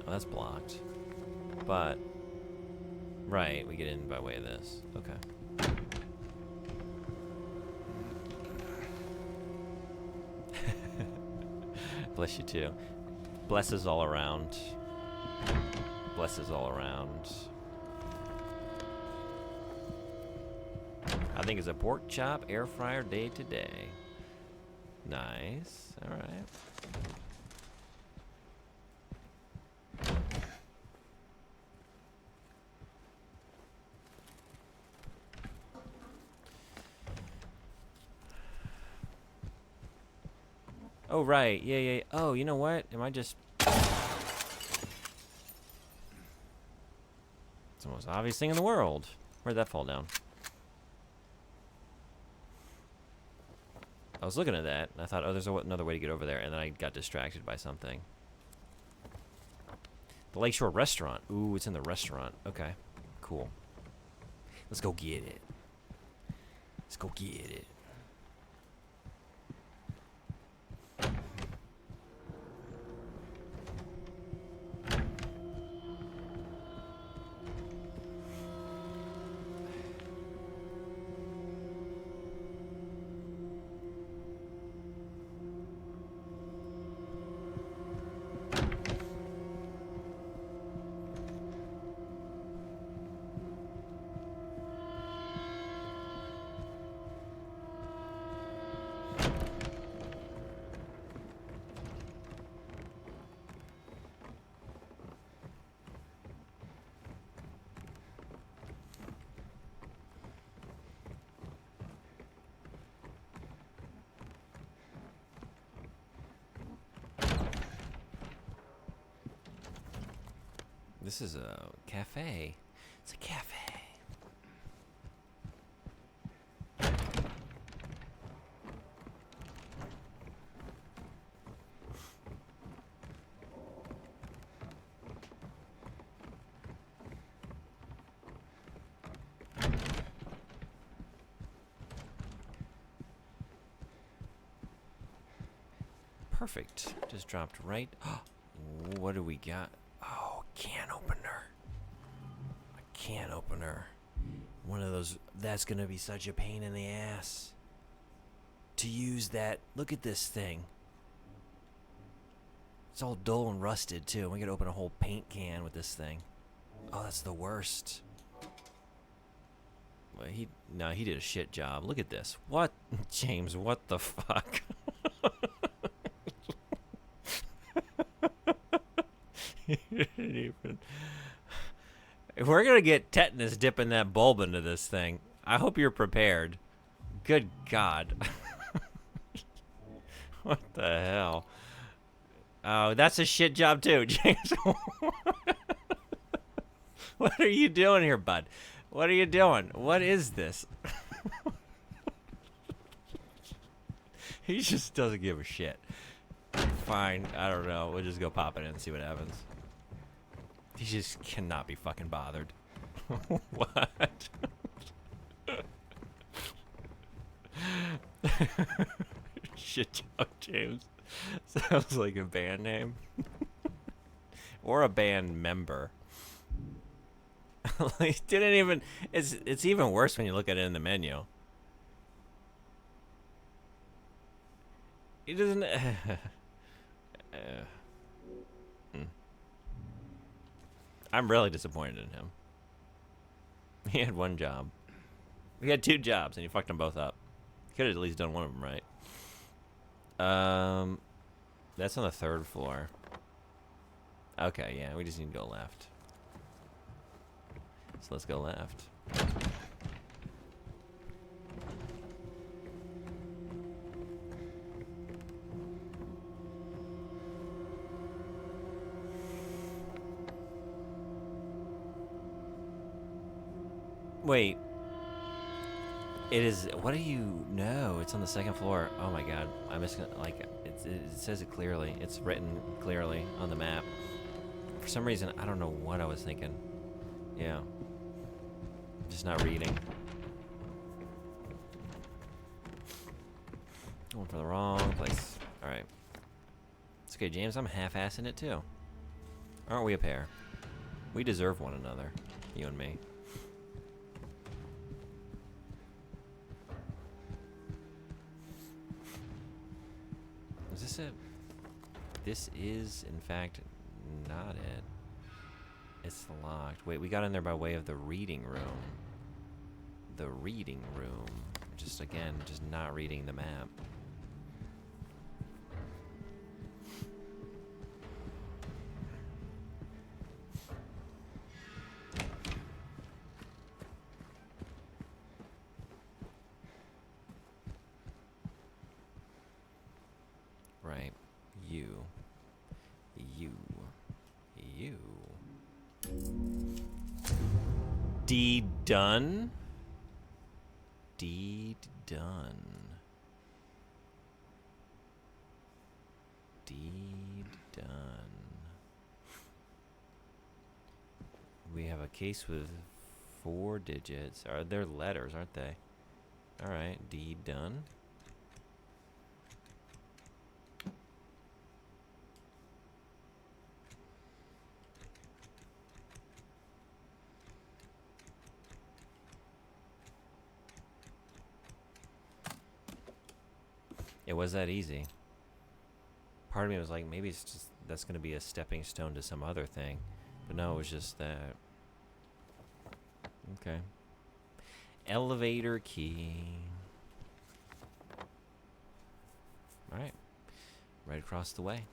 Oh, that's blocked. But, right, we get in by way of this. Okay. Bless you too. Blesses all around. Blesses all around. I think it's a pork chop air fryer day today. Nice. All right. Oh, right. Yeah, yeah. Oh, you know what? Am I just... It's the most obvious thing in the world. Where'd that fall down? I was looking at that, and I thought, oh, there's another way to get over there, and then I got distracted by something. The Lakeshore Restaurant. Ooh, it's in the restaurant. Okay, cool. Let's go get it. Let's go get it. This is a cafe. It's a cafe. Perfect. Just dropped right. What do we got? Oh, can opener. A can opener. One of those. That's gonna be such a pain in the ass to use that. Look at this thing. It's all dull and rusted too. We gotta open a whole paint can with this thing. Oh, that's the worst. Well, he did a shit job. Look at this. What, James? What the fuck? Even. We're gonna get tetanus dipping that bulb into this thing. I hope you're prepared. Good God. What the hell? Oh, that's a shit job too, James. What are you doing here, bud? What are you doing? What is this? He just doesn't give a shit. Fine, I don't know. We'll just go pop it in and see what happens. He just cannot be fucking bothered. What? Shit job, James. Sounds like a band name. Or a band member. Like, didn't even... It's even worse when you look at it in the menu. He doesn't... I'm really disappointed in him. He had one job. He had two jobs, and he fucked them both up. Could have at least done one of them right. That's on the 3rd floor. Okay, yeah, we just need to go left. So let's go left. Wait. It is. What do you know? It's on the 2nd floor. Oh my God. I'm just gonna, like, it says it clearly. It's written clearly on the map. For some reason, I don't know what I was thinking. Yeah. Just not reading. Going for the wrong place. Alright. It's okay, James. I'm half-assing it, too. Aren't we a pair? We deserve one another. You and me. Is this it? This is, in fact, not it. It's locked. Wait, we got in there by way of the reading room. The reading room. Just, again, just not reading the map. Right. You. Deed done? Deed done. Deed done. We have a case with 4 digits. They're letters, aren't they? Alright, deed done. It was that easy. Part of me was like, maybe it's just that's going to be a stepping stone to some other thing. But no, it was just that. Okay. Elevator key. Alright. Right across the way.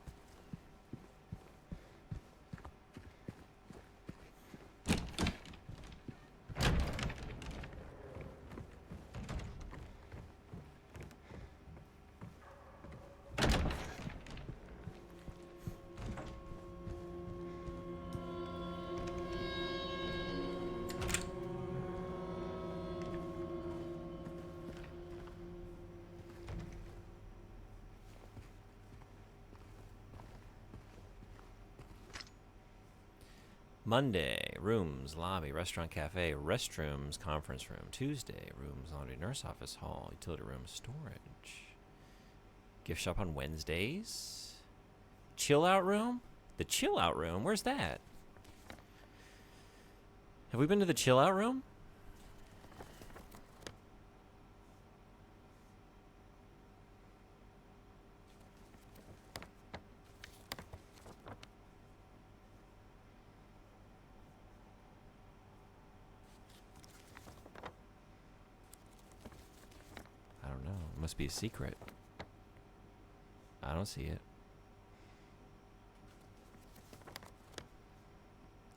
Monday, rooms, lobby, restaurant, cafe, restrooms, conference room. Tuesday, rooms, laundry, nurse office, hall, utility room, storage. Gift shop on Wednesdays. Chill out room? The chill out room? Where's that? Have we been to the chill out room? Must be a secret. I don't see it.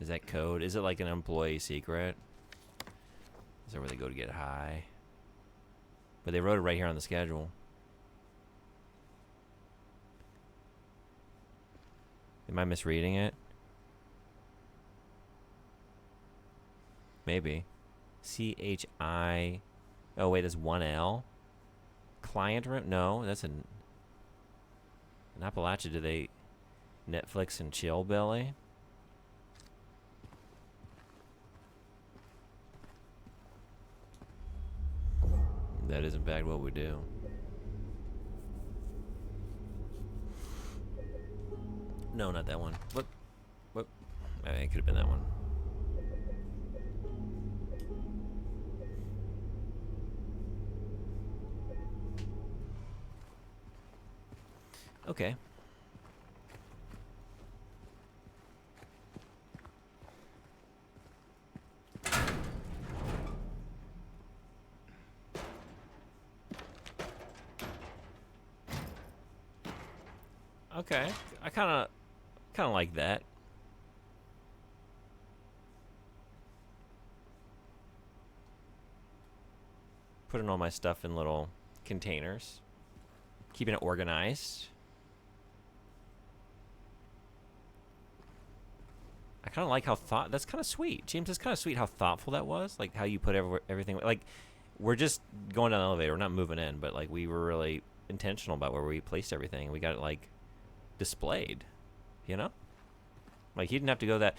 Is that code? Is it like an employee secret? Is that where they go to get high? But they wrote it right here on the schedule. Am I misreading it? Maybe. C-H-I... Oh, wait, that's 1L? Client room? No, that's in Appalachia. Do they Netflix and chill, Billy? That is in fact what we do. No, not that one. What? It could have been that one. Okay. Okay. I kind of like that. Putting all my stuff in little containers. Keeping it organized. I kind of like how that's kind of sweet. James, that's kind of sweet how thoughtful that was. Like how you put everything, like we're just going down the elevator. We're not moving in, but like we were really intentional about where we placed everything. We got it like displayed, you know? Like he didn't have to go that.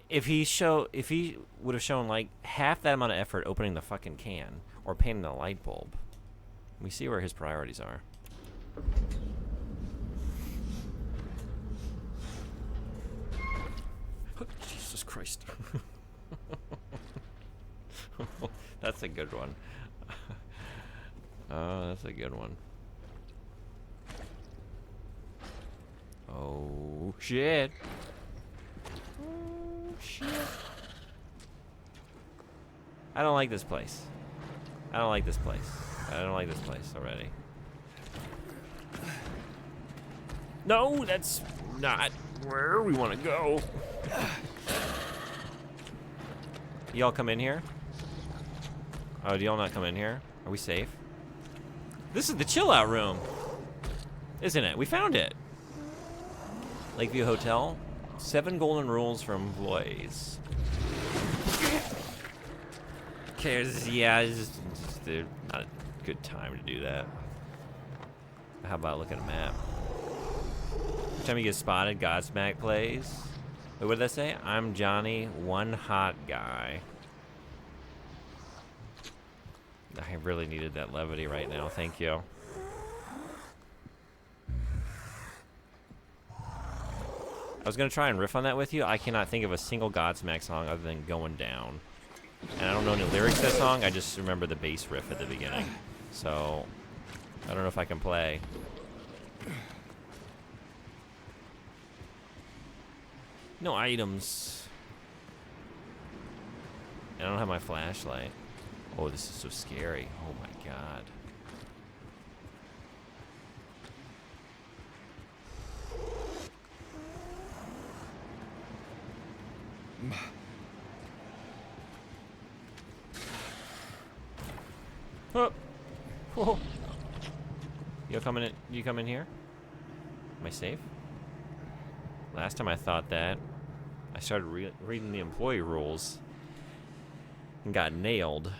if he would have shown like half that amount of effort opening the fucking can or painting the light bulb, we see where his priorities are. Jesus Christ. That's a good one. Oh, that's a good one. Oh, shit. Oh, shit. I don't like this place. I don't like this place. I don't like this place already. No, that's not where we want to go. Y'all come in here? Oh, do y'all not come in here? Are we safe? This is the chill out room, isn't it? We found it. Lakeview Hotel. 7 golden rules for employees. Cares? Yeah, it's just not a good time to do that. How about looking at a map? Every time you get spotted, Godsmack plays. Wait, what did that say? I'm Johnny, one hot guy. I really needed that levity right now. Thank you. I was going to try and riff on that with you. I cannot think of a single Godsmack song other than Going Down. And I don't know any lyrics to that song. I just remember the bass riff at the beginning. So, I don't know if I can play. No items. I don't have my flashlight. Oh, this is so scary. Oh my god. Oh. Oh. You coming in? You come in here? Am I safe? Last time I thought that, I started reading the employee rules and got nailed.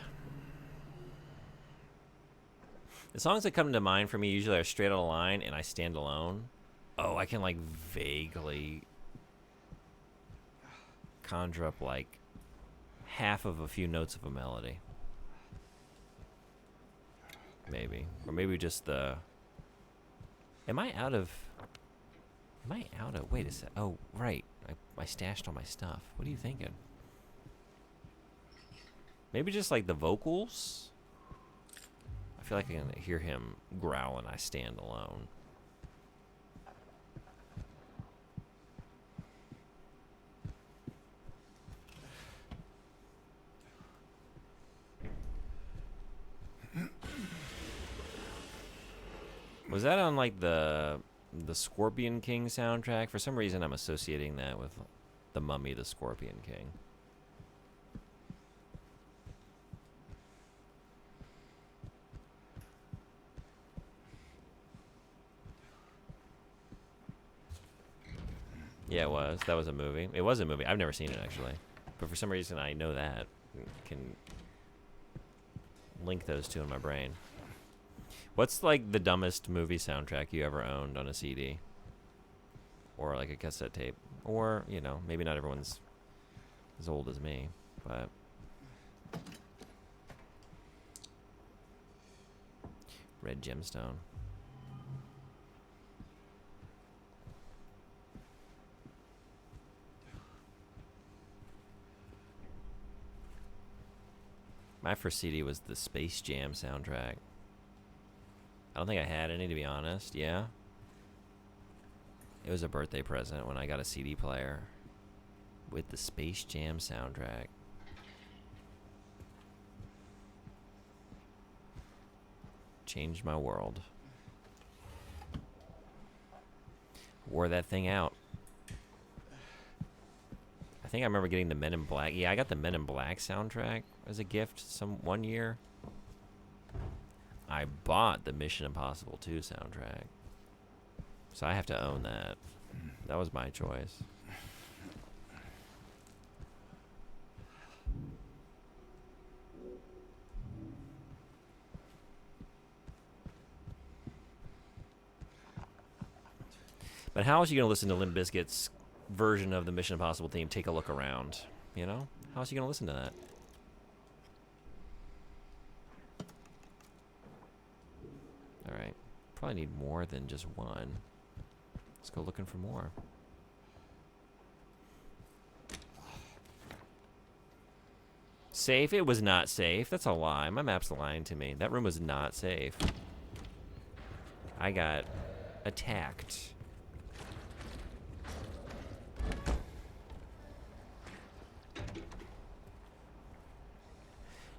The songs that come to mind for me usually are Straight Outta Line and I Stand Alone. Oh, I can like vaguely conjure up like half of a few notes of a melody. Maybe. Or maybe just the... Am I out of... Wait a sec. Oh, right. I stashed all my stuff. What are you thinking? Maybe just like the vocals? I feel like I can hear him growling, I stand alone. Was that on like the Scorpion King soundtrack? For some reason I'm associating that with the Mummy, the Scorpion King. Yeah, it was. That was a movie. It was a movie. I've never seen it, actually. But for some reason, I know that. Can link those two in my brain. What's, like, the dumbest movie soundtrack you ever owned on a CD? Or, like, a cassette tape? Or, you know, maybe not everyone's as old as me, but... Red Gemstone. My first CD was the Space Jam soundtrack. I don't think I had any, to be honest. Yeah. It was a birthday present when I got a CD player with the Space Jam soundtrack. Changed my world. Wore that thing out. I think I remember getting the Men in Black. Yeah, I got the Men in Black soundtrack as a gift one year. I bought the Mission Impossible 2 soundtrack. So I have to own that. That was my choice. But how else are you going to listen to Limp Bizkit's version of the Mission Impossible theme, Take a Look Around. You know? How else are you going to listen to that? Alright. Probably need more than just one. Let's go looking for more. Safe? It was not safe. That's a lie. My map's lying to me. That room was not safe. I got attacked.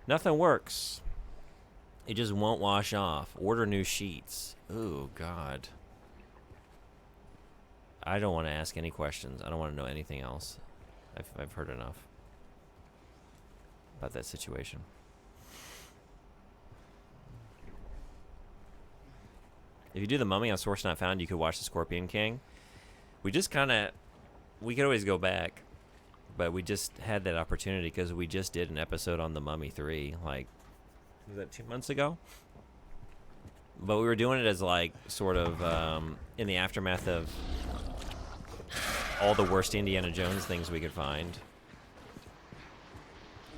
Nothing works. It just won't wash off. Order new sheets. Oh, God. I don't want to ask any questions. I don't want to know anything else. I've heard enough about that situation. If you do the Mummy on Source Not Found, you could watch the Scorpion King. We just kind of... We could always go back. But we just had that opportunity because we just did an episode on the Mummy 3. Like, was that 2 months ago? But we were doing it as, like, sort of in the aftermath of all the worst Indiana Jones things we could find.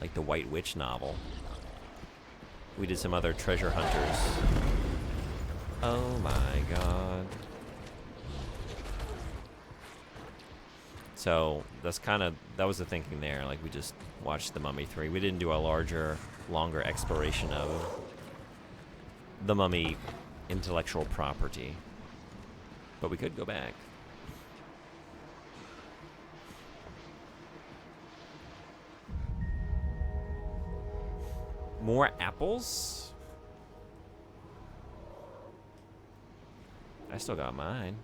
Like the White Witch novel. We did some other treasure hunters. Oh my god. So that's kind of, that was the thinking there. Like we just watched The Mummy 3. We didn't do a larger, longer exploration of the Mummy intellectual property. But we could go back. More apples? I still got mine.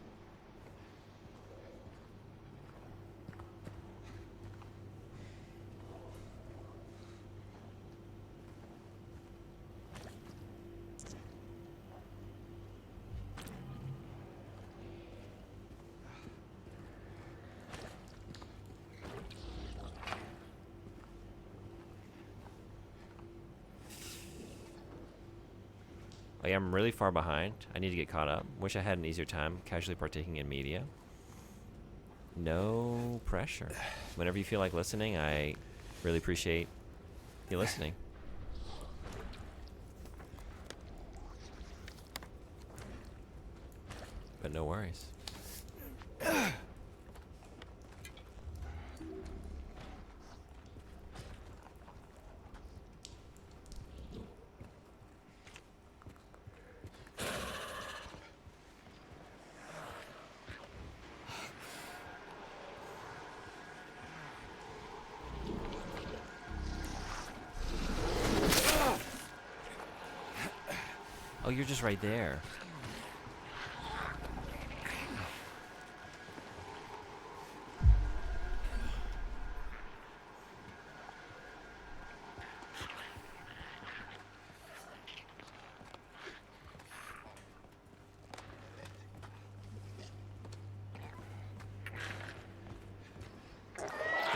Like, I'm really far behind. I need to get caught up. Wish I had an easier time casually partaking in media. No pressure. Whenever you feel like listening, I really appreciate you listening. But no worries. Oh, you're just right there.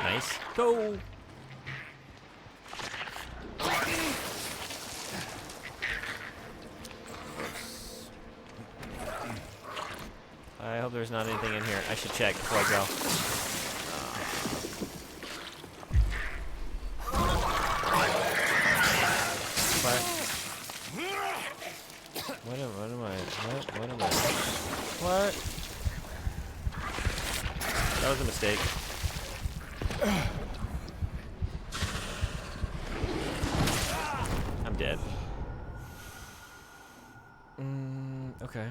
Nice. Go! I hope there's not anything in here. I should check before I go. What am I? What? That was a mistake. I'm dead. Okay.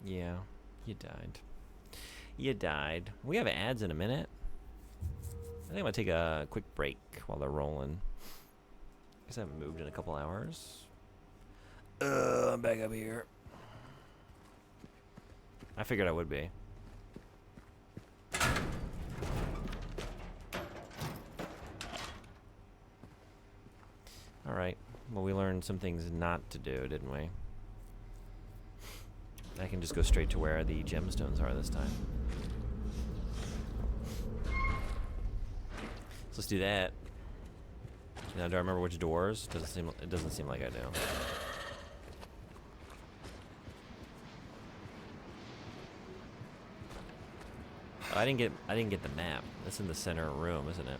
Yeah, you died. You died. We have ads in a minute. I think I'm gonna take a quick break while they're rolling. Guess I haven't moved in a couple hours. I'm back up here. I figured I would be. Alright. Well, we learned some things not to do, didn't we? I can just go straight to where the gemstones are this time. So let's do that. Now, do I remember which doors? It doesn't seem like I do. I didn't get the map. That's in the center room, isn't it?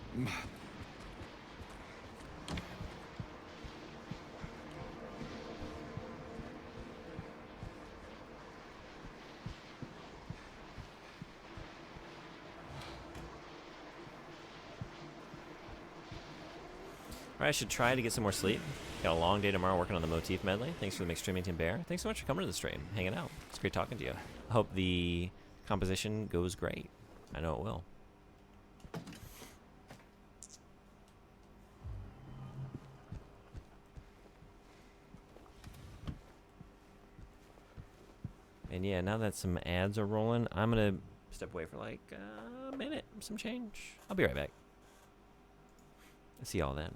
Alright, I should try to get some more sleep. Got a long day tomorrow working on the motif medley. Thanks for the mixed streaming team, Bear. Thanks so much for coming to the stream, hanging out. It's great talking to you. I hope the composition goes great. I know it will. And yeah, now that some ads are rolling, I'm gonna step away for like a minute, some change. I'll be right back. See y'all then.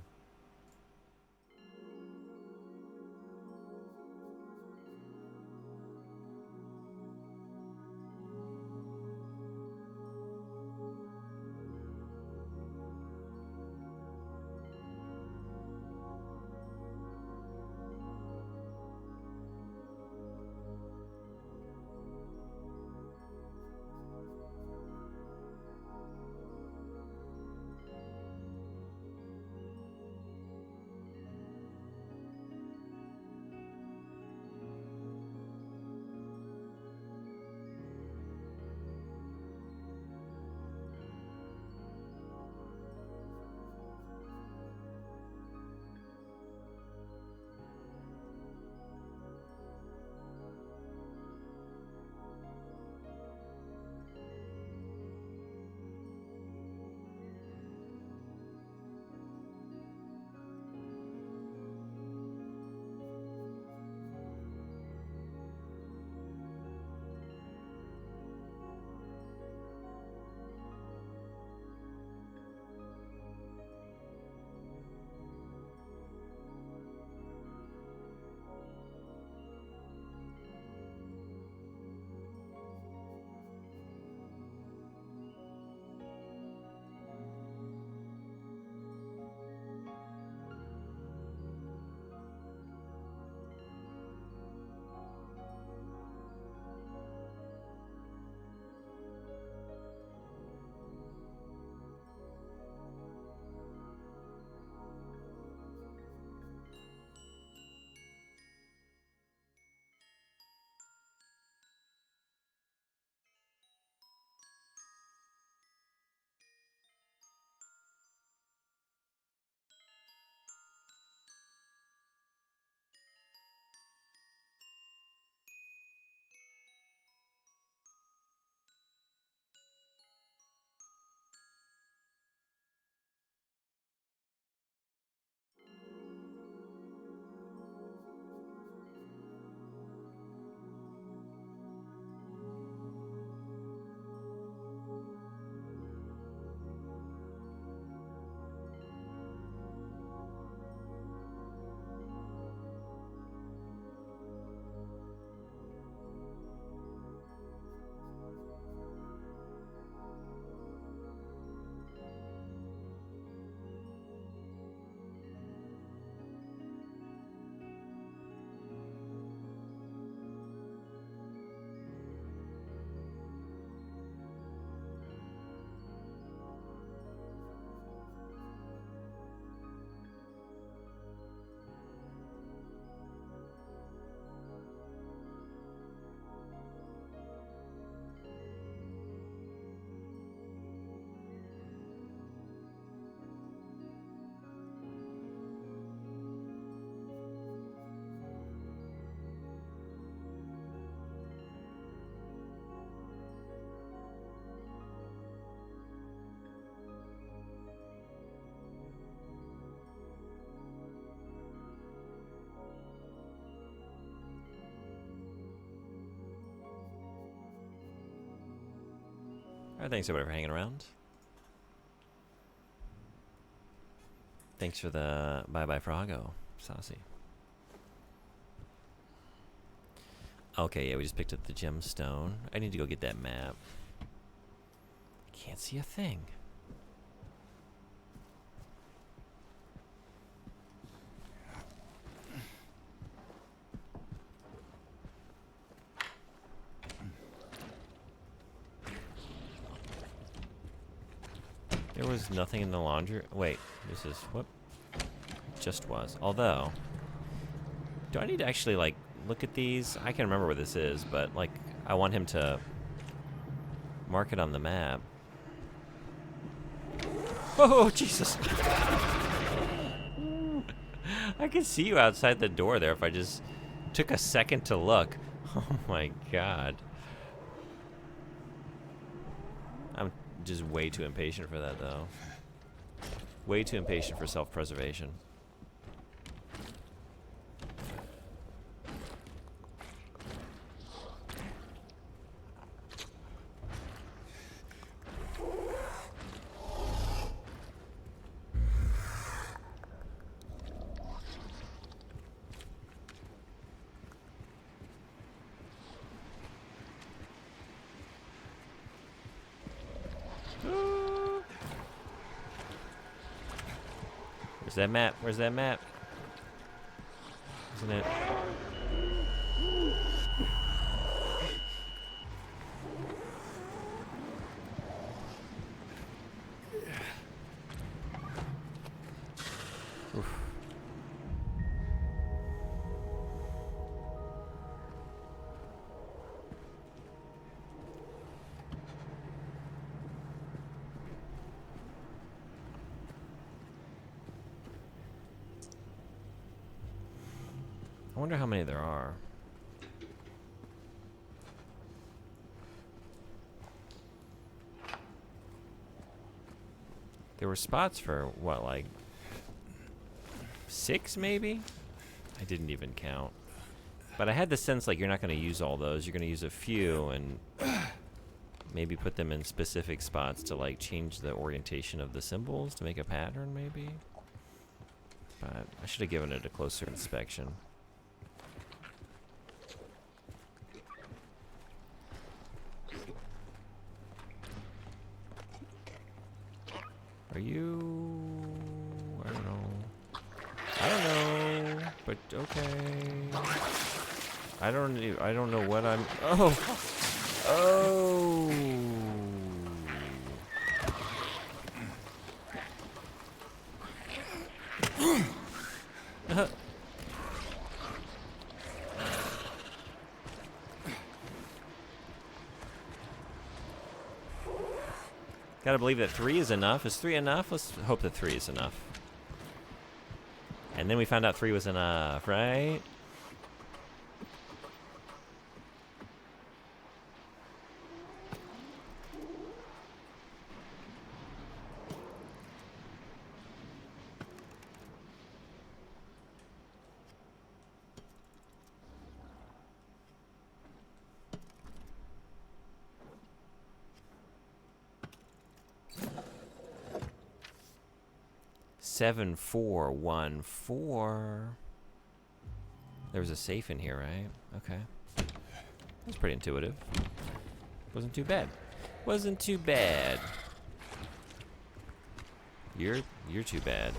Alright, thanks everybody for hanging around. Thanks for the bye-bye Froggo, Saucy. Okay, yeah, we just picked up the gemstone. I need to go get that map. Can't see a thing. There was nothing in the laundry. Wait, this is what? Just was. Although, do I need to actually like look at these? I can remember where this is, but like I want him to mark it on the map. Oh Jesus! I can see you outside the door there if I just took a second to look. Oh my God. I'm just way too impatient for that, though. Way too impatient for self-preservation. Where's that map? Where's that map? Isn't it? Oof. I wonder how many there are. There were spots for, what, like 6 maybe? I didn't even count. But I had the sense like you're not going to use all those. You're going to use a few and maybe put them in specific spots to like change the orientation of the symbols to make a pattern maybe. But I should have given it a closer inspection. Are you... I don't know. I don't know, but okay. I don't know what I'm... Oh! Oh! Gotta believe that 3 is enough. Is 3 enough? Let's hope that 3 is enough. And then we found out 3 was enough, right? Seven, 4, 1, 4. There was a safe in here, right? Okay. That's pretty intuitive. Wasn't too bad. Wasn't too bad. You're too bad.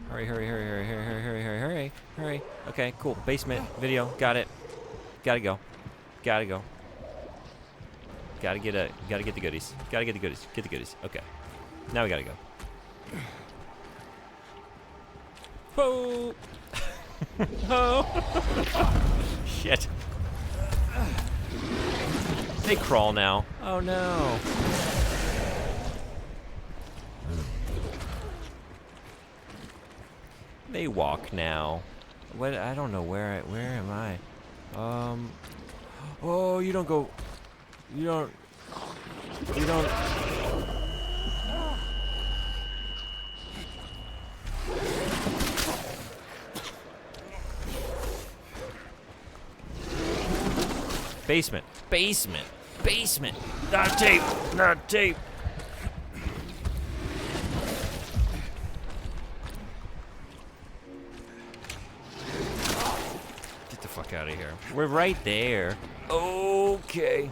Hurry, hurry, hurry, hurry, hurry, hurry, hurry, hurry, hurry, hurry. Okay, cool. Basement, video, got it. Gotta go. Gotta go. Gotta get the goodies. Gotta get the goodies. Get the goodies. Okay. Now we gotta go. Whoa! Oh! Shit. They crawl now. Oh no. They walk now. What? I don't know where am I? Oh, you don't go. You don't. Basement. Basement. Basement. Not tape. Not tape. Out of here. We're right there. Okay.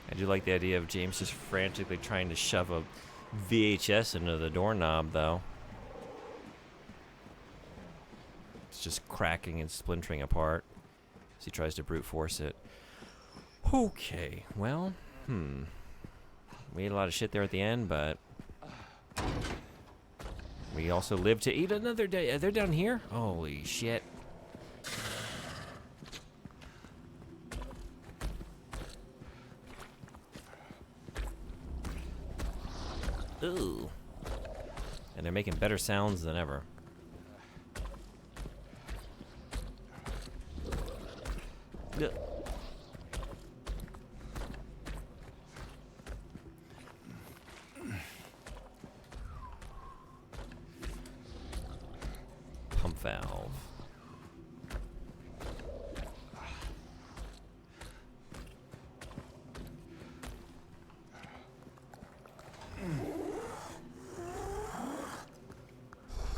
I do like the idea of James just frantically trying to shove a VHS into the doorknob, though. It's just cracking and splintering apart as he tries to brute force it. Okay, well, we ate a lot of shit there at the end, but we also live to eat another day. They're down here? Holy shit. Ooh. And they're making better sounds than ever. Ugh. Pump valve.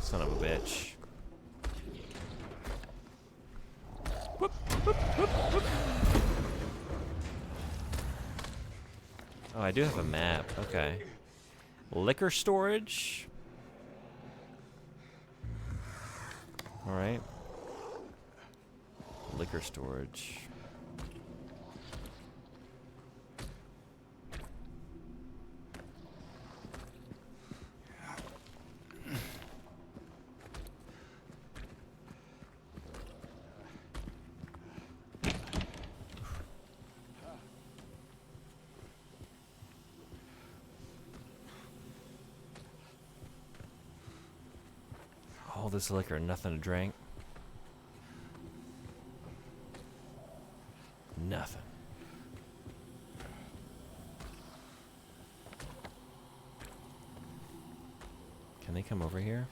Son of a bitch. Whoop, whoop, whoop, whoop. Oh, I do have a map. Okay. Liquor storage. All right. Liquor storage. All this liquor, nothing to drink. Nothing. Can they come over here?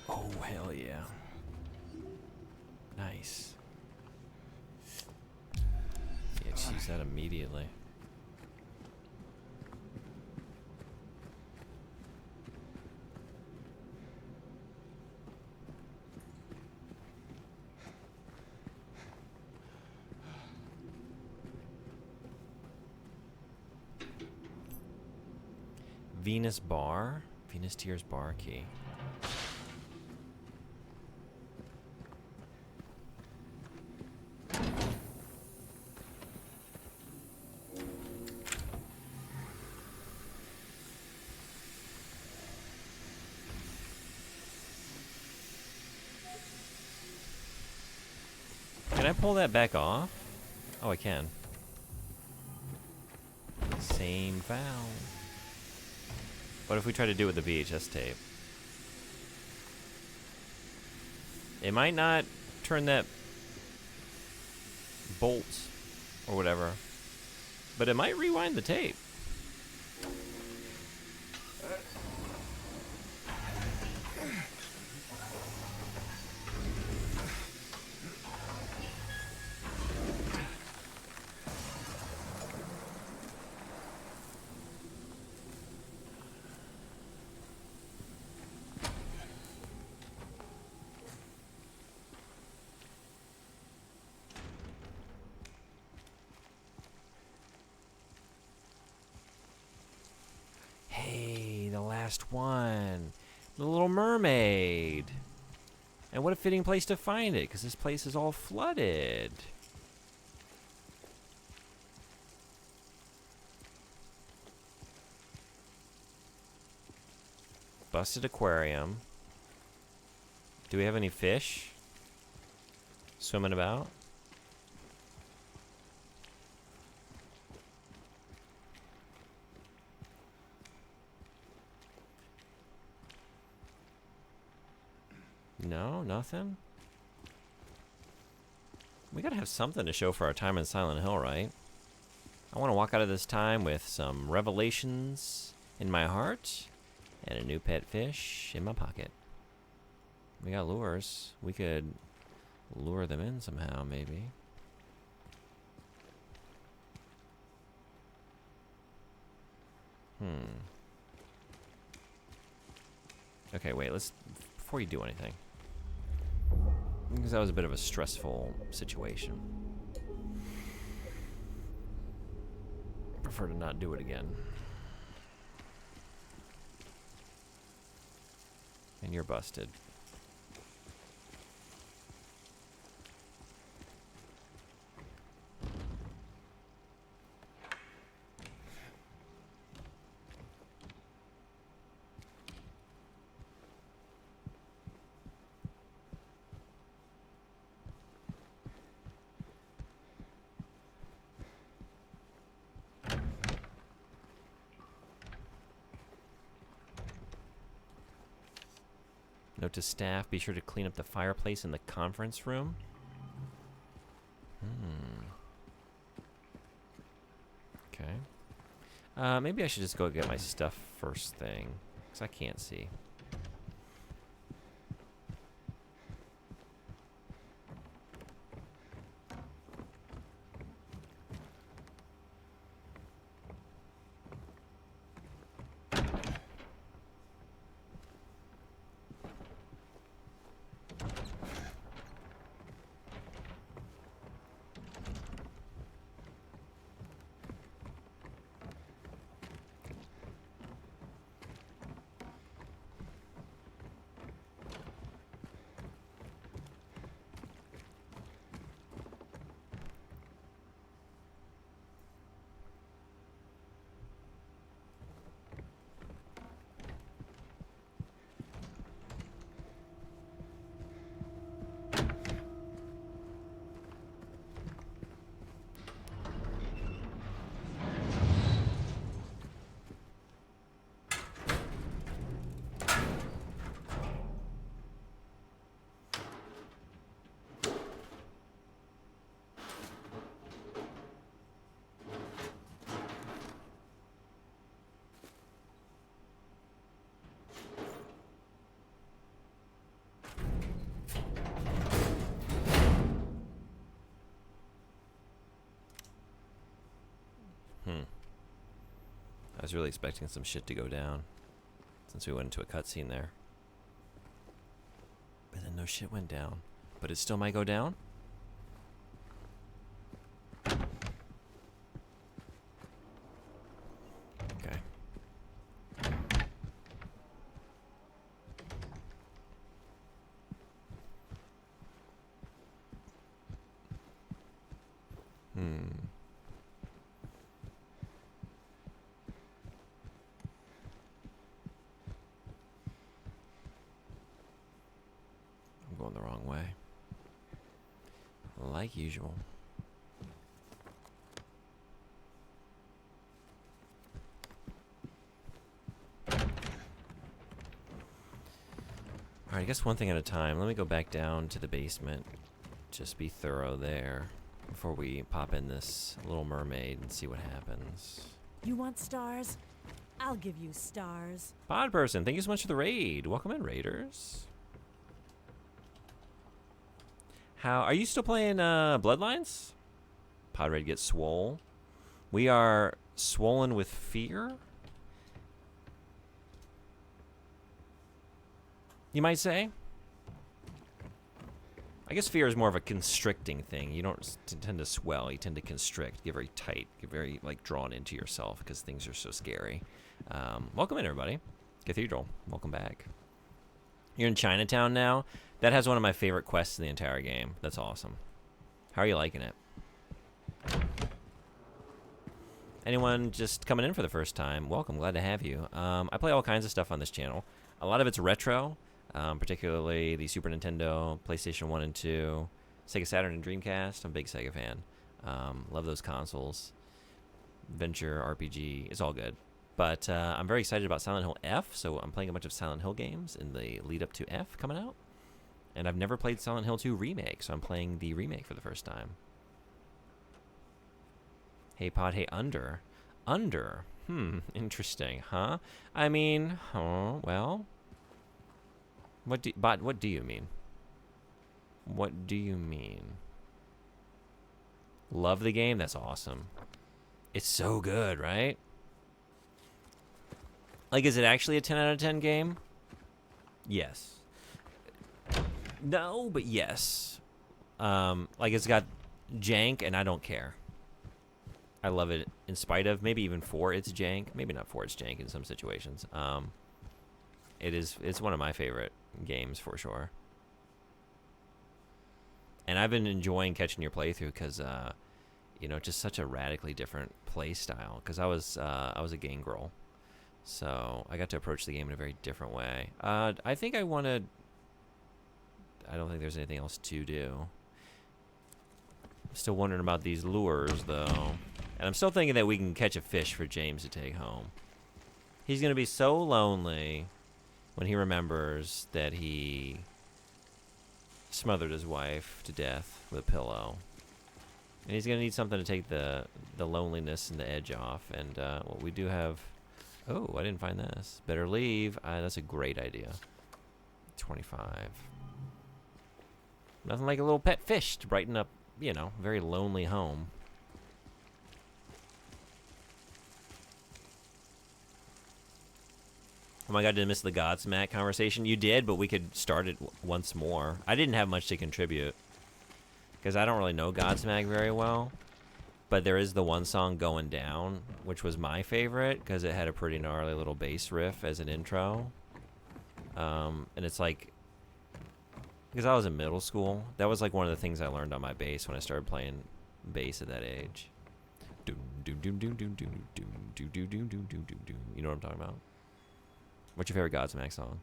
Oh, hell yeah. Nice. Yeah, just use that immediately. Venus bar? Venus Tears bar key. Can I pull that back off? Oh, I can. Same valve. What if we try to do it with the VHS tape? It might not turn that bolt or whatever, but it might rewind the tape. Last one. The Little Mermaid. And what a fitting place to find it, because this place is all flooded. Busted aquarium. Do we have any fish swimming about? No, nothing? We gotta have something to show for our time in Silent Hill, right? I want to walk out of this time with some revelations in my heart and a new pet fish in my pocket. We got lures. We could lure them in somehow, maybe. Okay, wait, before you do anything, because that was a bit of a stressful situation. Prefer to not do it again. And you're busted. Note to staff, be sure to clean up the fireplace in the conference room. Okay. Maybe I should just go get my stuff first thing, because I can't see. I was really expecting some shit to go down, since we went into a cutscene there. But then no shit went down. But it still might go down? Okay. I'm going the wrong way. Like usual. Alright, I guess one thing at a time. Let me go back down to the basement. Just be thorough there before we pop in this Little Mermaid and see what happens. You want stars? I'll give you stars. Pod person, thank you so much for the raid. Welcome in, Raiders. How are you still playing Bloodlines? Pod raid gets swole. We are swollen with fear. You might say. I guess fear is more of a constricting thing. You don't tend to swell. You tend to constrict. Get very tight. Get very like drawn into yourself because things are so scary. Welcome in, everybody. Cathedral, welcome back. You're in Chinatown now. That has one of my favorite quests in the entire game. That's awesome. How are you liking it? Anyone just coming in for the first time? Welcome, glad to have you. I play all kinds of stuff on this channel. A lot of it's retro, particularly the Super Nintendo, PlayStation 1 and 2, Sega Saturn and Dreamcast. I'm a big Sega fan. Love those consoles. Adventure, RPG, it's all good. But I'm very excited about Silent Hill F, so I'm playing a bunch of Silent Hill games in the lead up to F coming out. And I've never played Silent Hill 2 Remake, so I'm playing the remake for the first time. Hey pod, hey under. Under. Interesting, huh? I mean, well. What do you mean? What do you mean? Love the game? That's awesome. It's so good, right? Like, is it actually a 10 out of 10 game? Yes. No, but yes. Like, it's got jank, and I don't care. I love it in spite of, maybe even for its jank. Maybe not for its jank in some situations. It's one of my favorite games for sure. And I've been enjoying catching your playthrough because, you know, just such a radically different play style. Because I was a gangrel, so I got to approach the game in a very different way. I think I want to. I don't think there's anything else to do. I'm still wondering about these lures, though. And I'm still thinking that we can catch a fish for James to take home. He's going to be so lonely when he remembers that he smothered his wife to death with a pillow. And he's going to need something to take the loneliness and the edge off. And, well, we do have... Oh, I didn't find this. Better leave. That's a great idea. 25. Nothing like a little pet fish to brighten up, you know, a very lonely home. Oh my god, did I miss the Godsmack conversation? You did, but we could start it once more. I didn't have much to contribute, because I don't really know Godsmack very well. But there is the one song, Going Down, which was my favorite, because it had a pretty gnarly little bass riff as an intro. And it's like, because I was in middle school, that was like one of the things I learned on my bass when I started playing bass at that age. You know what I'm talking about? What's your favorite Godsmack song?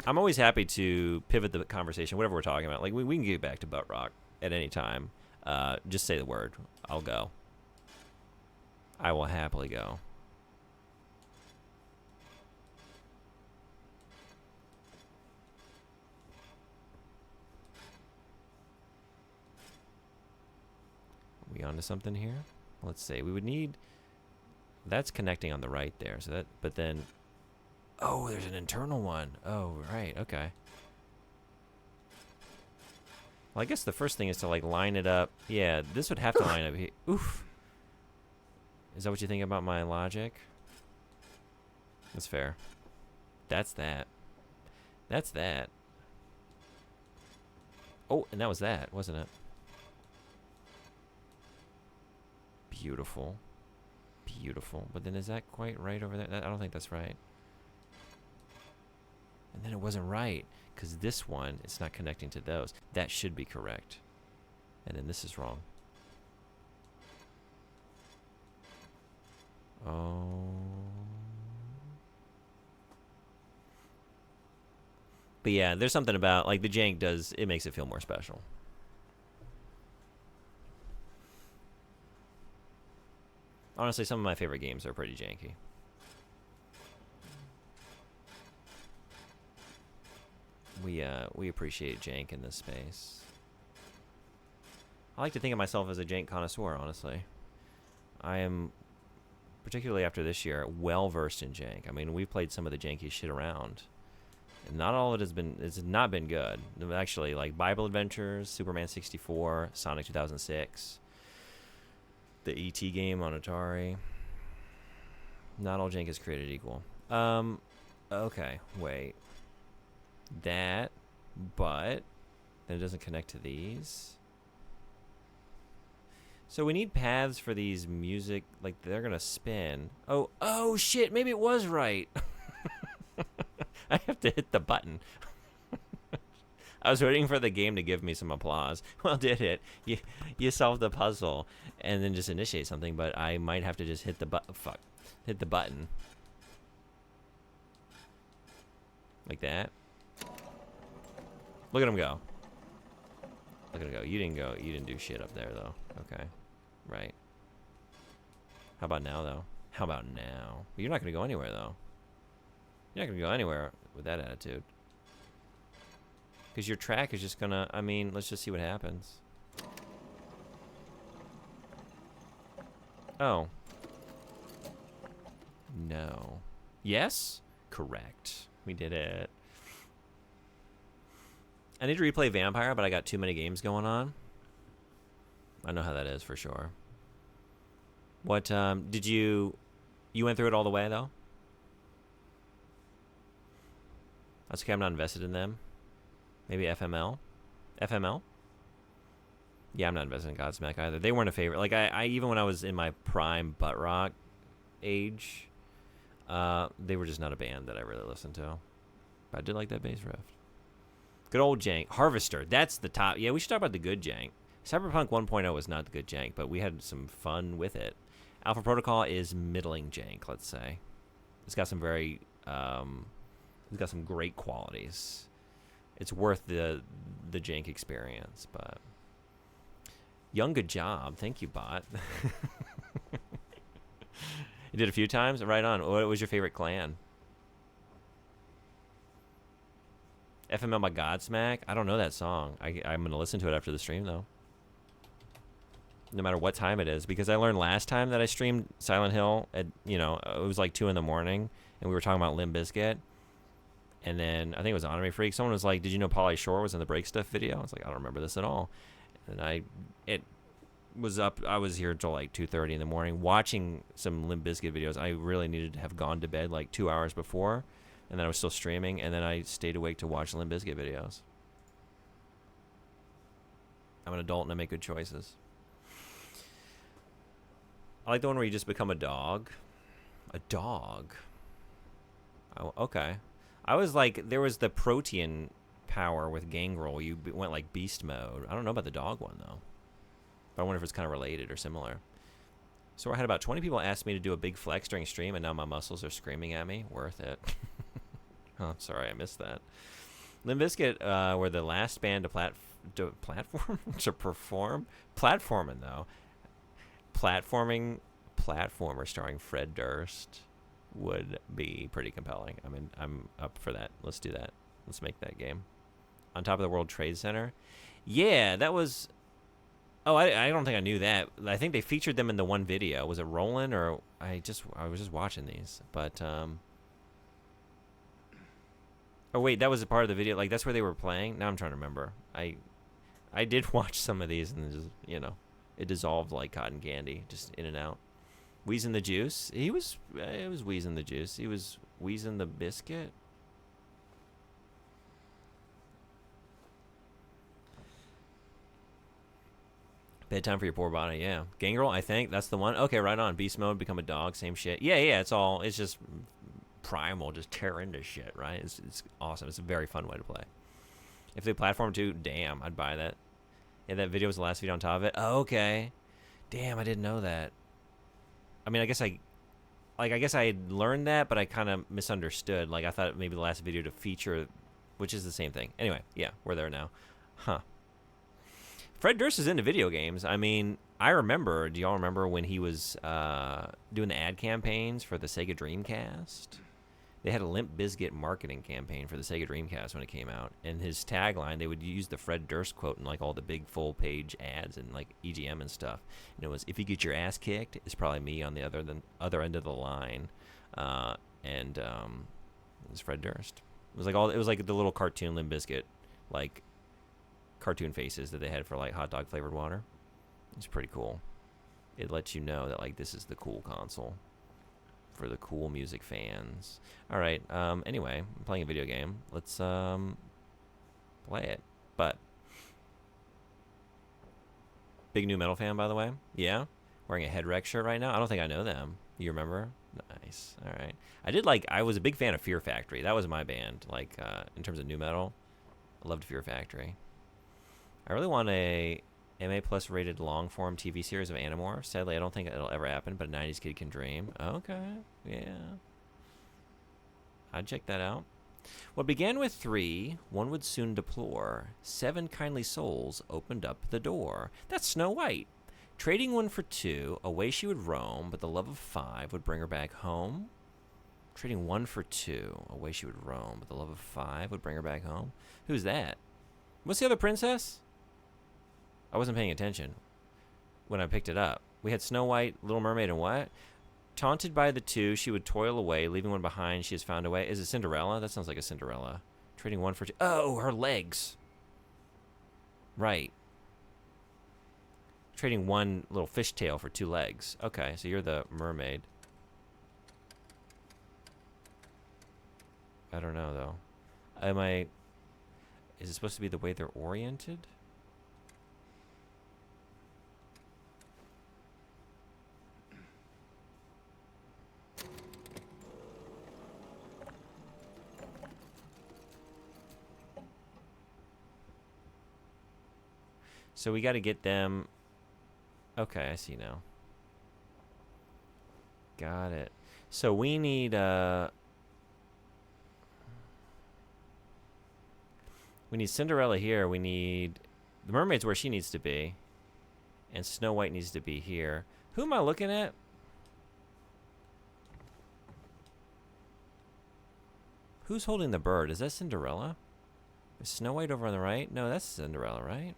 I'm always happy to pivot the conversation, whatever we're talking about. Like, we can get back to butt rock at any time. Just say the word. I'll go. I will happily go. Are we onto something here? Let's see. We would need... That's connecting on the right there. So that, but then... Oh, there's an internal one. Oh, right. Okay. Well, I guess the first thing is to, like, line it up. Yeah, this would have to line up here. Oof. Is that what you think about my logic? That's fair. That's that. That's that. Oh, and that was that, wasn't it? Beautiful. Beautiful. But then is that quite right over there? I don't think that's right. And then it wasn't right, because this one, it's not connecting to those. That should be correct. And then this is wrong. Oh. But yeah, there's something about, like, the jank does, it makes it feel more special. Honestly, some of my favorite games are pretty janky. We appreciate jank in this space. I like to think of myself as a jank connoisseur, honestly. I am, particularly after this year, well versed in jank. I mean, we've played some of the jankiest shit around. And not all of it it's not been good. Actually, like Bible Adventures, Superman 64, Sonic 2006, the E.T. game on Atari. Not all jank is created equal. Okay, wait. That, but then it doesn't connect to these. So we need paths for these music, like they're gonna spin. Oh shit, maybe it was right. I have to hit the button. I was waiting for the game to give me some applause. Well, did it? You solved the puzzle and then just initiate something, but I might have to just hit the hit the button. Like that. Look at him go. Look at him go. You didn't do shit up there, though. Okay. Right. How about now, though? How about now? But you're not going to go anywhere, though. You're not going to go anywhere with that attitude. Because your track is just going to... I mean, let's just see what happens. Oh. No. Yes? Correct. We did it. I need to replay Vampire, but I got too many games going on. I know how that is for sure. What, did you went through it all the way, though? That's okay, I'm not invested in them. Maybe FML? FML? Yeah, I'm not invested in Godsmack either. They weren't a favorite. Like, I even when I was in my prime butt rock age, they were just not a band that I really listened to. But I did like that bass riff. Good old jank. Harvester. That's the top. Yeah, we should talk about the good jank. Cyberpunk 1.0 was not the good jank, but we had some fun with it. Alpha Protocol is middling jank, let's say. It's got some very, it's got some great qualities. It's worth the jank experience, but young good job. Thank you, bot. You did a few times? Right on. What was your favorite clan? FML by Godsmack? I don't know that song. I'm going to listen to it after the stream, though. No matter what time it is. Because I learned last time that I streamed Silent Hill at, it was like 2 in the morning. And we were talking about Limp Bizkit. And then, I think it was Anime Freak. Someone was like, did you know Pauly Shore was in the Break Stuff video? I was like, I don't remember this at all. And I was here until like 2:30 in the morning watching some Limp Bizkit videos. I really needed to have gone to bed like 2 hours before. And then I was still streaming, and then I stayed awake to watch Limp Bizkit videos. I'm an adult and I make good choices. I like the one where you just become a dog. A dog? Oh, okay. I was like, there was the Protean power with Gangrel. You went like beast mode. I don't know about the dog one, though. But I wonder if it's kind of related or similar. So I had about 20 people ask me to do a big flex during stream, and now my muscles are screaming at me. Worth it. Oh, sorry, I missed that. Limp Bizkit were the last band to platform to perform platforming though. Platformer starring Fred Durst would be pretty compelling. I mean, I'm up for that. Let's do that. Let's make that game. On top of the World Trade Center. Yeah, that was. Oh, I don't think I knew that. I think they featured them in the one video. Was it Roland or I was just watching these, but Oh wait, that was a part of the video. Like that's where they were playing. Now I'm trying to remember. I did watch some of these, and just it dissolved like cotton candy, just in and out. Wheezing the Juice. It was Wheezing the Juice. He was Wheezing the Biscuit. Bedtime for your poor body. Yeah, Gangrel. I think that's the one. Okay, right on. Beast mode. Become a dog. Same shit. Yeah. It's just. Primal, just tear into shit, right? It's awesome. It's a very fun way to play. If they platform too, damn, I'd buy that. Yeah, that video was the last video on top of it. Oh, okay. Damn, I didn't know that. I mean, I guess I had learned that, but I kind of misunderstood. Like, I thought maybe the last video to feature, which is the same thing. Anyway, yeah, we're there now. Huh. Fred Durst is into video games. I mean, I remember, do y'all remember when he was doing the ad campaigns for the Sega Dreamcast? They had a Limp Bizkit marketing campaign for the Sega Dreamcast when it came out. And his tagline, they would use the Fred Durst quote in like all the big full-page ads and like EGM and stuff. And it was, if you get your ass kicked, it's probably me on the other end of the line. It was Fred Durst. It was like the little cartoon Limp Bizkit, like cartoon faces that they had for like hot dog flavored water. It's pretty cool. It lets you know that like this is the cool console for the cool music fans. All right. Anyway, I'm playing a video game. Let's play it. But big new metal fan, by the way. Yeah, wearing a Head Wreck shirt right now. I don't think I know them. You remember? Nice. All right. I was a big fan of Fear Factory. That was my band. Like in terms of new metal, I loved Fear Factory. I really want a MA plus rated long form TV series of Animorphs. Sadly, I don't think it'll ever happen, but a 90s kid can dream. Okay, yeah. I'd check that out. What began with 3, one would soon deplore. 7 kindly souls opened up the door. That's Snow White. Trading 1 for 2, away she would roam, but the love of 5 would bring her back home. Trading 1 for 2, away she would roam, but the love of 5 would bring her back home. Who's that? What's the other princess? I wasn't paying attention when I picked it up. We had Snow White, Little Mermaid, and what? Taunted by the two, she would toil away, leaving one behind. She has found a way. Is it Cinderella? That sounds like a Cinderella. Trading one for two. Oh, her legs. Right. Trading one little fishtail for 2 legs. Okay, so you're the mermaid. I don't know, though. Is it supposed to be the way they're oriented? So we got to get them. Okay, I see now. Got it. So we need Cinderella here. We need the mermaid's where she needs to be, and Snow White needs to be here. Who am I looking at? Who's holding the bird? Is that Cinderella? Is Snow White over on the right? No, that's Cinderella, right?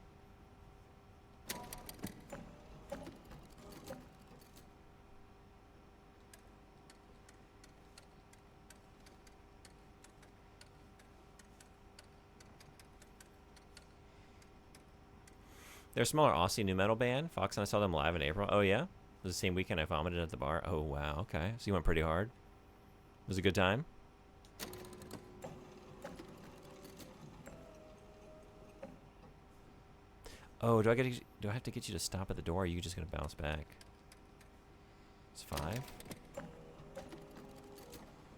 They're a smaller Aussie new metal band. Fox and I saw them live in April. Oh, yeah? It was the same weekend I vomited at the bar. Oh, wow. Okay. So you went pretty hard. It was a good time? Oh, do I have to get you to stop at the door, or are you just going to bounce back? It's 5.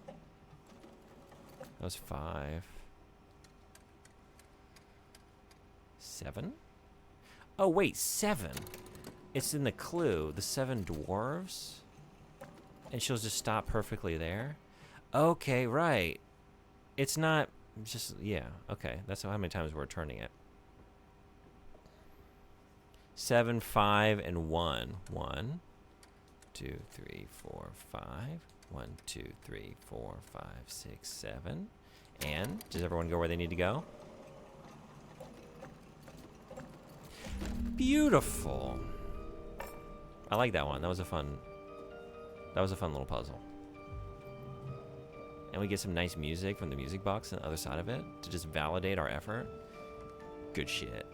That was 5. 7? Oh, wait, 7. It's in the clue. The 7 dwarves? And she'll just stop perfectly there? Okay, right. It's not just, yeah, okay. That's how many times we're turning it. 7, 5, and 1. 1, 2, 3, 4, 5. 1, 2, 3, 4, 5, 6, 7. And does everyone go where they need to go? Beautiful. I like that one. That was a fun little puzzle. And we get some nice music from the music box on the other side of it to just validate our effort. Good shit.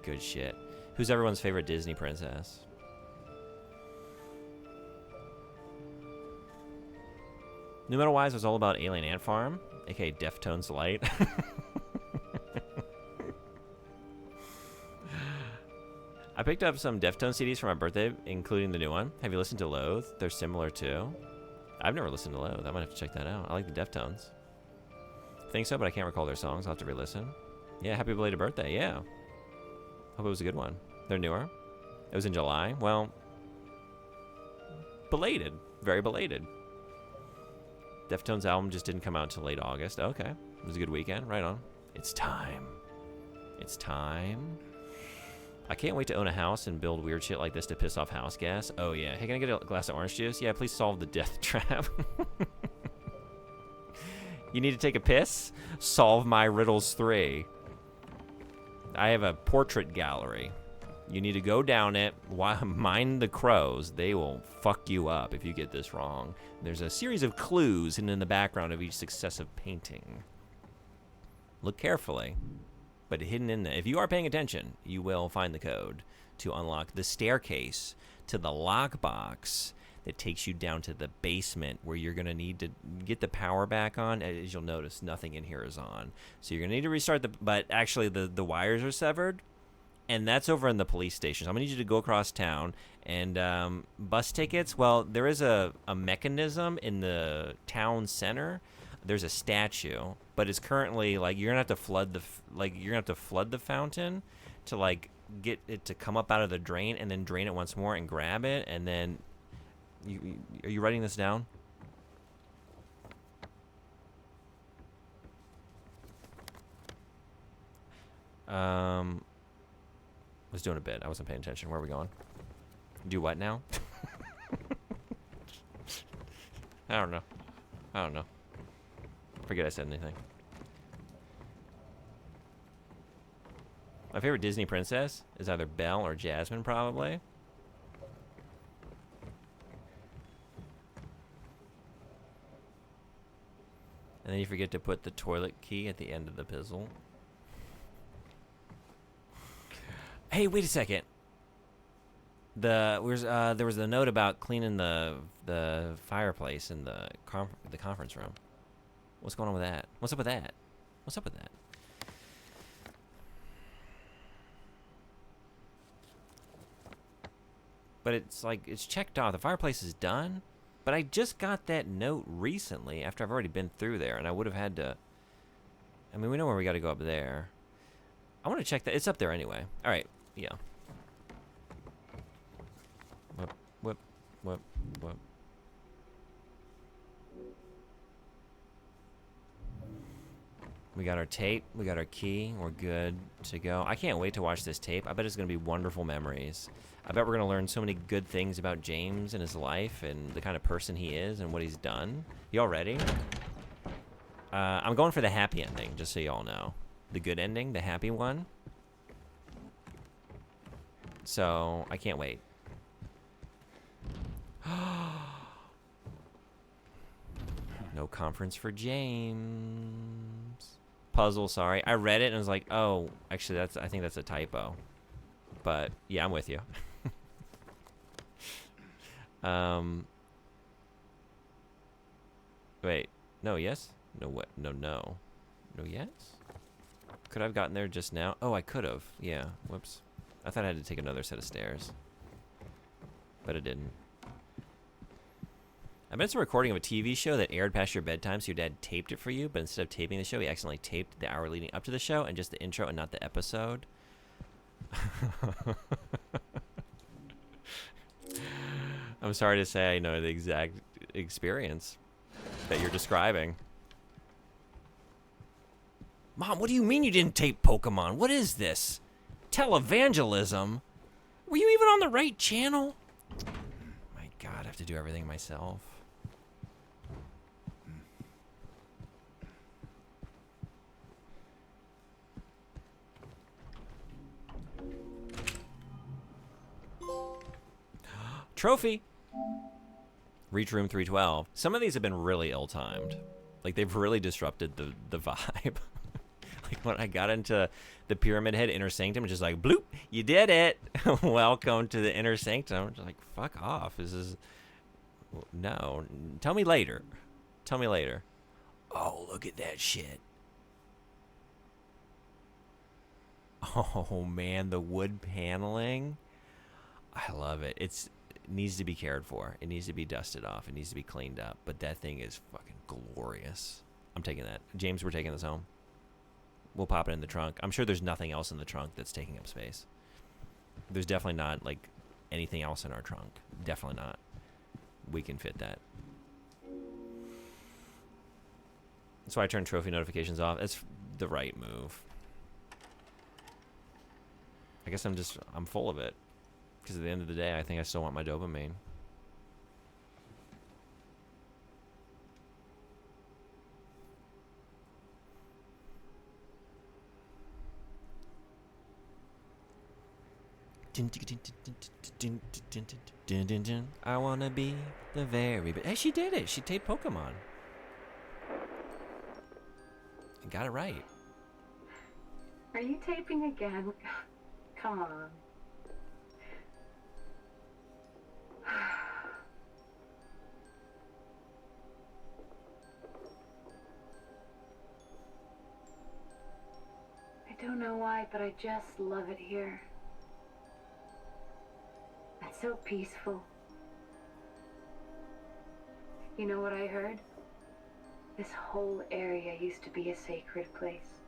Good shit. Who's everyone's favorite Disney princess? New Metal Wise was all about Alien Ant Farm, aka Deftones Light. I picked up some Deftones CDs for my birthday, including the new one. Have you listened to Loathe? They're similar too. I've never listened to Loathe. I might have to check that out. I like the Deftones. I think so, but I can't recall their songs. I'll have to re-listen. Yeah, happy belated birthday. Yeah. Hope it was a good one. They're newer. It was in July. Well, belated. Very belated. Deftones album just didn't come out until late August. Okay. It was a good weekend. Right on. It's time. It's time. I can't wait to own a house and build weird shit like this to piss off house guests. Oh, yeah. Hey, can I get a glass of orange juice? Yeah, please solve the death trap. You need to take a piss? Solve my riddles 3. I have a portrait gallery. You need to go down it. Mind the crows. They will fuck you up if you get this wrong. There's a series of clues hidden in the background of each successive painting. Look carefully. But hidden in there, if you are paying attention, you will find the code to unlock the staircase to the lockbox that takes you down to the basement, where you're going to need to get the power back on. As you'll notice, nothing in here is on. So you're going to need to restart but actually the wires are severed, and that's over in the police station. So I'm going to need you to go across town, and bus tickets, well, there is a mechanism in the town center. There's a statue, but it's currently like you're gonna have to flood the fountain to like get it to come up out of the drain, and then drain it once more and grab it, and then are you writing this down? Was doing a bit. I wasn't paying attention. Where are we going? Do what now? I don't know. Forget I said anything. My favorite Disney princess is either Belle or Jasmine, probably. And then you forget to put the toilet key at the end of the puzzle. Hey, wait a second. There was a note about cleaning the fireplace in the conference room. What's going on with that? What's up with that? What's up with that? But it's like, it's checked off. The fireplace is done. But I just got that note recently after I've already been through there. And I would have had to... I mean, we know where we got to go up there. I want to check that. It's up there anyway. All right. Yeah. Whoop, whoop, whoop, whoop. We got our tape. We got our key. We're good to go. I can't wait to watch this tape. I bet it's going to be wonderful memories. I bet we're going to learn so many good things about James and his life and the kind of person he is and what he's done. Y'all ready? I'm going for the happy ending, just so y'all know. The good ending, the happy one. So, I can't wait. No conference for James. Puzzle, sorry. I read it and was like, oh, actually, I think that's a typo. But, yeah, I'm with you. Wait. No, yes? No, what? No, no. No, yes? Could I have gotten there just now? Oh, I could have. Yeah. Whoops. I thought I had to take another set of stairs. But it didn't. I bet it's a recording of a TV show that aired past your bedtime, so your dad taped it for you, but instead of taping the show, he accidentally taped the hour leading up to the show and just the intro and not the episode. I'm sorry to say I know the exact experience that you're describing. Mom, what do you mean you didn't tape Pokemon? What is this? Televangelism? Were you even on the right channel? My God, I have to do everything myself. Trophy. Reach room 312. Some of these have been really ill-timed. Like, they've really disrupted the vibe. Like, when I got into the Pyramid Head Inner Sanctum, just like, bloop, you did it. Welcome to the Inner Sanctum. I'm just like, fuck off. This is... No. Tell me later. Tell me later. Oh, look at that shit. Oh, man, the wood paneling. I love it. It needs to be cared for. It needs to be dusted off. It needs to be cleaned up. But that thing is fucking glorious. I'm taking that. James, we're taking this home. We'll pop it in the trunk. I'm sure there's nothing else in the trunk that's taking up space. There's definitely not, like, anything else in our trunk. Definitely not. We can fit that. That's why I turned trophy notifications off. It's the right move. I guess I'm full of it. Because at the end of the day, I think I still want my dopamine. I wanna be the very best. Hey, she did it. She taped Pokemon. And got it right. Are you taping again? Come on. I don't know why, but I just love it here. It's so peaceful. You know what I heard? This whole area used to be a sacred place.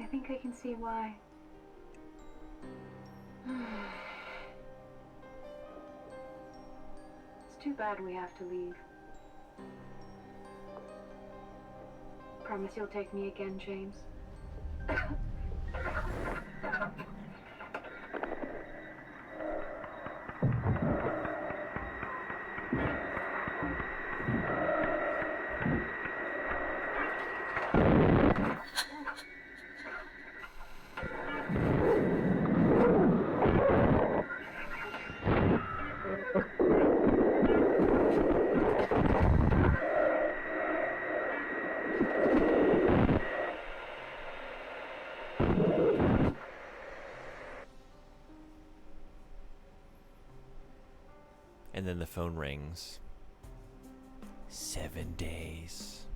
I think I can see why. It's too bad we have to leave. Promise you'll take me again, James. And then the phone rings. 7 days.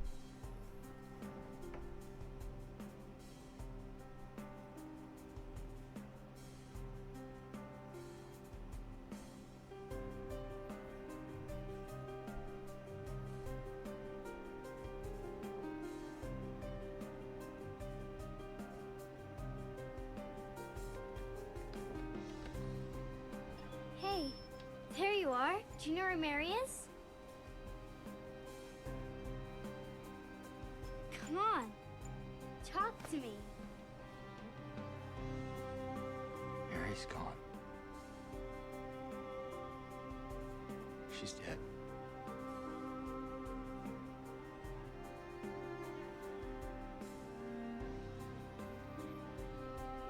Hey, there you are. Do you know where Mary is? Come on, talk to me. Mary's gone. She's dead.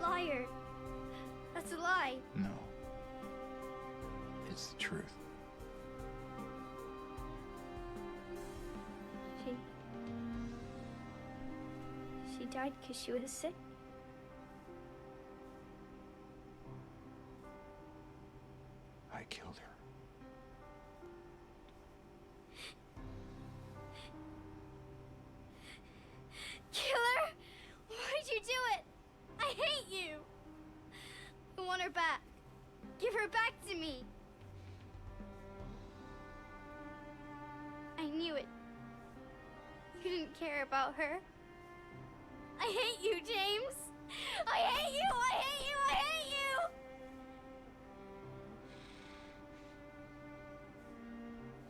Liar. That's a lie. No. It's the truth. She died because she was sick. I killed her. Killer? Why'd you do it? I hate you. I want her back. Give her back to me. I knew it. You didn't care about her. I hate you, James. I hate you. I hate you. I hate you.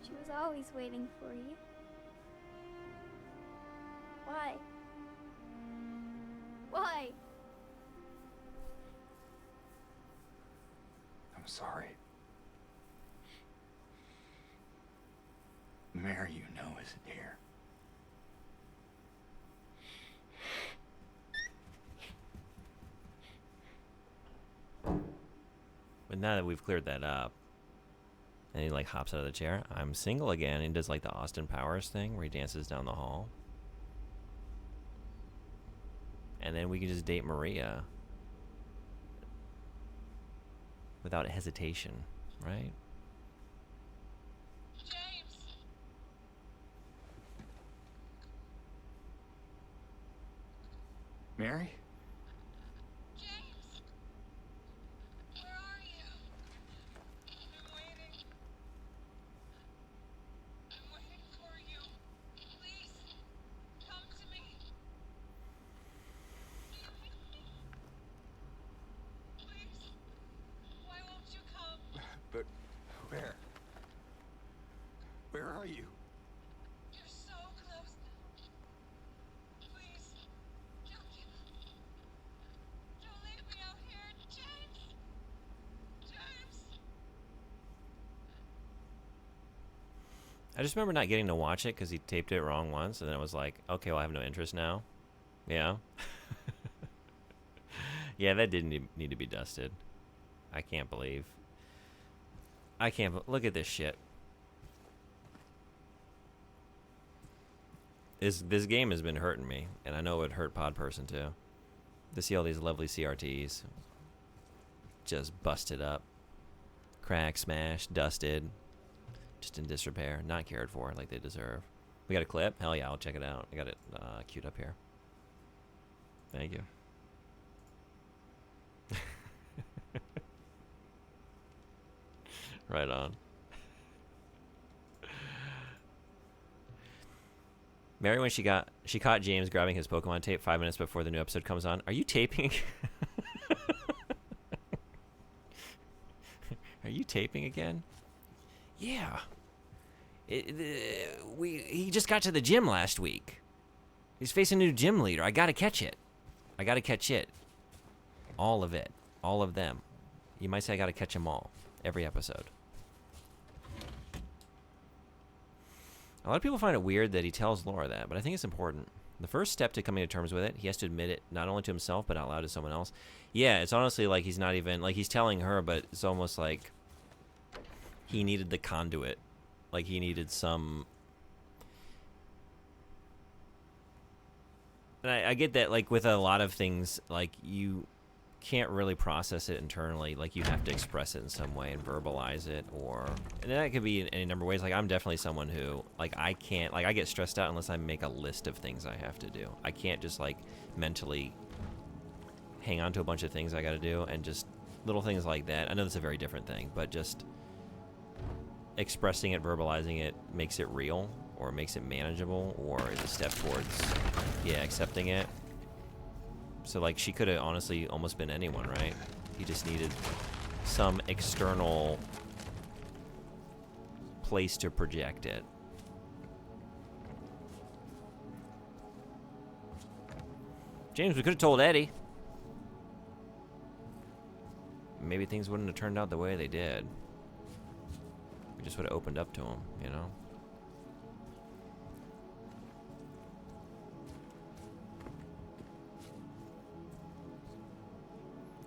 She was always waiting for you. Why? Why? I'm sorry. Mary, you know, isn't here. But now that we've cleared that up, and he like hops out of the chair, I'm single again, and he does like the Austin Powers thing where he dances down the hall. And then we can just date Maria without hesitation, right? James! Mary? James! Where are you? I'm waiting. I'm waiting for you. Please, come to me. Do you hear me? Please, why won't you come? But where? Where are you? You're so close now. Please, don't give up. Don't leave me out here, James! James! I just remember not getting to watch it because he taped it wrong once, and then it was like, okay, well, I have no interest now. Yeah. Yeah, that didn't need to be dusted. I can't believe. Look at this shit. This game has been hurting me, and I know it would hurt Pod Person too. To see all these lovely CRTs just busted up, cracked, smashed, dusted, just in disrepair, not cared for like they deserve. We got a clip? Hell yeah, I'll check it out. I got it queued up here. Thank you. Right on. Mary, when she caught James grabbing his Pokemon tape 5 minutes before the new episode comes on. Are you taping? Are you taping again? Yeah. He just got to the gym last week. He's facing a new gym leader. I gotta catch it. I gotta catch it. All of it. All of them. You might say I gotta catch them all. Every episode. A lot of people find it weird that he tells Laura that, but I think it's important. The first step to coming to terms with it, he has to admit it not only to himself, but out loud to someone else. Yeah, it's honestly like he's not even, like he's telling her, but it's almost like he needed the conduit. Like he needed some... And I get that, like with a lot of things, like you can't really process it internally. Like, you have to express it in some way and verbalize it, and that could be in any number of ways. Like, I'm definitely someone who, like, I can't, like, I get stressed out unless I make a list of things I have to do. I can't just, like, mentally hang on to a bunch of things I got to do, and just little things like that. I know that's a very different thing, but just expressing it, verbalizing it makes it real, or makes it manageable, or is a step towards, yeah, accepting it. So, like, she could have honestly almost been anyone, right? He just needed some external place to project it. James, we could have told Eddie. Maybe things wouldn't have turned out the way they did. We just would have opened up to him, you know?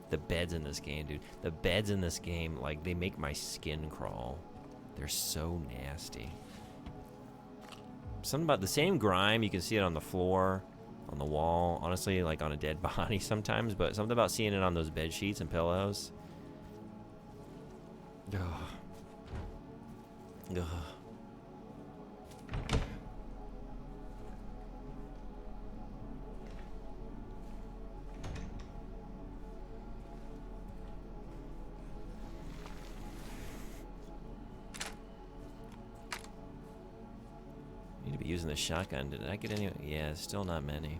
The beds in this game, dude. The beds in this game, like, they make my skin crawl. They're so nasty. Something about the same grime, you can see it on the floor, on the wall, honestly, like on a dead body sometimes, but something about seeing it on those bed sheets and pillows. Ugh. Ugh. Need to be using the shotgun. Did I get any? Yeah, still not many.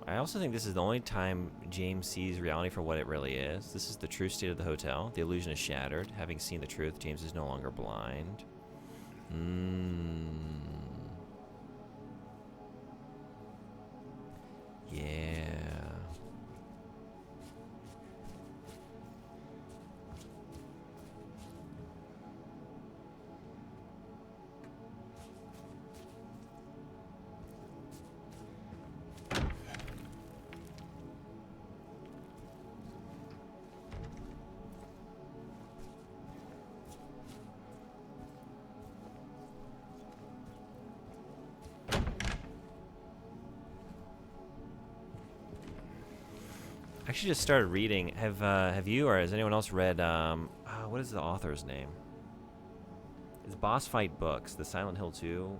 I also think this is the only time James sees reality for what it really is. This is the true state of the hotel. The illusion is shattered. Having seen the truth, James is no longer blind. Yeah. I actually just started reading. Have you, or has anyone else read? What is the author's name? It's Boss Fight Books, the Silent Hill 2,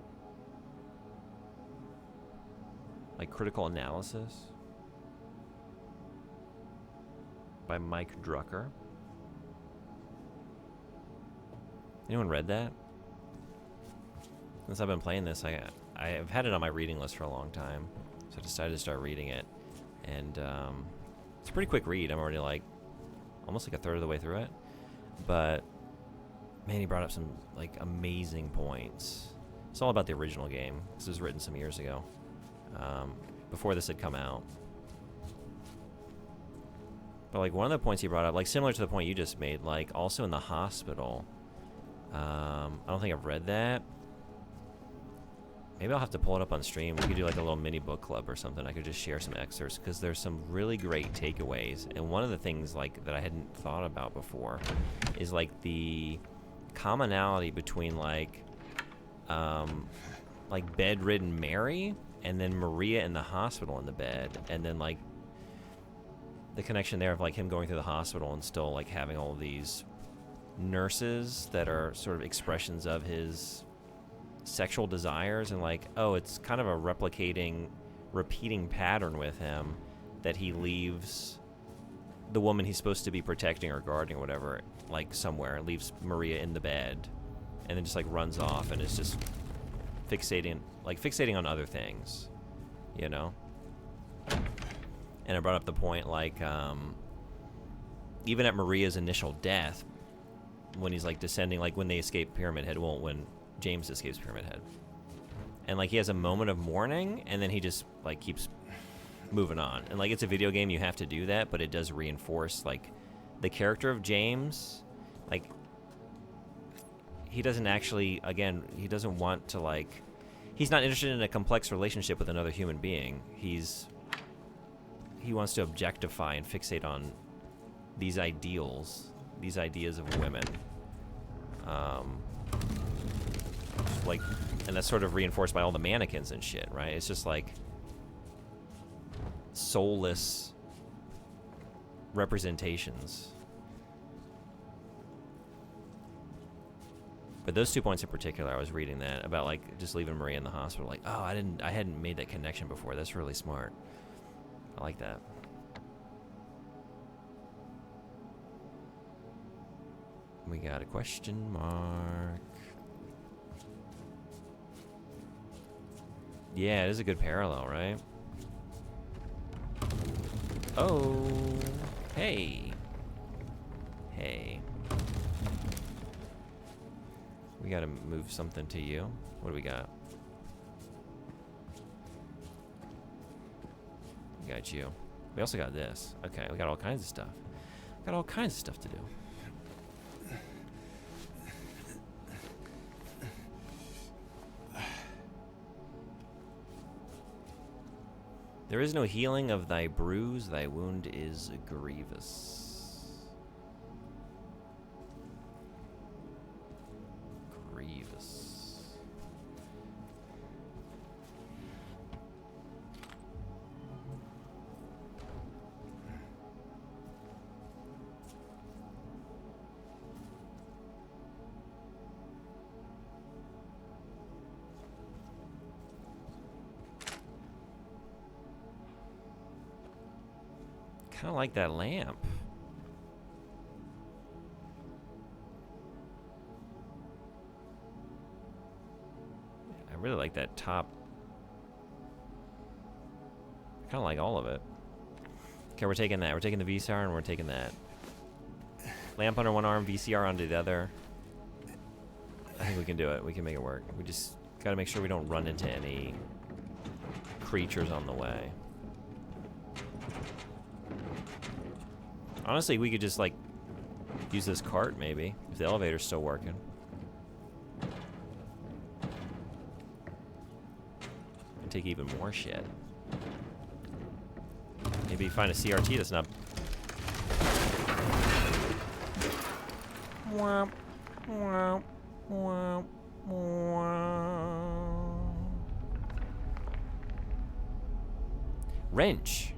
like, critical analysis by Mike Drucker. Anyone read that? Since I've been playing this, I've had it on my reading list for a long time, so I decided to start reading it, and it's a pretty quick read. I'm already like almost like a third of the way through it, but man, he brought up some like amazing points. It's all about the original game. This was written some years ago, before this had come out. But like one of the points he brought up, like similar to the point you just made, like also in the hospital. I don't think I've read that. Maybe I'll have to pull it up on stream. We could do like a little mini book club or something. I could just share some excerpts because there's some really great takeaways. And one of the things like that I hadn't thought about before is like the commonality between like bedridden Mary and then Maria in the hospital in the bed, and then like the connection there of like him going through the hospital and still like having all of these nurses that are sort of expressions of his sexual desires, and like, oh, it's kind of a repeating pattern with him that he leaves the woman he's supposed to be protecting or guarding or whatever, like somewhere, and leaves Maria in the bed, and then just like runs off and is just fixating on other things, you know? And I brought up the point, like, even at Maria's initial death, when he's like descending, like when they escape Pyramid Head, well, when James escapes Pyramid Head, and like he has a moment of mourning, and then he just like keeps moving on. And like it's a video game, you have to do that, but it does reinforce like the character of James. Like he doesn't actually, again, he doesn't want to like, he's not interested in a complex relationship with another human being. He wants to objectify and fixate on these ideals these ideas of women. Like, and that's sort of reinforced by all the mannequins and shit, right? It's just like soulless representations. But those 2 points in particular, I was reading that about like just leaving Maria in the hospital. Like, oh, I hadn't made that connection before. That's really smart. I like that. We got a question mark. Yeah, it is a good parallel, right? Oh, hey. Hey. We gotta move something to you. What do we got? We got you. We also got this. Okay, we got all kinds of stuff. Got all kinds of stuff to do. There is no healing of thy bruise, thy wound is grievous. Grievous. Kind of like that lamp. I really like that top. I kind of like all of it. Okay, we're taking that. We're taking the VCR and we're taking that. Lamp under one arm, VCR onto the other. I think we can do it. We can make it work. We just got to make sure we don't run into any creatures on the way. Honestly, we could just, like, use this cart, maybe, if the elevator's still working. And take even more shit. Maybe find a CRT that's not... Womp, womp, womp, womp. Wrench.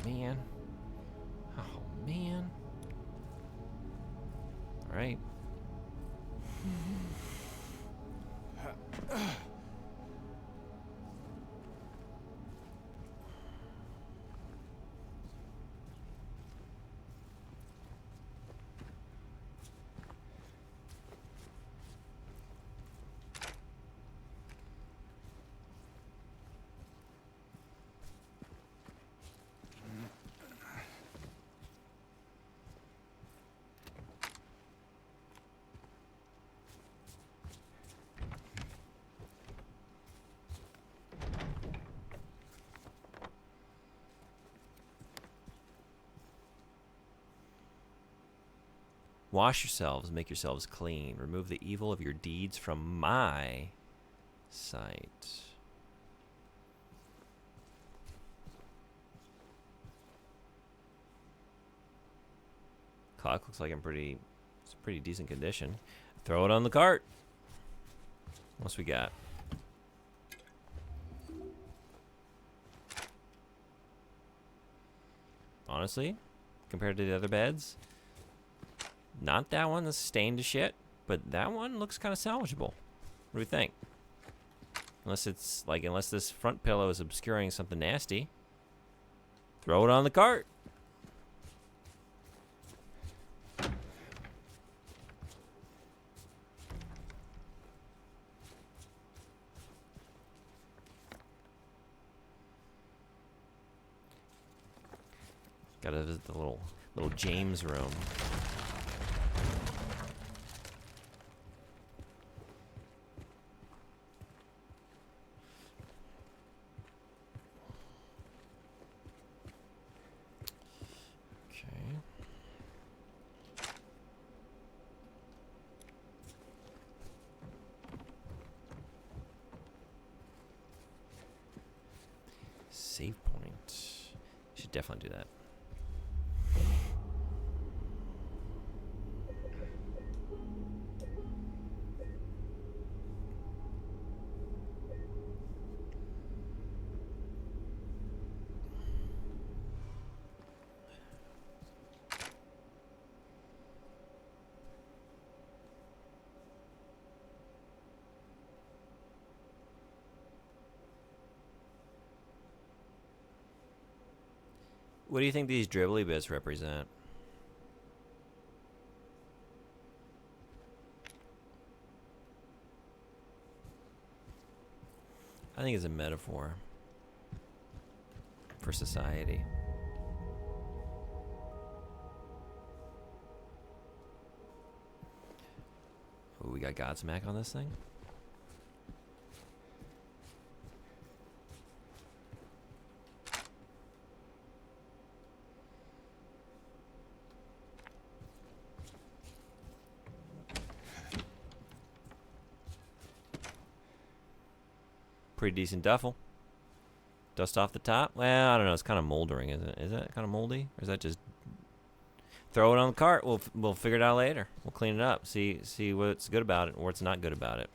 Man. Oh, man. All right. Wash yourselves, make yourselves clean. Remove the evil of your deeds from my sight. Clock looks like it's a pretty decent condition. Throw it on the cart. What else we got? Honestly, compared to the other beds, not that one that's stained to shit, but that one looks kind of salvageable. What do you think? Unless it's like, unless this front pillow is obscuring something nasty, throw it on the cart. Gotta visit the little James room. Okay. Save point. Should definitely do that. What do you think these dribbly bits represent? I think it's a metaphor for society. Ooh, we got Godsmack on this thing. Pretty decent duffel. Dust off the top. Well, I don't know. It's kind of moldering, isn't it? Is that kind of moldy, or is that just throw it on the cart? We'll figure it out later. We'll clean it up. See what's good about it, or what's not good about it.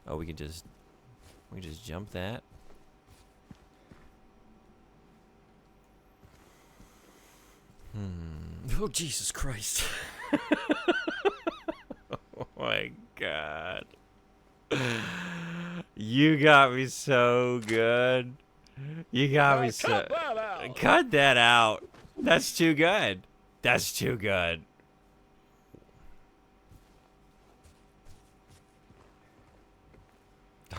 Oh, we can just jump that. Oh, Jesus Christ. Oh my God. You got me so good. You got me so. Cut that out. Cut that out. That's too good. That's too good.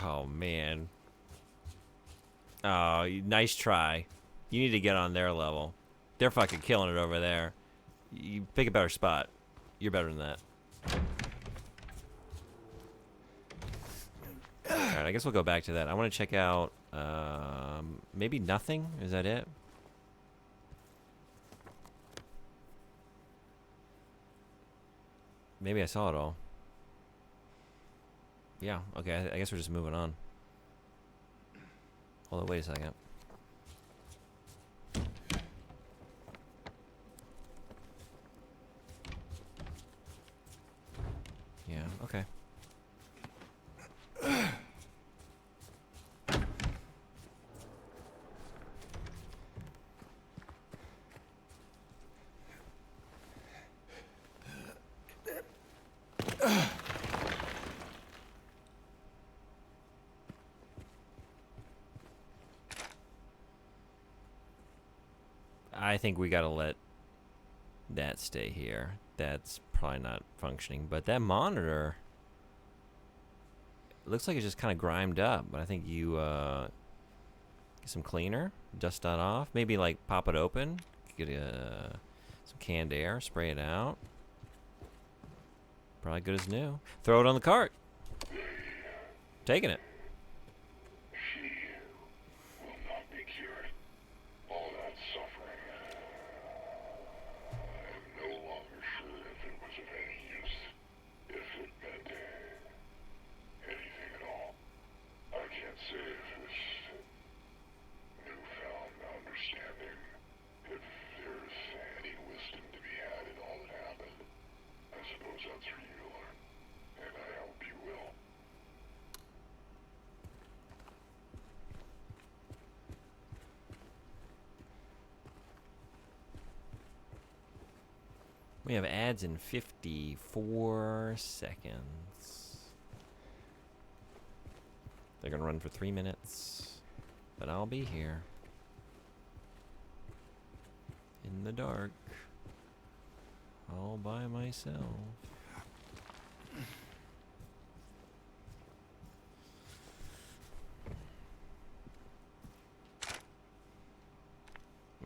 Oh, man. Oh, nice try. You need to get on their level. They're fucking killing it over there. You pick a better spot. You're better than that. Alright, I guess we'll go back to that. I want to check out, maybe nothing? Is that it? Maybe I saw it all. Yeah, okay, I guess we're just moving on. Hold on, wait a second. Yeah, okay. I think we gotta let that stay here. That's probably not functioning, but that monitor, it looks like it's just kind of grimed up. But I think you get some cleaner, dust that off, maybe like pop it open, get some canned air, spray it out. Probably good as new. Throw it on the cart. Taking it. She will not be cured. All that suffering. I am no longer sure if it was of any use, if it meant anything at all. I can't say if this newfound understanding, if there's any wisdom to be had in all that happened. I suppose that's for you to learn, and I hope you will. We have ads in 54 seconds. They're gonna run for 3 minutes, but I'll be here in the dark, all by myself.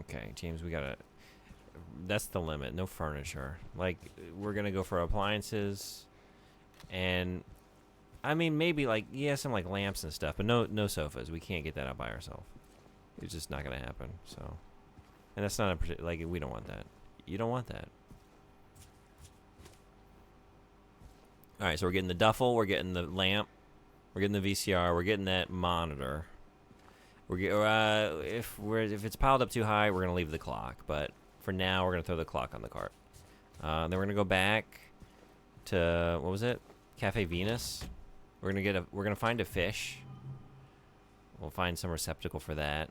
Okay, James, we gotta. That's the limit. No furniture. Like, we're gonna go for appliances, and I mean, maybe like some like lamps and stuff, but no sofas. We can't get that out by ourselves. It's just not gonna happen. So, and that's not like we don't want that. You don't want that. All right, so we're getting the duffel, we're getting the lamp, we're getting the VCR, we're getting that monitor. If it's piled up too high, we're gonna leave the clock. But for now, we're gonna throw the clock on the cart. Then we're gonna go back to what was it? Cafe Venus. We're gonna find a fish. We'll find some receptacle for that,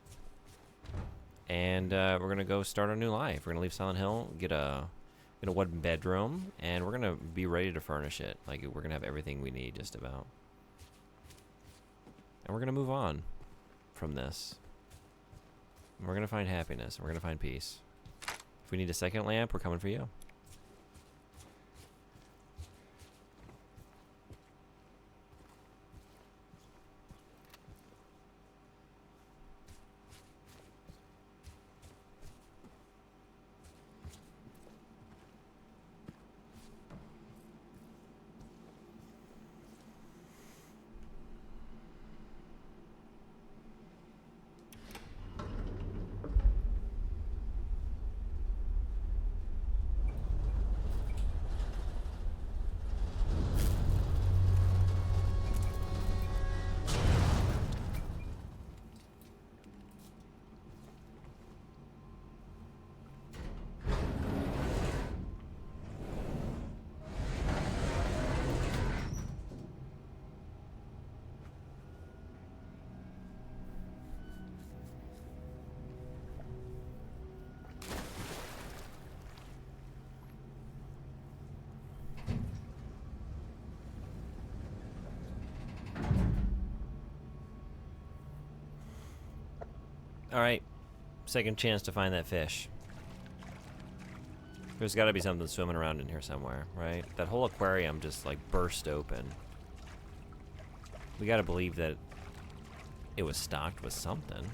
and we're gonna go start our new life. We're gonna leave Silent Hill, get a one bedroom, and we're gonna be ready to furnish it. Like we're gonna have everything we need, just about, and we're gonna move on from this. And we're gonna find happiness. And we're gonna find peace. If we need a second lamp, we're coming for you. Alright, second chance to find that fish. There's gotta be something swimming around in here somewhere, right? That whole aquarium just like burst open. We gotta believe that it was stocked with something.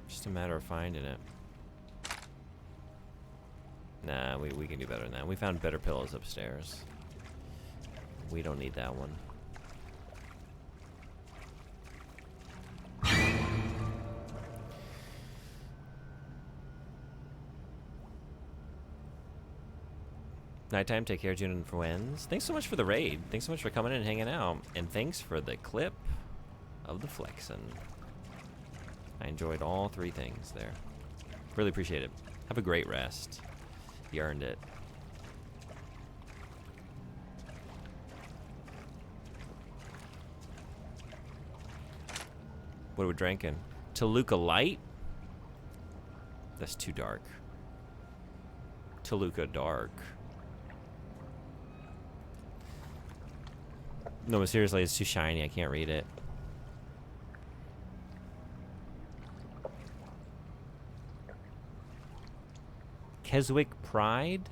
Just a matter of finding it. Nah, we can do better than that. We found better pillows upstairs. We don't need that one. Nighttime, take care, June and friends. Thanks so much for the raid. Thanks so much for coming in and hanging out. And thanks for the clip of the flexin'. I enjoyed all three things there. Really appreciate it. Have a great rest. You earned it. What are we drinking? Toluca Light? That's too dark. Toluca Dark. No, but seriously, it's too shiny. I can't read it. Keswick Pride?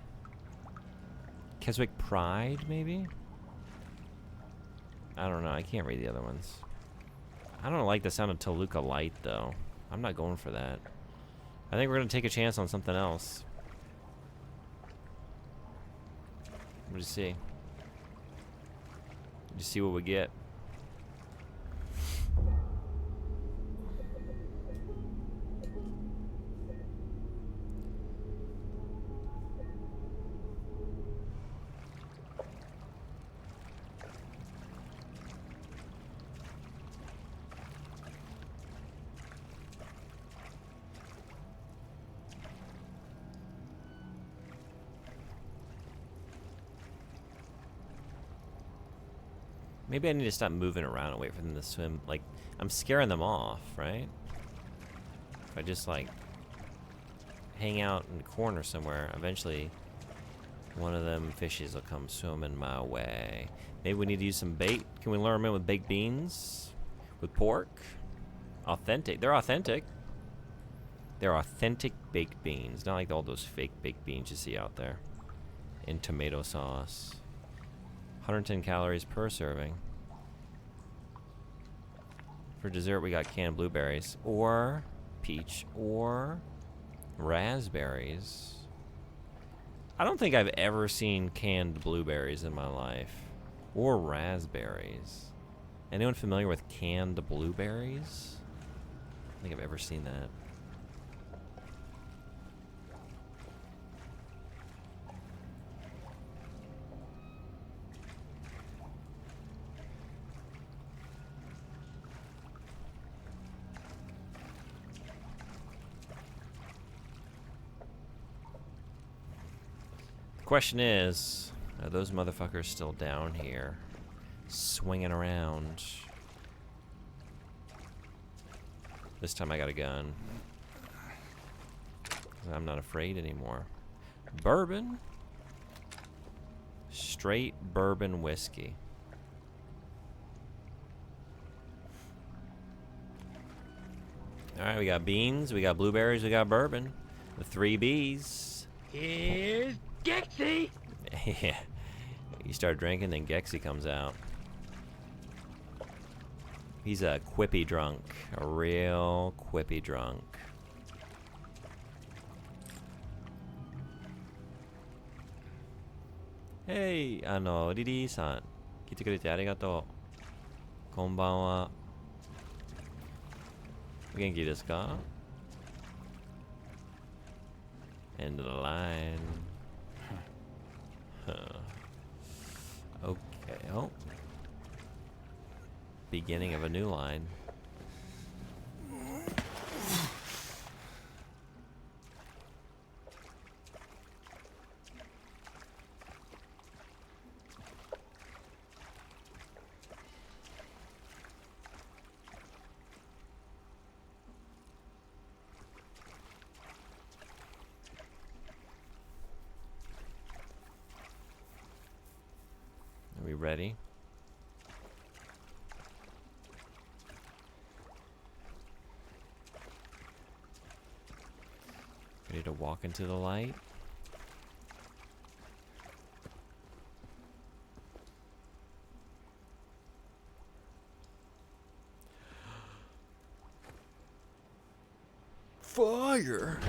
Keswick Pride, maybe? I don't know. I can't read the other ones. I don't like the sound of Toluca Light, though. I'm not going for that. I think we're going to take a chance on something else. What do you see? Just see what we get. Maybe I need to stop moving around and wait for them to swim. Like, I'm scaring them off, right? If I just, like, hang out in the corner somewhere, eventually one of them fishes will come swimming my way. Maybe we need to use some bait. Can we lure them in with baked beans? With pork? Authentic. They're authentic. They're authentic baked beans. Not like all those fake baked beans you see out there. In tomato sauce. 110 calories per serving. For dessert, we got canned blueberries, or peach, or raspberries. I don't think I've ever seen canned blueberries in my life. Or raspberries. Anyone familiar with canned blueberries? I don't think I've ever seen that. Question is, are those motherfuckers still down here, swinging around? This time I got a gun. I'm not afraid anymore. Bourbon? Straight bourbon whiskey. Alright, we got beans, we got blueberries, we got bourbon. The 3 B's. Here's Gexy! Yeah. You start drinking, then Gexy comes out. He's a quippy drunk. A real quippy drunk. Hey, リリーさん。来てくれてありがとう。こんばんは。お元気ですか？ End of the line. Okay. Oh. Beginning of a new line. Are we ready? Ready to walk into the light? Fire!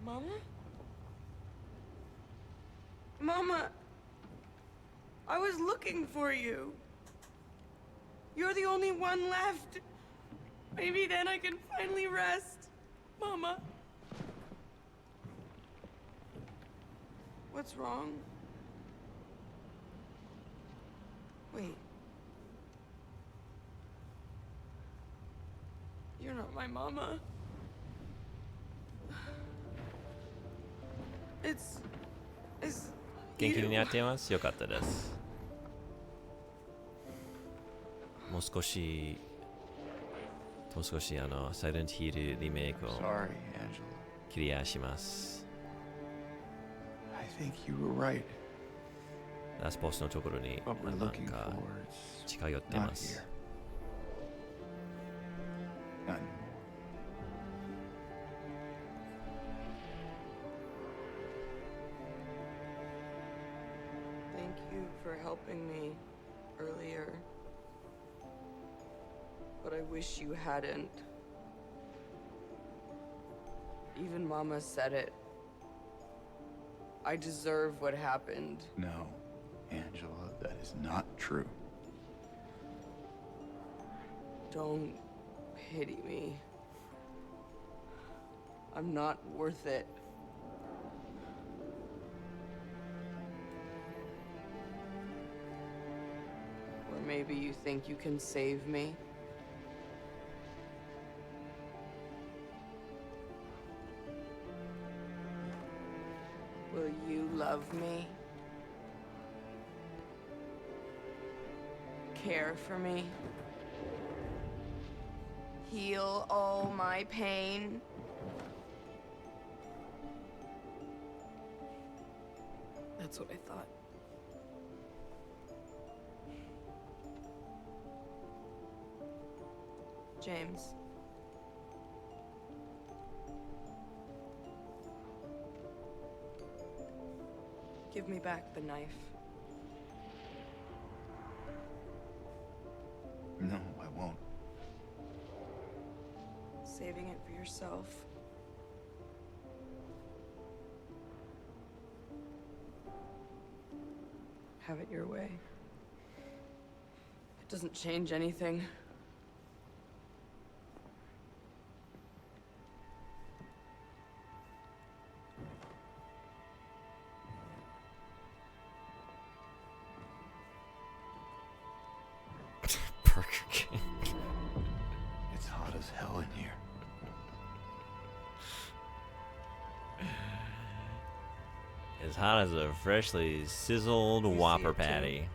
Mama? Mama, I was looking for you. You're the only one left. Maybe then I can finally rest. Mama. What's wrong? Wait. You're not my mama. It's 元気にやってます。よかったです。もう少しサイレントヒルリメイクを Sorry, Angela. クリアします。I think you were right. ラスボスのところに What we're なん looking か for is 近寄って not ます。 here. Not anymore. Thank you for helping me earlier. But I wish you hadn't. Even Mama said it. I deserve what happened. No, Angela, that is not true. Don't pity me. I'm not worth it. Or maybe you think you can save me? Will you love me? Care for me? Heal all my pain? That's what I thought. James. Give me back the knife. No, I won't. saving it for yourself. Have it your way. It doesn't change anything. Burger King. It's hot as hell in here. As hot as a freshly sizzled You see Whopper it too? patty.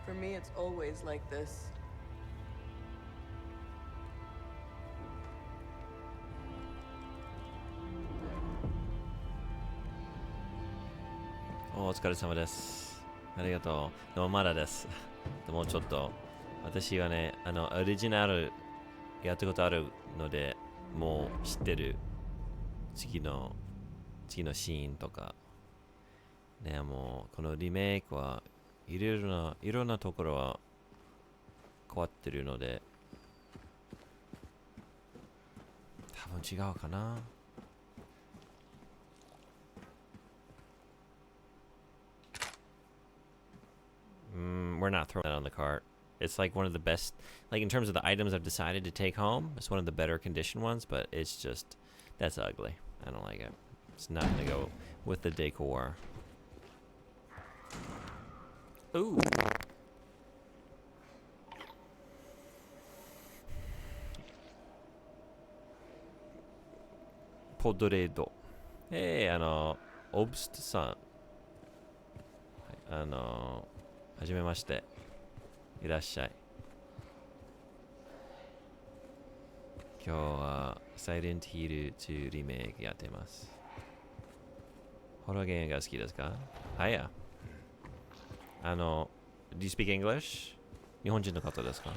For me, it's always like this.お疲れ様です。ありがとう。でもまだです。もうちょっと。私はね、オリジナルやったことあるので、もう知ってる。次のシーンとか。ね、もう、このリメイクはいろんなところは変わってるので、多分違うかな。We're not throwing that on the cart. It's like one of the best, like in terms of the items I've decided to take home, it's one of the better conditioned ones, but it's just, that's ugly. I don't like it. It's not gonna go with the decor. Ooh. Podredo. Hey, Obst さん。はじめまして。いらっしゃい。今日はサイレントヒル2リメイクやってます。ホラーゲームが好きですか？はいや。Do you speak English? 日本人の方ですか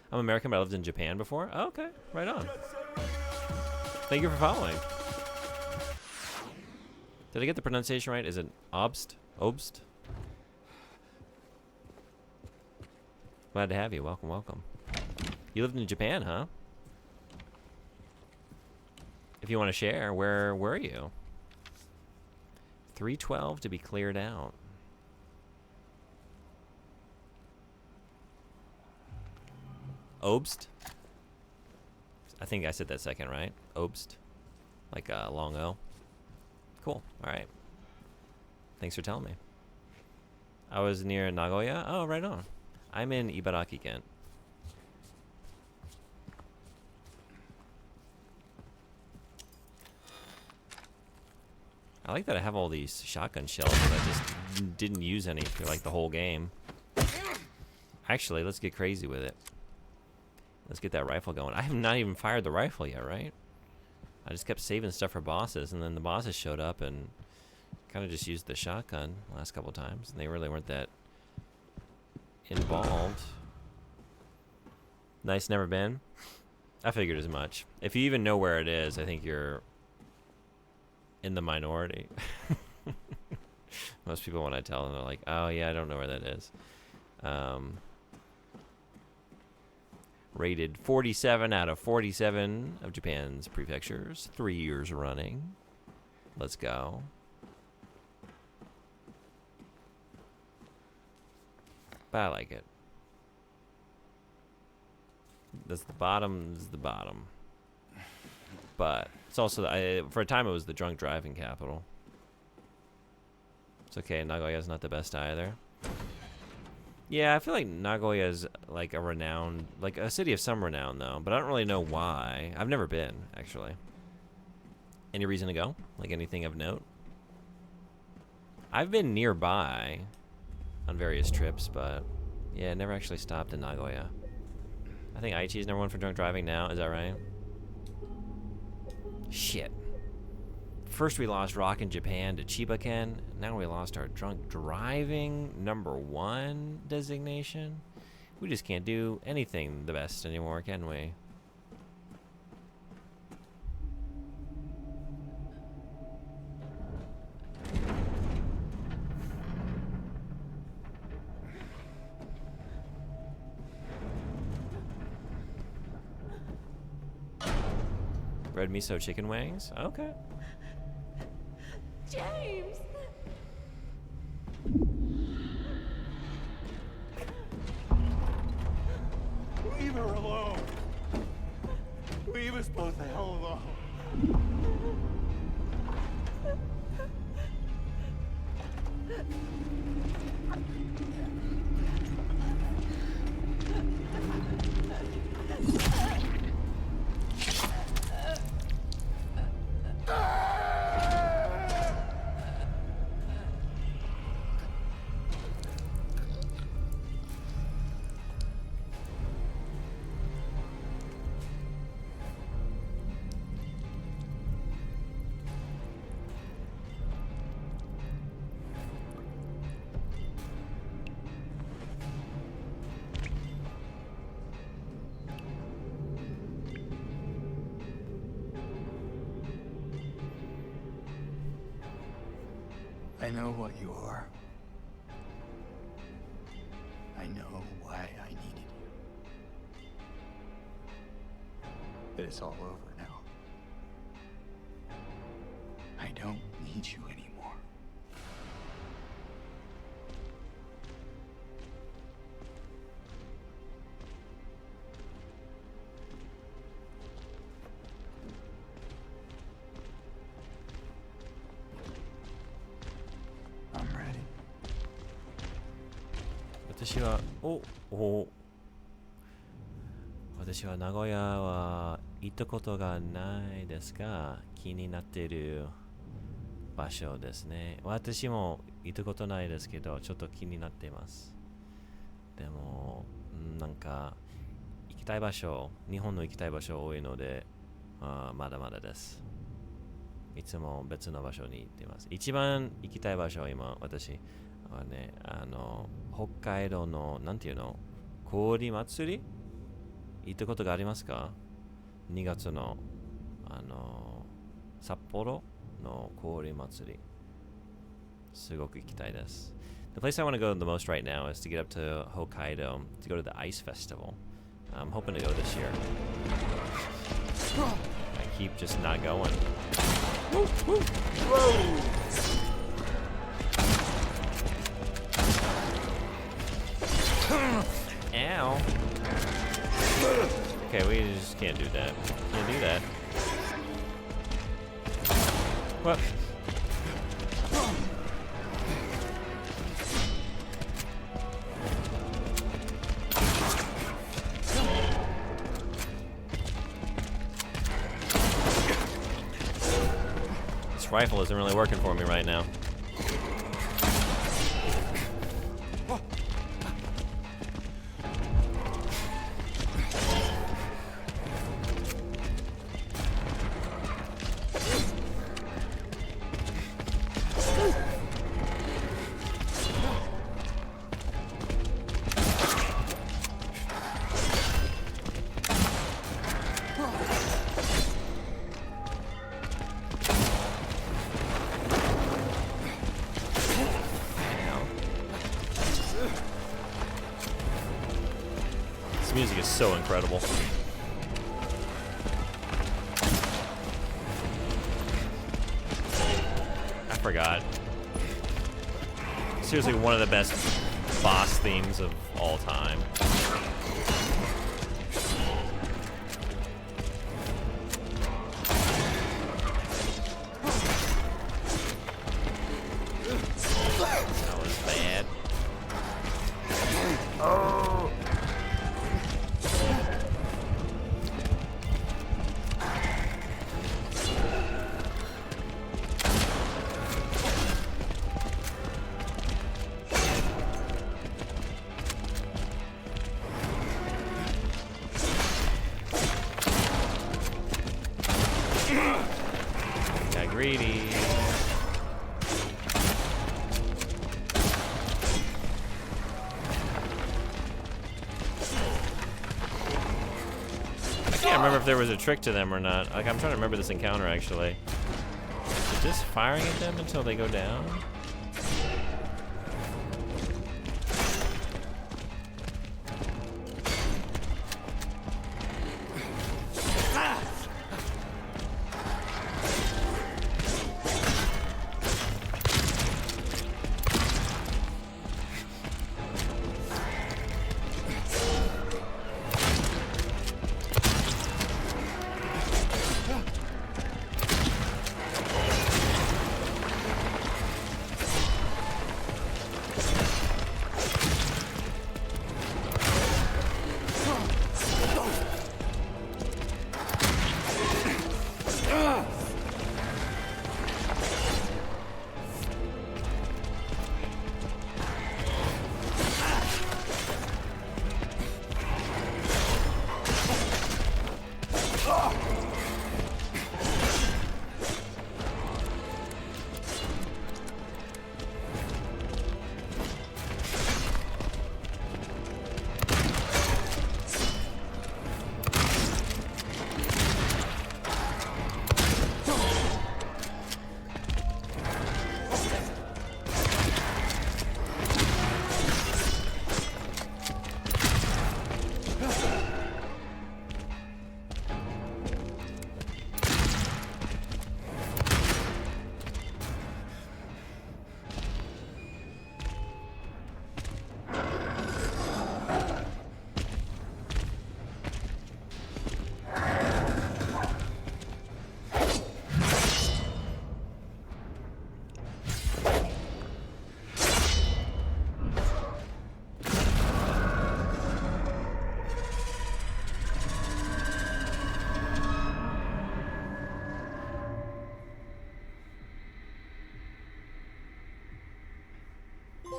？I'm American, but I lived in Japan before. Oh, okay, right on. Thank you for following. Did I get the pronunciation right? Is it Obst? Obst? Glad to have you. Welcome, welcome. You lived in Japan, huh? If you want to share, where were you? 312 to be cleared out. Obst? I think I said that second, right? Obst? Like long O? Cool. Alright. Thanks for telling me. I was near Nagoya? Oh, right on. I'm in Ibaraki, Kent. I like that I have all these shotgun shells, but I just didn't use any for like the whole game. Actually, let's get crazy with it. Let's get that rifle going. I have not even fired the rifle yet, right? I just kept saving stuff for bosses, and then the bosses showed up and kind of just used the shotgun last couple times, and they really weren't that involved. Nice, never been. I figured as much. If you even know where it is, I think you're in the minority. Most people, when I tell them, they're like, oh yeah, I don't know where that is. Rated 47 out of 47 of Japan's prefectures. 3 years running. Let's go. But I like it. That's the bottom. This is the bottom. But it's also, for a time, it was the drunk driving capital. It's okay. Nagoya's not the best either. Yeah, I feel like Nagoya is like a renowned, like a city of some renown, though. But I don't really know why. I've never been, actually. Any reason to go? Like anything of note? I've been nearby on various trips, but yeah, never actually stopped in Nagoya. I think Aichi is #1 for drunk driving now. Is that right? Shit. First we lost Rockin' Japan to Chiba-ken. Now we lost our drunk driving #1 designation. We just can't do anything the best anymore, can we? Red miso chicken wings? Okay. James! Leave her alone. Leave us both the hell alone. I know what you are. I know why I needed you. But it's all over now. I don't need you anymore. I'm ready. 私は名古屋は行ったことがないですが、気になっている場所ですね。私も行ったことないですけど、ちょっと気になっています。でも、なんか行きたい場所、日本の行きたい場所多いので、まだまだです。いつも別の場所に行っています。一番行きたい場所は今、私はね、北海道の、なんていうの、氷祭り行ったことがありますか？ 2 月の、札幌の氷祭り。すごく行きたいです。The place I want to go the most right now is to get up to Hokkaido to go to the ice festival. I'm hoping to go this year. I keep just not going. Ow. Okay, we just can't do that. Can't do that. What? This rifle isn't really working for me right now. This music is so incredible. I forgot. Seriously, one of the best boss themes of all time. That was bad. Oh! greedy. I can't remember if there was a trick to them or not. Like, I'm trying to remember this encounter, actually. Is it just firing at them until they go down?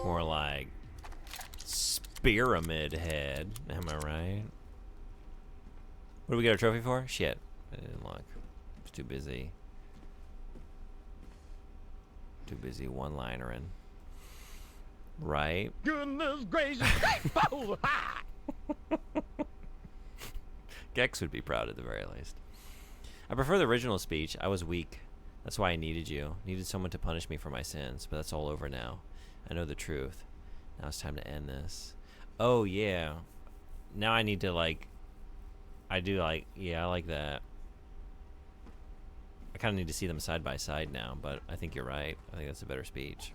More like Pyramid Head. Am I right? What do we get a trophy for? Shit. I didn't look. I was too busy. Too busy one-linering. Right? Goodness gracious. Gex would be proud at the very least. I prefer the original speech. I was weak. That's why I needed you. Needed someone to punish me for my sins. But that's all over now. I know the truth. Now it's time to end this. Oh, yeah. Now I need to, like... I do, like... Yeah, I like that. I kind of need to see them side by side now, but I think you're right. I think that's a better speech.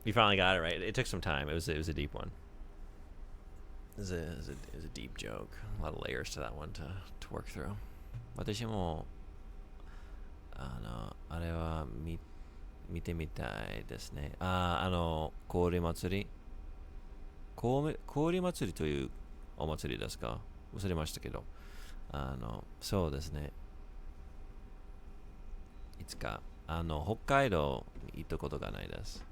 You finally got it right. It took some time. It was a deep one. It was a deep joke. A lot of layers to that one to work through. 私もあれは見てみたいですね。氷祭り。氷祭りというお祭りですか？忘れましたけど。そうですね。いつか北海道に行ったことがないです。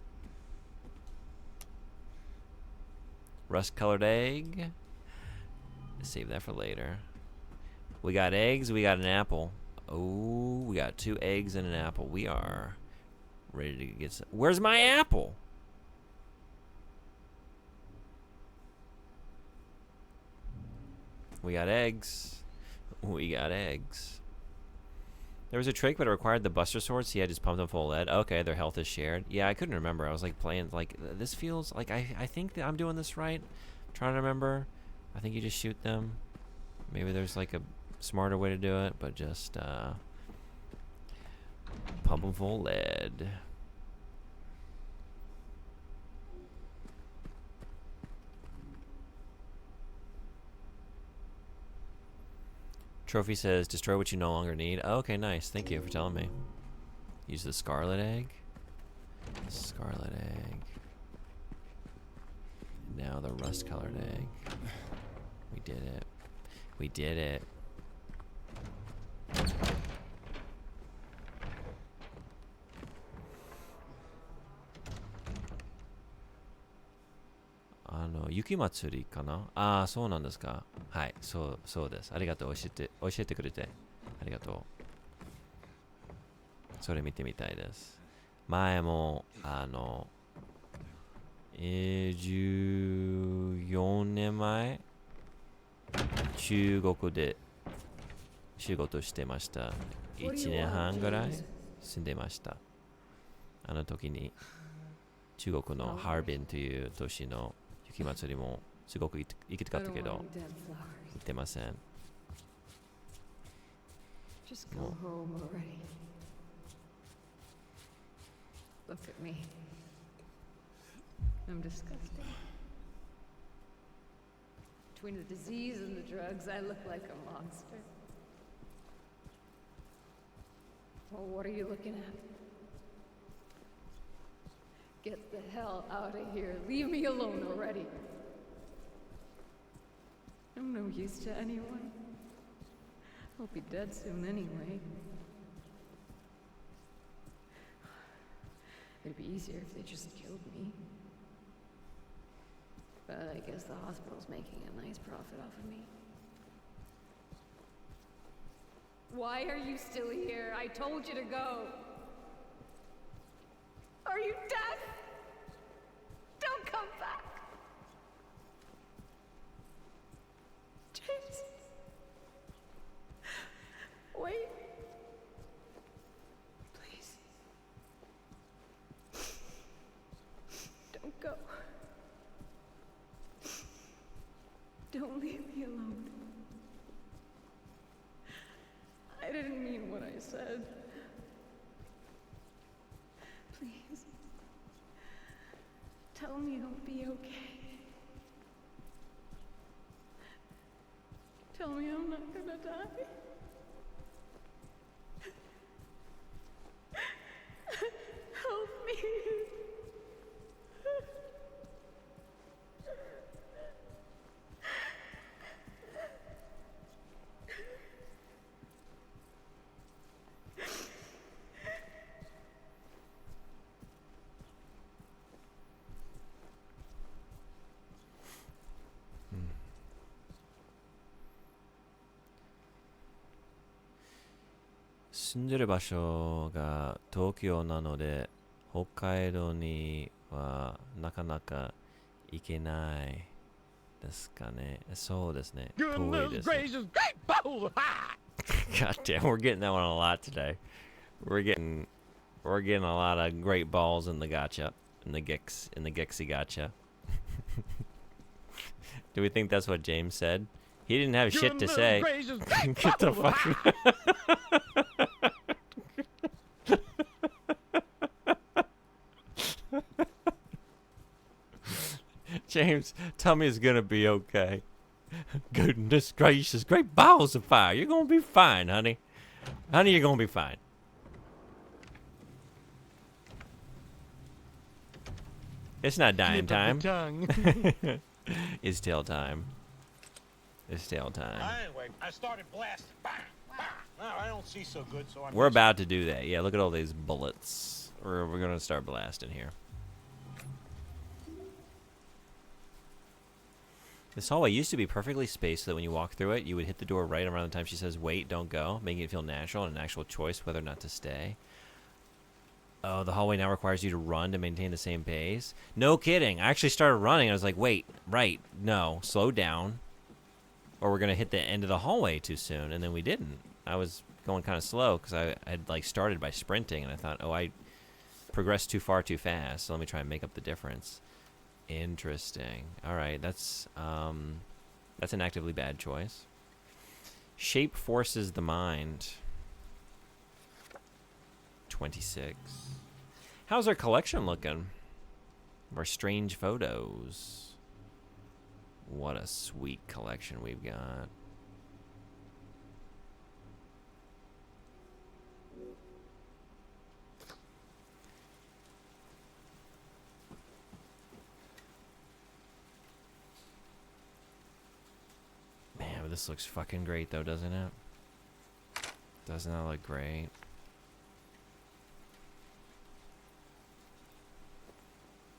Rust-colored egg. Save that for later. We got eggs. We got an apple. Oh, we got 2 eggs and an apple. We are ready to get some. Where's my apple? We got eggs. We got eggs. There was a trick, but it required the Buster Swords. He had just pumped them full of lead. Okay, their health is shared. Yeah, I couldn't remember. I was like playing, like, this feels like I think that I'm doing this right. I'm trying to remember. I think you just shoot them. Maybe there's like a smarter way to do it, but just pump them full of lead. Trophy says, destroy what you no longer need. Oh, okay, nice. Thank you for telling me. Use the scarlet egg. Scarlet egg. Now the rust-colored egg. We did it. We did it. 雪祭りかな。ああ、そうなんですか。はい、そうです。ありがとう。教えてくれて。ありがとう。それ見てみたいです。前も、14年前、中国で仕事してました。1年半ぐらい住んでました。あの時に中国のハービンという都市の雪祭りもすごく行きたかったけど、行ってません。もう Look at me. I'm disgusting. Between the disease and the drugs, I look like a monster. Well, what are you looking at? Get the hell out of here. Leave me alone already. I'm no use to anyone. I'll be dead soon anyway. It'd be easier if they just killed me. But I guess the hospital's making a nice profit off of me. Why are you still here? I told you to go. Are you deaf? Don't come back. James. Wait. Please. Don't go. Don't leave me alone. I didn't mean what I said. Please. Tell me I'll be okay. Tell me I'm not gonna die. Help me. Hmm. 住んでる場所が東京なので北海道にはなかなか行けないですかね。そうですね。遠いですね。God damn, we're getting that one a lot today. We're getting a lot of great balls in the gotcha, in the Gexy gotcha. Do we think that's what James said? He didn't have shit to say. Get the fuck. James, tell me it's gonna be okay. Goodness gracious, great balls of fire. You're gonna be fine, honey. Honey, you're gonna be fine. It's not dying time. It's tail time. It's tail time. Anyway, I started blasting. Bang, bang. Now I don't see so good, so We're about to do that. Yeah, look at all these bullets. We're gonna start blasting here. This hallway used to be perfectly spaced so that when you walk through it, you would hit the door right around the time she says, wait, don't go, making it feel natural and an actual choice whether or not to stay. Oh, the hallway now requires you to run to maintain the same pace? No kidding. I actually started running. I was like, wait, right, no, slow down. Or we're going to hit the end of the hallway too soon. And then we didn't. I was going kind of slow because I had like started by sprinting. And I thought, oh, I progressed too far too fast. So let me try and make up the difference. Interesting. All right, that's an actively bad choice. Shape forces the mind. 26. How's our collection looking? Our strange photos. What a sweet collection we've got. Man, this looks fucking great though, doesn't it? Doesn't that look great?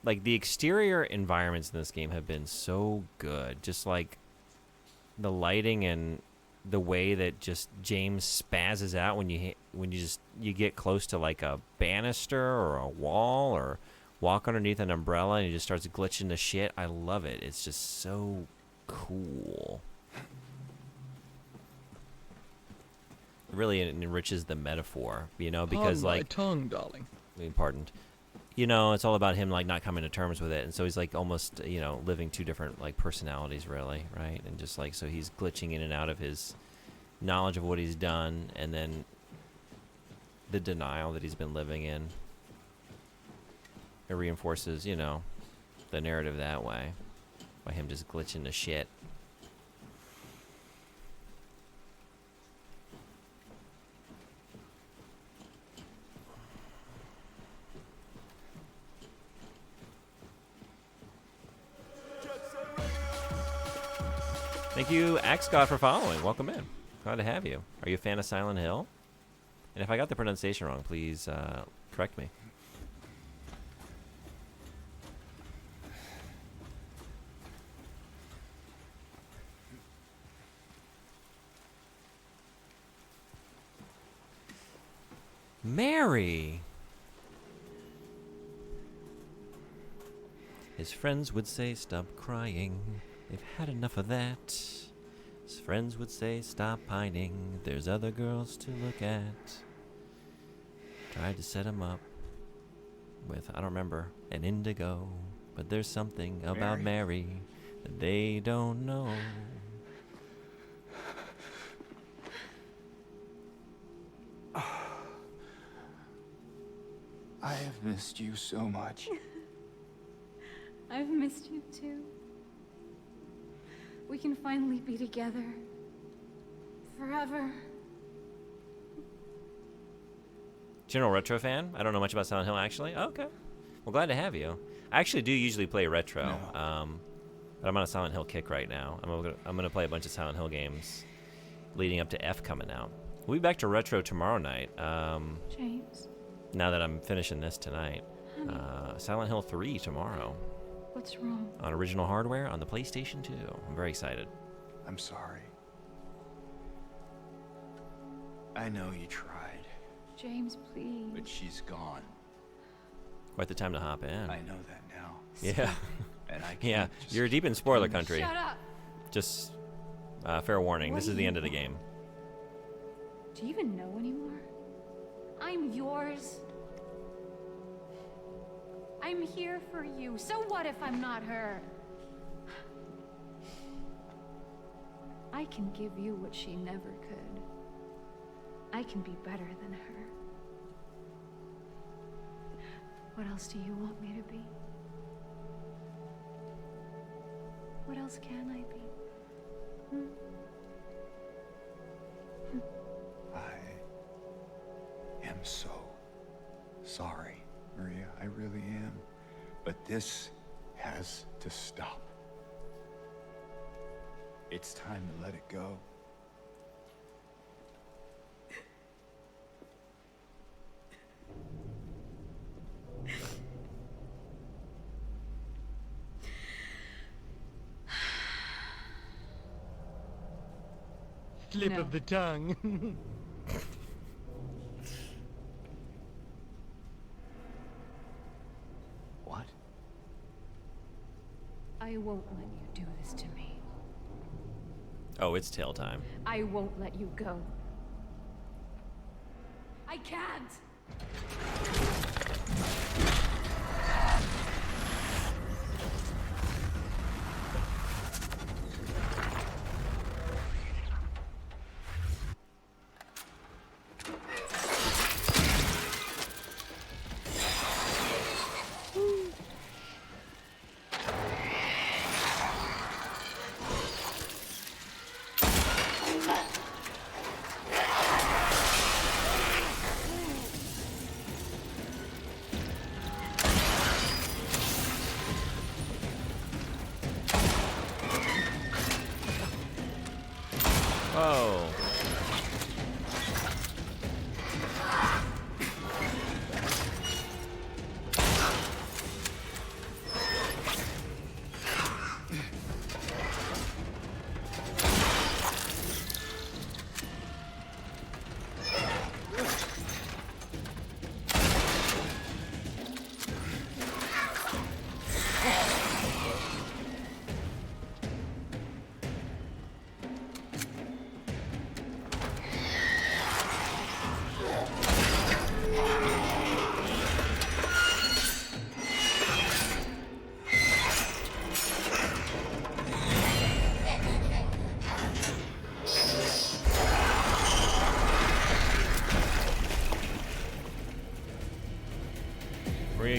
like the exterior environments in this game have been so good. Just like the lighting and the way that just James spazzes out when you get close to like a banister or a wall or walk underneath an umbrella and he just starts glitching to shit. I love it. It's just so cool. It really enriches the metaphor, you know, because Pardon my like tongue, darling. I mean, pardoned. You know, it's all about him like not coming to terms with it, and so he's like almost, you know, living two different like personalities, really, right? And just like so he's glitching in and out of his knowledge of what he's done, and then the denial that he's been living in. It reinforces, you know, the narrative that way by him just glitching to shit. Thank you, Axe God, for following. Welcome in. Glad to have you. Are you a fan of Silent Hill? And if I got the pronunciation wrong, please correct me. Mary! His friends would say, stop crying. They've had enough of that. His friends would say, stop pining. There's other girls to look at. Tried to set him up with, I don't remember, an indigo. But there's something about Mary that they don't know. I have missed you so much. I've missed you too. We can finally be together. Forever. General Retro fan? I don't know much about Silent Hill, actually. Oh, okay. Well, glad to have you. I actually do usually play retro, but I'm on a Silent Hill kick right now. I'm gonna play a bunch of Silent Hill games leading up to F coming out. We'll be back to retro tomorrow night. James. Now that I'm finishing this tonight. Silent Hill 3 tomorrow. What's wrong? On original hardware on the PlayStation 2. I'm very excited. I'm sorry. I know you tried. James, please. But she's gone. Quite the time to hop in. I know that now. Yeah. And I can't yeah, just you're deep in spoiler country. Shut up! Just fair warning. What This do is the you end of the want? game. Do you even know anymore? I'm yours. I'm here for you. So what if I'm not her? I can give you what she never could. I can be better than her. What else do you want me to be? What else can I be? I am so sorry, Maria. I really am. But this has to stop. It's time to let it go. Slip No. of the tongue. What? I won't let you do this to me. Oh, it's tail time. I won't let you go. I can't! Whoa.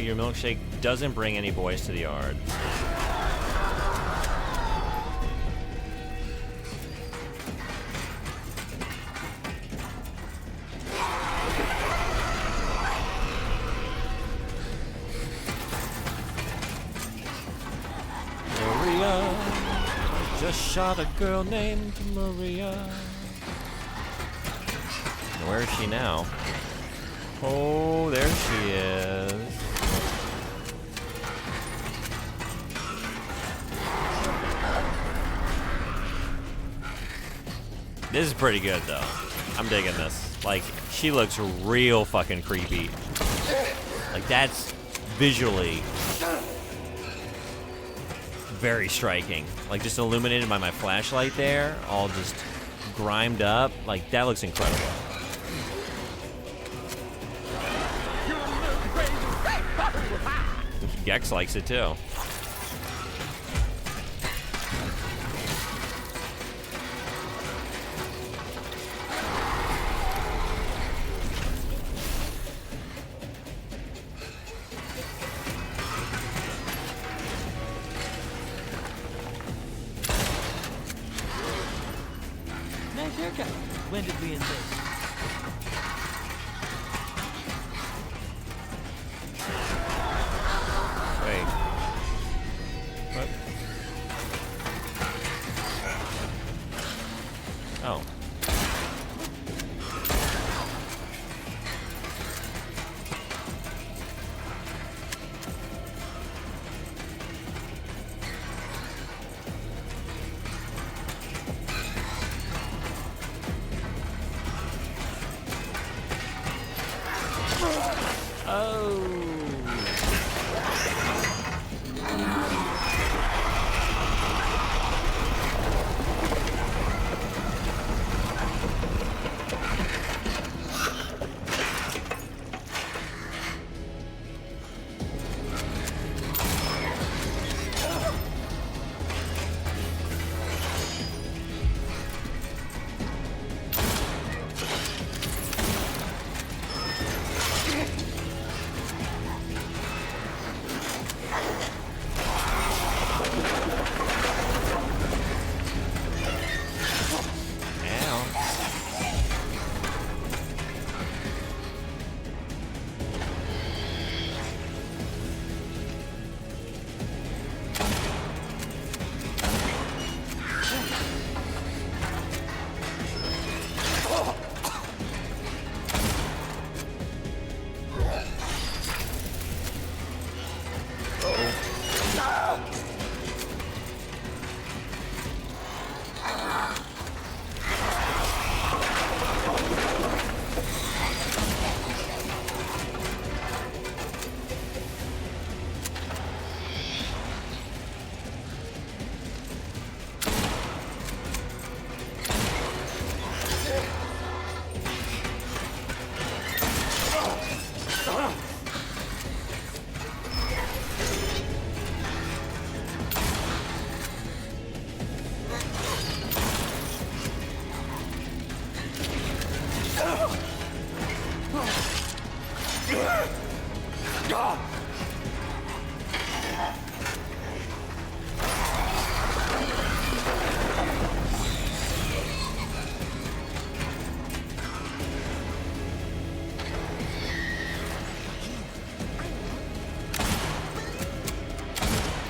your milkshake doesn't bring any boys to the yard. Maria, I just shot a girl named Maria. Where is she now? Oh, there she is. This is pretty good, though. I'm digging this. Like, she looks real fucking creepy. Like, that's visually very striking. Like, just illuminated by my flashlight there, all just grimed up. Like, that looks incredible. Gex likes it too. Nice haircut. When did we invest? Wait. What? Oh.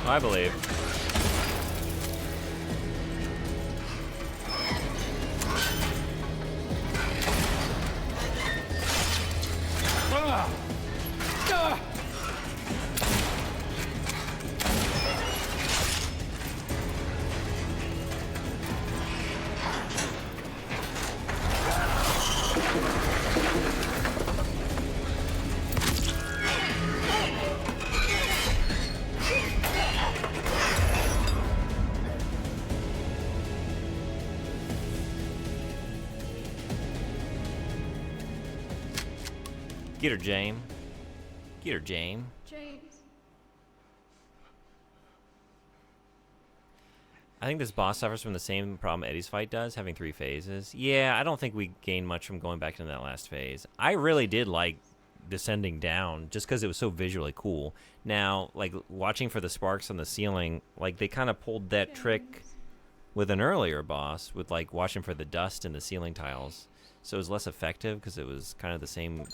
I believe. Get her, Jane. Get her, Jane. James. I think this boss suffers from the same problem Eddie's fight does, having 3 phases. Yeah, I don't think we gained much from going back into that last phase. I really did like descending down just because it was so visually cool. Now, like watching for the sparks on the ceiling, like they kind of pulled that trick with an earlier boss with like watching for the dust in the ceiling tiles. So it was less effective because it was kind of the same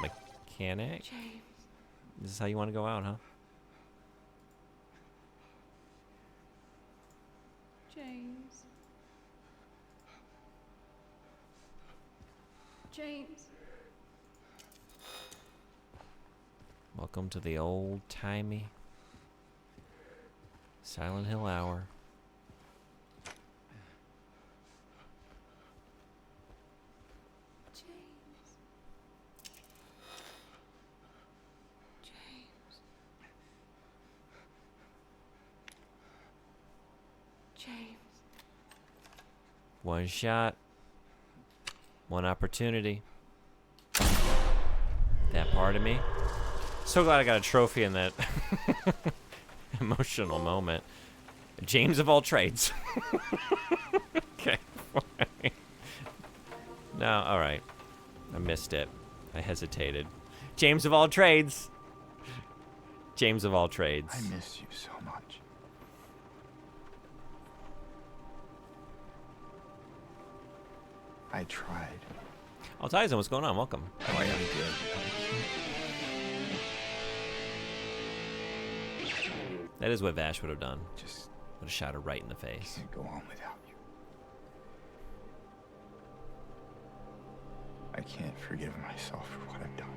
mechanic. James. This is how you want to go out, huh? James. James. Welcome to the old-timey Silent Hill hour. James. One shot. One opportunity. That part of me. So glad I got a trophy in that emotional moment. James of all trades. Okay. Fine. No, alright. I missed it. I hesitated. James of all trades. James of all trades. I miss you so much. I tried. Oh, Tyson, what's going on? Welcome. Oh, I am good. That is what Vash would have done. Just would have shot her right in the face. can't go on without you. I can't forgive myself for what I've done.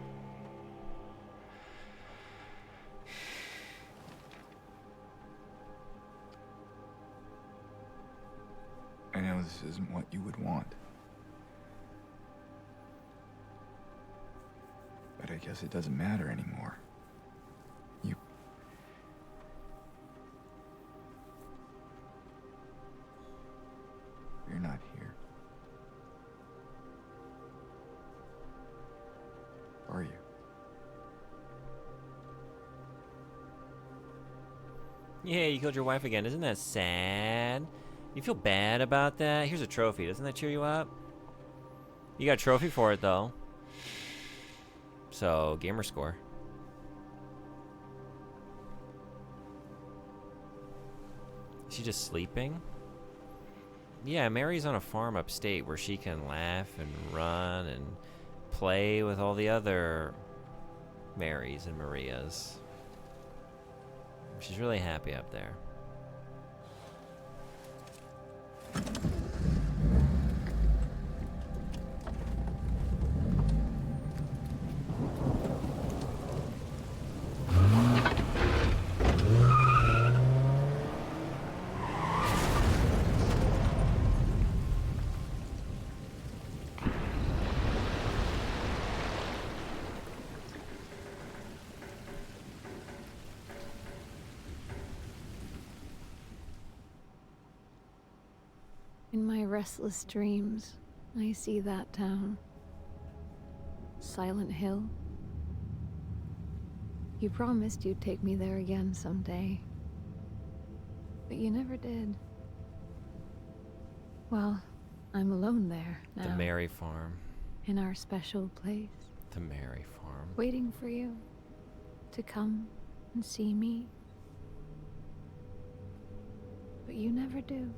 I know this isn't what you would want. But I guess it doesn't matter anymore. You're not here. Are you? Yeah, you killed your wife again. Isn't that sad? You feel bad about that? Here's a trophy. Doesn't that cheer you up? You got a trophy for it, though. So, gamer score. Is she just sleeping? Yeah, Mary's on a farm upstate where she can laugh and run and play with all the other Marys and Marias. She's really happy up there. In my restless dreams, I see that town. Silent Hill. You promised you'd take me there again someday. But you never did. Well, I'm alone there now. The Mary Farm. In our special place. The Mary Farm. Waiting for you to come and see me. But you never do.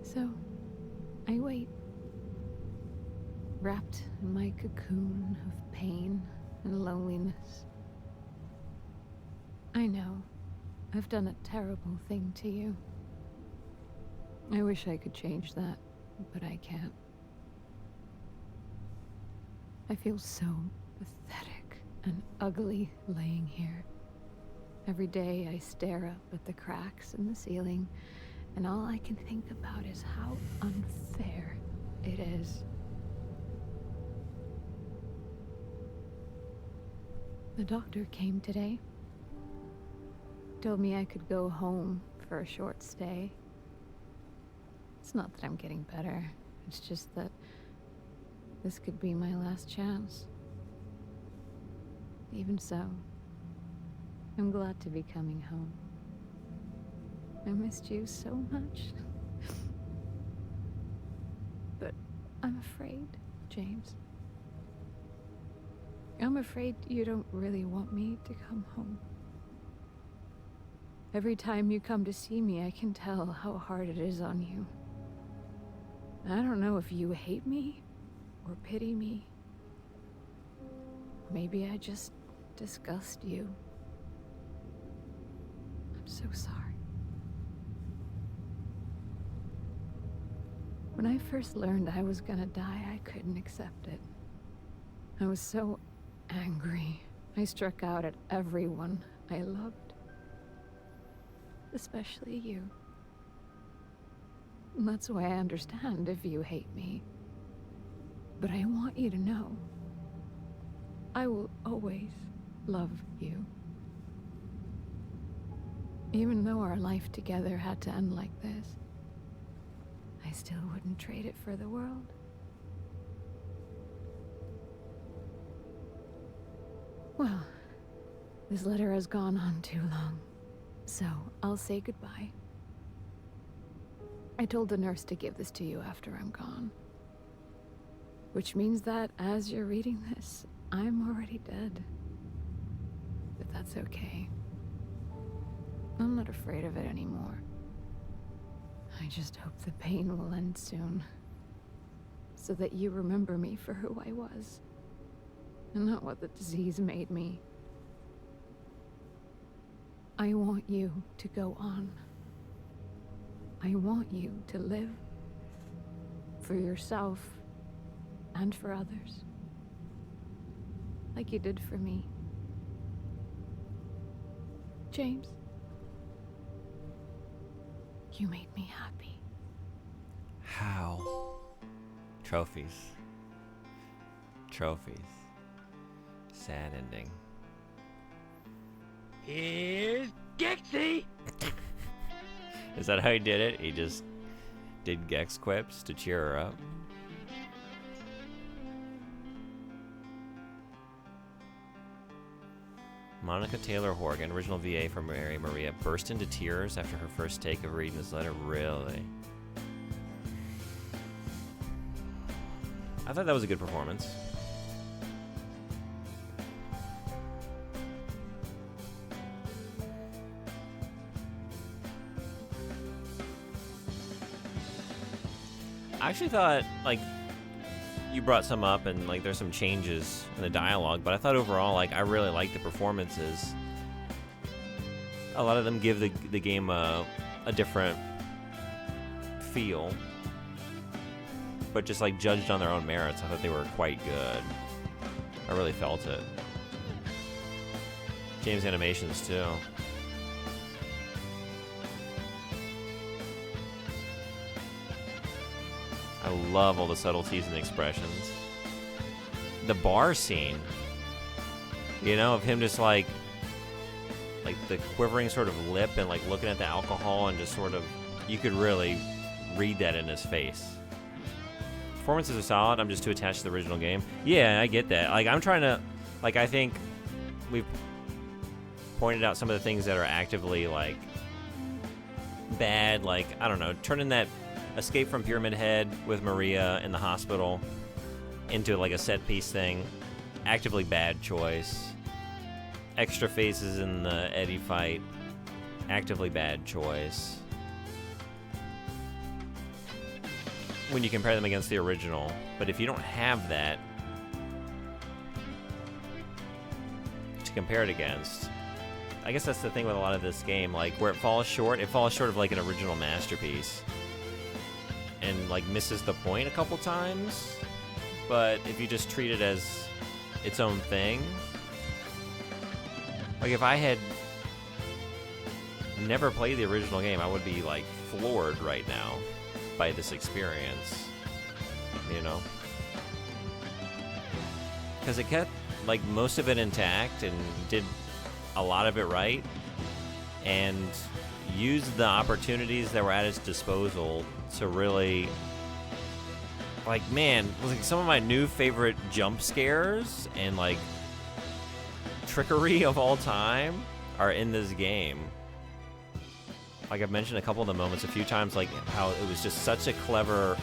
So, I wait. Wrapped in my cocoon of pain and loneliness. I know, I've done a terrible thing to you. I wish I could change that, but I can't. I feel so pathetic and ugly laying here. Every day I stare up at the cracks in the ceiling, and all I can think about is how unfair it is. The doctor came today. Told me I could go home for a short stay. It's not that I'm getting better. It's just that this could be my last chance. Even so, I'm glad to be coming home. I missed you so much. But I'm afraid. James. I'm afraid you don't really want me to come home. Every time you come to see me, I can tell how hard it is on you. I don't know if you hate me or pity me. Maybe I just disgust you. I'm so sorry. When I first learned I was gonna die, I couldn't accept it. I was so angry. I struck out at everyone I loved. Especially you. And that's why I understand if you hate me. But I want you to know, I will always love you. Even though our life together had to end like this, I still wouldn't trade it for the world. Well, this letter has gone on too long, so I'll say goodbye. I told the nurse to give this to you after I'm gone. Which means that as you're reading this, I'm already dead. But that's okay. I'm not afraid of it anymore. I just hope the pain will end soon. So that you remember me for who I was. And not what the disease made me. I want you to go on. I want you to live. For yourself. And for others. Like you did for me. James. You made me happy. How? Trophies. Trophies. Sad ending. Here's Gexy! Is that how he did it? He just did Gex quips to cheer her up? Monica Taylor Horgan, original VA for Mary Maria, burst into tears after her first take of reading this letter. Really? I thought that was a good performance. I actually thought, like, you brought some up and, like, there's some changes in the dialogue, but I thought overall, like, I really liked the performances. A lot of them give the game a different feel, but just, like, judged on their own merits, I thought they were quite good. I really felt it. James' animations, too. I love all the subtleties and expressions. The bar scene, you know, of him just like the quivering sort of lip and like looking at the alcohol and just sort of, you could really read that in his face. Performances are solid. I'm just too attached to the original game. Yeah, I get that. Like, I'm trying to, like, I think we've pointed out some of the things that are actively like bad. Like, I don't know, turning that Escape from Pyramid Head with Maria in the hospital into like a set piece thing, actively bad choice. Extra faces in the Eddie fight, actively bad choice. When you compare them against the original, but if you don't have that to compare it against, I guess that's the thing with a lot of this game, like where it falls short of like an original masterpiece. And like misses the point a couple times, but if you just treat it as its own thing, like if I had never played the original game, I would be like floored right now by this experience, you know, because it kept like most of it intact and did a lot of it right and used the opportunities that were at its disposal to really, like, man, like some of my new favorite jump scares and like trickery of all time are in this game. Like I've mentioned a couple of the moments a few times, like how it was just such a clever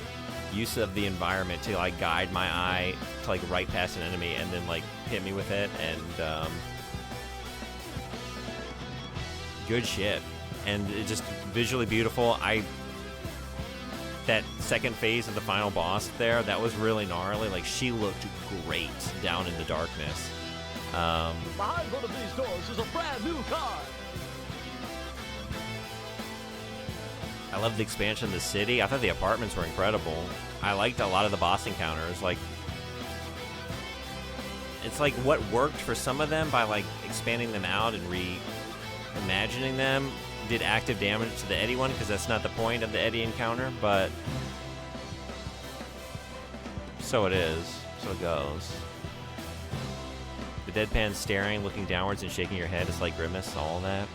use of the environment to like guide my eye to like right past an enemy and then like hit me with it, and good shit. And it's just visually beautiful. That second phase of the final boss there, that was really gnarly. Like, she looked great down in the darkness. Behind one of these doors is a brand new car. I love the expansion of the city. I thought the apartments were incredible. I liked a lot of the boss encounters. Like, it's like what worked for some of them by like expanding them out and reimagining them did active damage to the Eddie one, because that's not the point of the Eddie encounter, but so it is. So it goes. The deadpan staring, looking downwards and shaking your head is like Grimace, all that.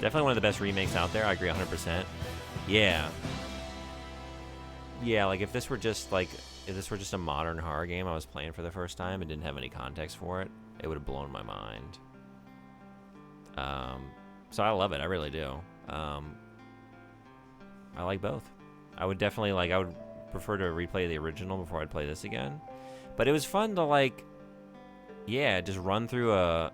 Definitely one of the best remakes out there. I agree 100%. Yeah. Yeah, like if this were just a modern horror game I was playing for the first time and didn't have any context for it, it would have blown my mind. So I love it. I really do. I like both. I would definitely I would prefer to replay the original before I'd play this again. But it was fun to just run through a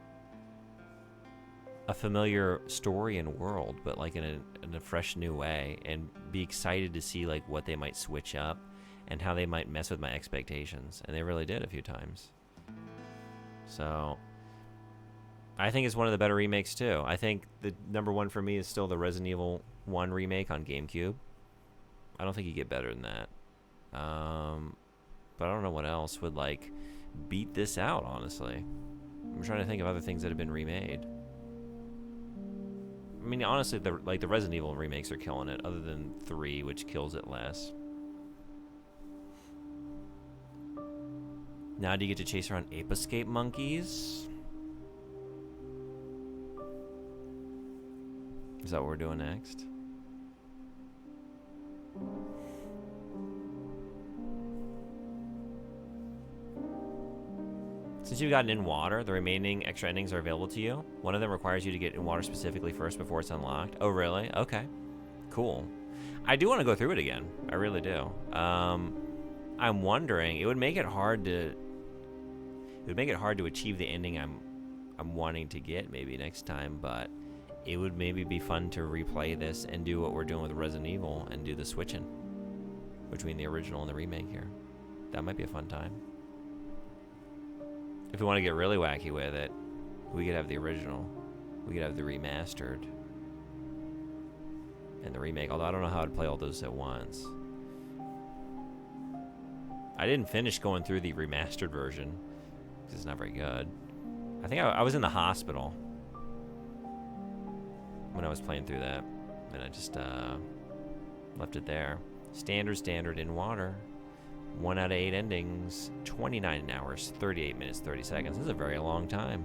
familiar story and world, but in a fresh new way, and be excited to see what they might switch up and how they might mess with my expectations. And they really did a few times. So I think it's one of the better remakes too. I think the number one for me is still the Resident Evil 1 remake on GameCube. I don't think you get better than that. But I don't know what else would beat this out, honestly. I'm trying to think of other things that have been remade. I mean, honestly, the Resident Evil remakes are killing it, other than 3, which kills it less. Now do you get to chase around ape escape monkeys? Is that what we're doing next? Since you've gotten in water, the remaining extra endings are available to you. One of them requires you to get in water specifically first before it's unlocked. Oh, really? Okay. Cool. I do want to go through it again. I really do. I'm wondering, it would make it hard to achieve the ending I'm wanting to get maybe next time, but it would maybe be fun to replay this and do what we're doing with Resident Evil and do the switching between the original and the remake here. That might be a fun time. If we want to get really wacky with it, we could have the original. We could have the remastered. And the remake, although I don't know how I'd play all those at once. I didn't finish going through the remastered version, because it's not very good. I think I was in the hospital when I was playing through that, and I just left it there. Standard in water. 1 out of 8 endings, 29 hours, 38 minutes, 30 seconds. This is a very long time.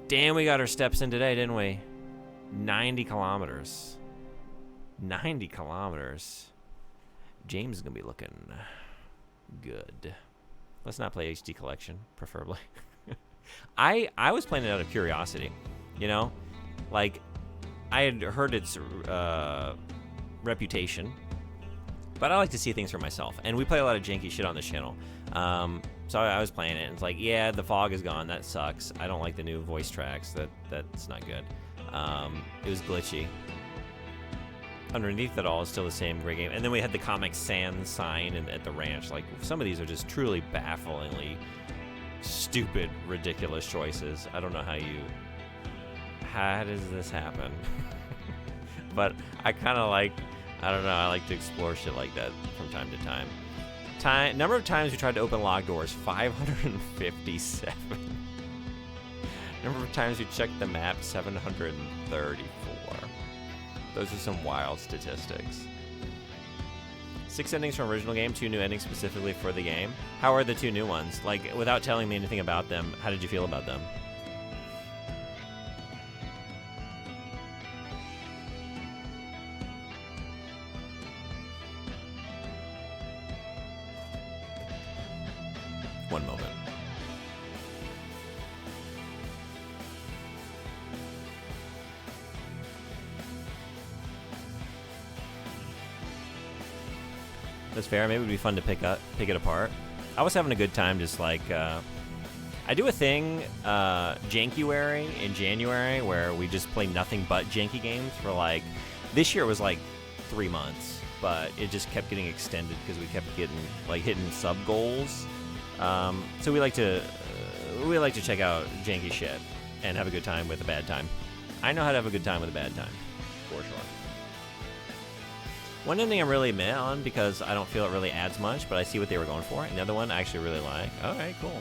Damn, we got our steps in today, didn't we? 90 kilometers. 90 kilometers. James is going to be looking good. Let's not play HD Collection, preferably. I was playing it out of curiosity, you know? I had heard its reputation, but I like to see things for myself. And we play a lot of janky shit on this channel. So I was playing it, and it's yeah, the fog is gone. That sucks. I don't like the new voice tracks. That's not good. It was glitchy. Underneath it all is still the same great game. And then we had the Comic Sans sign at the ranch. Some of these are just truly bafflingly stupid, ridiculous choices. I don't know how does this happen? But I kind of I don't know, I like to explore shit like that from time to time. Number of times we tried to open locked doors, 557. Number of times we checked the map, 734. Those are some wild statistics. 6 endings from original game, 2 new endings specifically for the game. How are the 2 new ones? Without telling me anything about them, how did you feel about them? One moment. That's fair. Maybe it would be fun to pick it apart. I was having a good time just like I do a thing Jankuary in January where we just play nothing but janky games for like this year it was like 3 months, but it just kept getting extended because we kept getting like hitting sub goals. So we like to check out janky shit and have a good time with a bad time. I know how to have a good time with a bad time, for sure. One ending I'm really meh on because I don't feel it really adds much, but I see what they were going for. And the other one I actually really like. Alright, cool.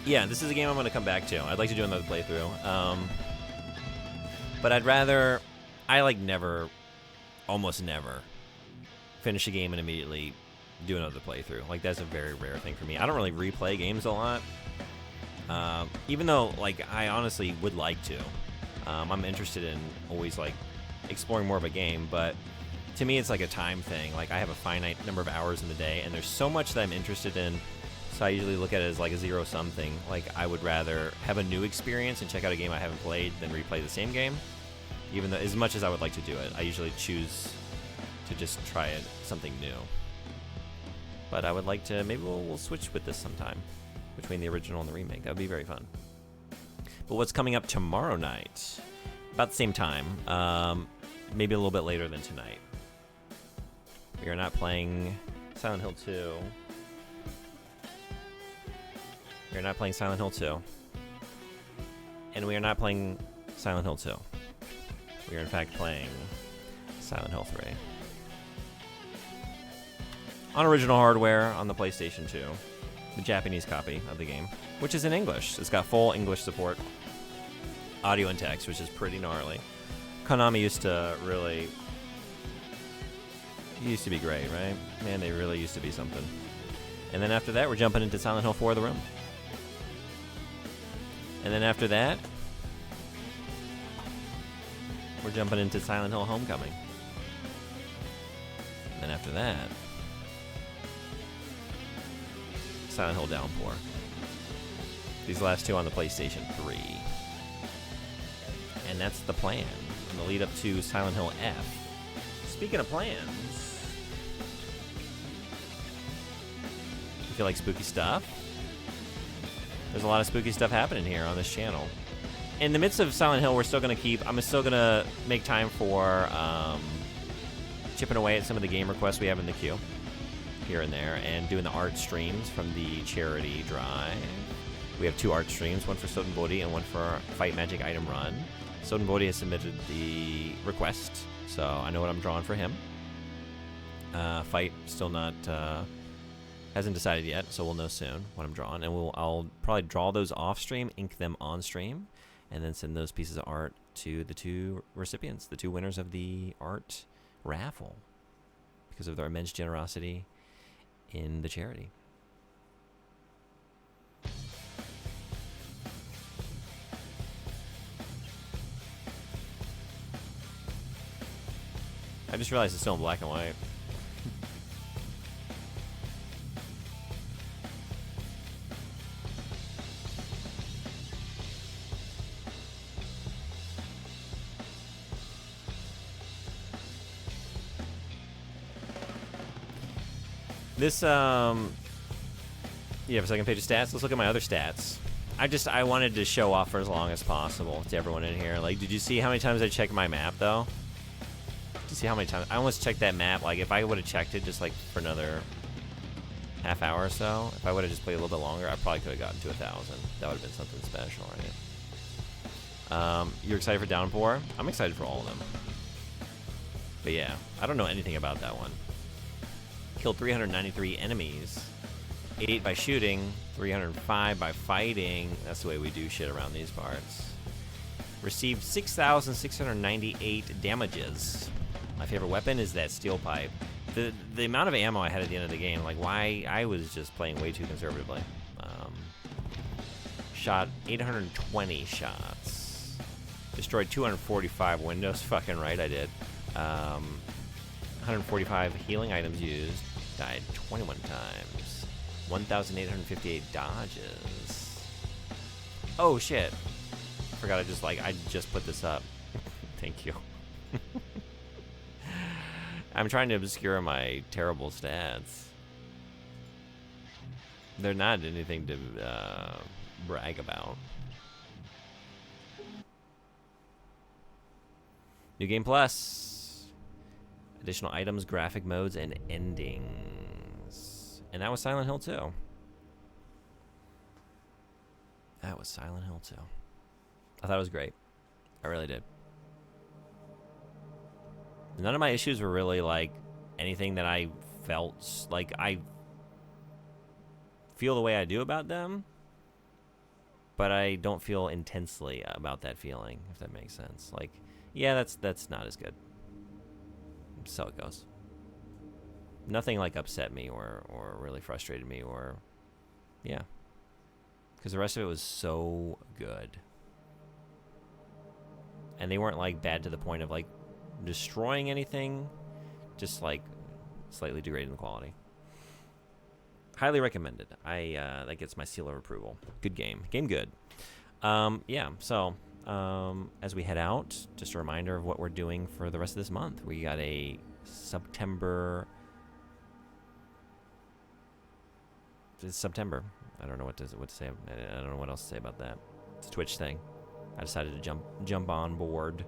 Yeah, this is a game I'm going to come back to. I'd like to do another playthrough. But I'd rather... I, like, almost never, finish a game and immediately do another playthrough. Like, that's a very rare thing for me. I don't really replay games a lot. Even though, like, I honestly would like to. I'm interested in always, like, exploring more of a game, but to me it's like a time thing. Like, I have a finite number of hours in the day, and there's so much that I'm interested in, so I usually look at it as, like, a zero-sum thing. Like, I would rather have a new experience and check out a game I haven't played than replay the same game. Even though, as much as I would like to do it, I usually choose to just try it, something new. But I would like to, maybe we'll switch with this sometime, between the original and the remake. That would be very fun. But what's coming up tomorrow night? About the same time. Maybe a little bit later than tonight. We are not playing Silent Hill 2. We are not playing Silent Hill 2. And we are not playing Silent Hill 2. We are in fact playing Silent Hill 3. On original hardware on the PlayStation 2. The Japanese copy of the game, which is in English. It's got full English support. Audio and text, which is pretty gnarly. Konami used to be great, right? Man, they really used to be something. And then after that, we're jumping into Silent Hill 4: The Room. And then after that, we're jumping into Silent Hill Homecoming. And then after that, Silent Hill Downpour. These last two on the PlayStation 3. And that's the plan in the lead up to Silent Hill F. Speaking of plans, you feel like spooky stuff? There's a lot of spooky stuff happening here on this channel. In the midst of Silent Hill, I'm still going to make time for chipping away at some of the game requests we have in the queue here and there, and doing the art streams from the charity drive. We have 2 art streams, one for Soten Bodhi and one for Fight Magic Item Run. Soten Bodhi has submitted the request, so I know what I'm drawing for him. Fight still not hasn't decided yet, so we'll know soon what I'm drawing, and I'll probably draw those off stream, ink them on stream, and then send those pieces of art to the 2 recipients, the 2 winners of the art raffle, because of their immense generosity in the charity. I just realized it's still in black and white. This, you have a second page of stats? Let's look at my other stats. I wanted to show off for as long as possible to everyone in here. Like, did you see how many times I checked my map, though? Did you see how many times? I almost checked that map. Like, if I would have checked it just, like, for another half hour or so, if I would have just played a little bit longer, I probably could have gotten to 1,000. That would have been something special, right? You're excited for Downpour? I'm excited for all of them. But yeah, I don't know anything about that one. Killed 393 enemies. 8 by shooting, 305 by fighting. That's the way we do shit around these parts. Received 6,698 damages. My favorite weapon is that steel pipe. The amount of ammo I had at the end of the game, like, why I was just playing way too conservatively. Shot 820 shots. Destroyed 245 windows. Fucking right, I did. 145 healing items used. Died 21 times. 1,858 dodges. Oh shit! Forgot I just put this up. Thank you. I'm trying to obscure my terrible stats. They're not anything to brag about. New Game Plus. Additional items, graphic modes, and endings. And that was Silent Hill 2. That was Silent Hill 2. I thought it was great. I really did. None of my issues were really like anything that I felt like I feel the way I do about them, but I don't feel intensely about that feeling, if that makes sense. Like, yeah, that's not as good. So it goes. Nothing like upset me or really frustrated me or, yeah. Because the rest of it was so good. And they weren't like bad to the point of like destroying anything, just like slightly degrading the quality. Highly recommended. That gets my seal of approval. Good game. Game good. Yeah, so as we head out, just a reminder of what we're doing for the rest of this month. We got a September. It's September. I don't know what to say. I don't know what else to say about that. It's a Twitch thing. I decided to jump on board.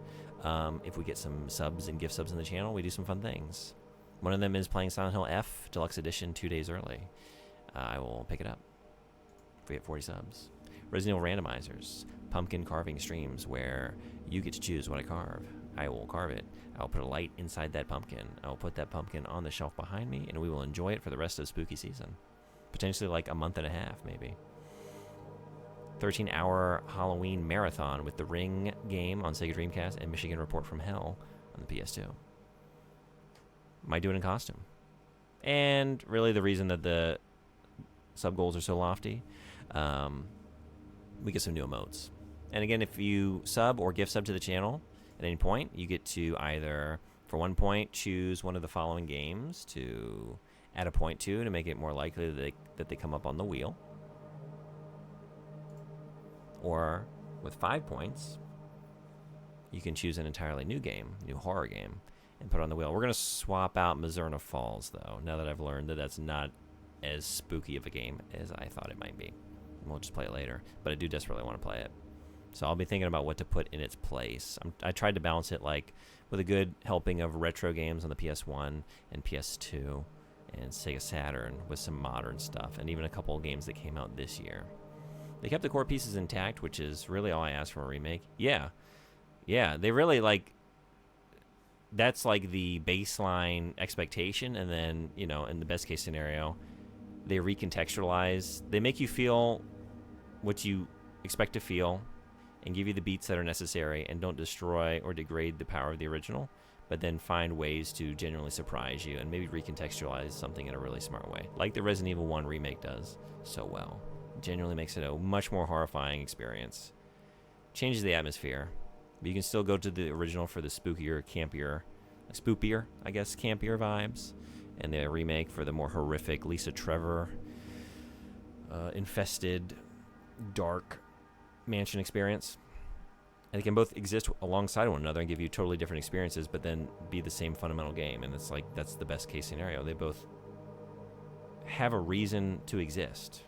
If we get some subs and gift subs in the channel, we do some fun things. One of them is playing Silent Hill F Deluxe Edition 2 days early. I will pick it up if we get 40 subs. Resident Evil randomizers, pumpkin carving streams where you get to choose what I carve. I will carve it. I will put a light inside that pumpkin. I will put that pumpkin on the shelf behind me, and we will enjoy it for the rest of the spooky season. Potentially like a month and a half, maybe. 13-hour Halloween marathon with the Ring game on Sega Dreamcast and Michigan Report from Hell on the PS2. Might do it in costume. And really the reason that the sub goals are so lofty, we get some new emotes. And again, if you sub or gift sub to the channel at any point, you get to either, for 1 point, choose one of the following games to add a point to make it more likely that they come up on the wheel. Or with 5 points, you can choose an entirely new game, new horror game, and put it on the wheel. We're going to swap out Mazurna Falls, though, now that I've learned that that's not as spooky of a game as I thought it might be. We'll just play it later, but I do desperately want to play it. So I'll be thinking about what to put in its place. I tried to balance it like with a good helping of retro games on the PS1 and PS2 and Sega Saturn with some modern stuff, and even a couple of games that came out this year. They kept the core pieces intact, which is really all I asked from a remake. Yeah, they really like. That's like the baseline expectation, and then in the best case scenario, they recontextualize. They make you feel what you expect to feel, and give you the beats that are necessary, and don't destroy or degrade the power of the original, but then find ways to genuinely surprise you and maybe recontextualize something in a really smart way, like the Resident Evil 1 remake does so well. Genuinely makes it a much more horrifying experience. Changes the atmosphere, but you can still go to the original for the spookier, campier, campier vibes, and the remake for the more horrific Lisa Trevor infested dark mansion experience. And they can both exist alongside one another and give you totally different experiences, but then be the same fundamental game. And it's like, that's the best case scenario. They both have a reason to exist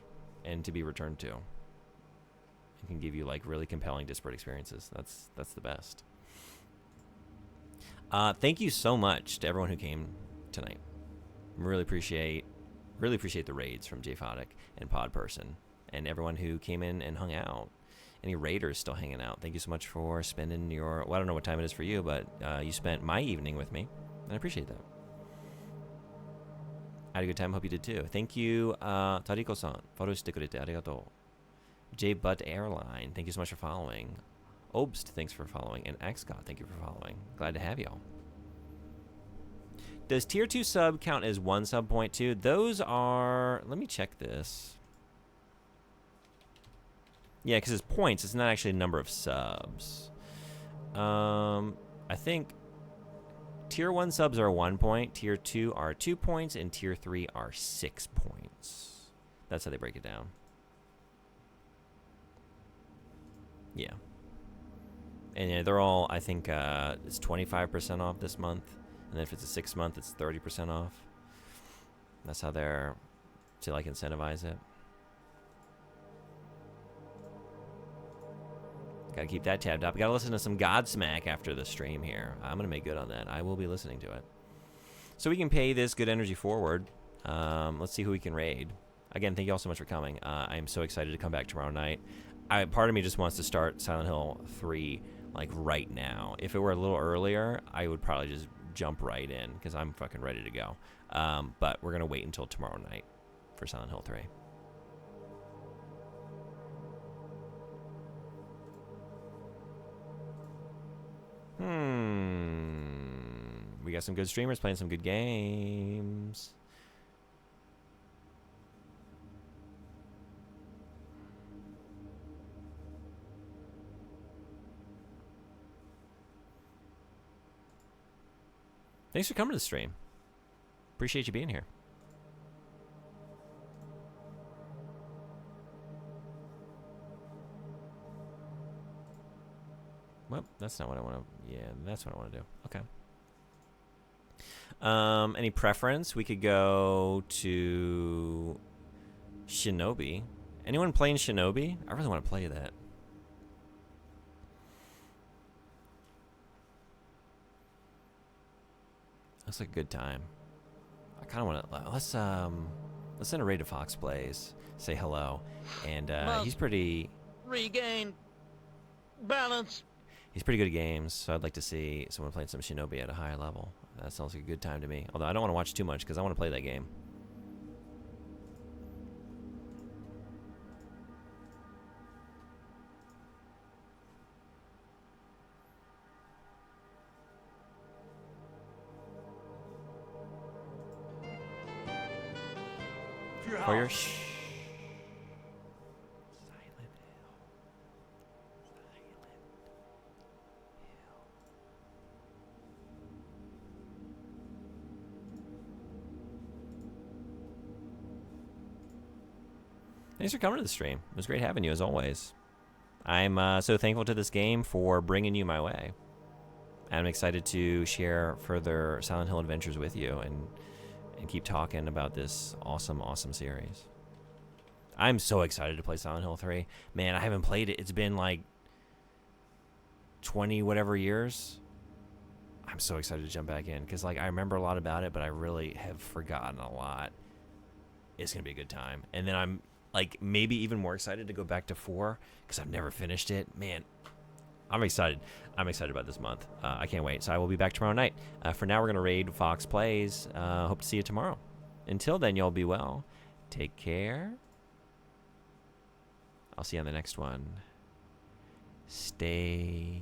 and to be returned to. It can give you like really compelling disparate experiences. That's the best. Thank you so much to everyone who came tonight. Really appreciate the raids from Jphodic and Podperson and everyone who came in and hung out. Any raiders still hanging out, thank you so much for spending your, I don't know what time it is for you, but you spent my evening with me, and I appreciate that. I had a good time, hope you did too. Thank you, Tariko-san. Follow shite kurete arigatou. J-Butt Airline, thank you so much for following. Obst, thanks for following. And Axcott, thank you for following. Glad to have y'all. Does tier 2 sub count as one sub point too? Those are, let me check this. Yeah, because it's points. It's not actually a number of subs. I think tier 1 subs are 1 point, tier 2 are 2 points, and tier 3 are 6 points. That's how they break it down. Yeah. And yeah, they're all, I think it's 25% off this month And then if it's a 6 month, it's 30% off. That's how they're to like incentivize it. Gotta keep that tabbed up. Gotta listen to some Godsmack after the stream here. I'm gonna make good on that. I will be listening to it. So we can pay this good energy forward. Let's see who we can raid. Again, thank you all so much for coming. I am so excited to come back tomorrow night. Part of me just wants to start Silent Hill 3 like right now. If it were a little earlier, I would probably just jump right in because I'm fucking ready to go. But we're gonna wait until tomorrow night for Silent Hill 3. We got some good streamers playing some good games. Thanks for coming to the stream. Appreciate you being here. Well, that's not what I want to... Yeah, that's what I want to do. Okay. Any preference? We could go to Shinobi. Anyone playing Shinobi? I really want to play that. That's a good time. I kind of want to... Let's send a raid to Fox Plays. Say hello. And he's pretty... Regain balance. He's pretty good at games, so I'd like to see someone playing some Shinobi at a higher level. That sounds like a good time to me. Although I don't want to watch too much because I want to play that game. For your shh. Thanks for coming to the stream. It was great having you, as always. I'm so thankful to this game for bringing you my way. I'm excited to share further Silent Hill adventures with you and keep talking about this awesome, awesome series. I'm so excited to play Silent Hill 3. Man, I haven't played it. It's been like 20 whatever years. I'm so excited to jump back in because like I remember a lot about it, but I really have forgotten a lot. It's going to be a good time. And then I'm like maybe even more excited to go back to 4 because I've never finished it. Man, I'm excited. I'm excited about this month. I can't wait. So I will be back tomorrow night. For now, we're going to raid Fox Plays. Hope to see you tomorrow. Until then, y'all be well. Take care. I'll see you on the next one. Stay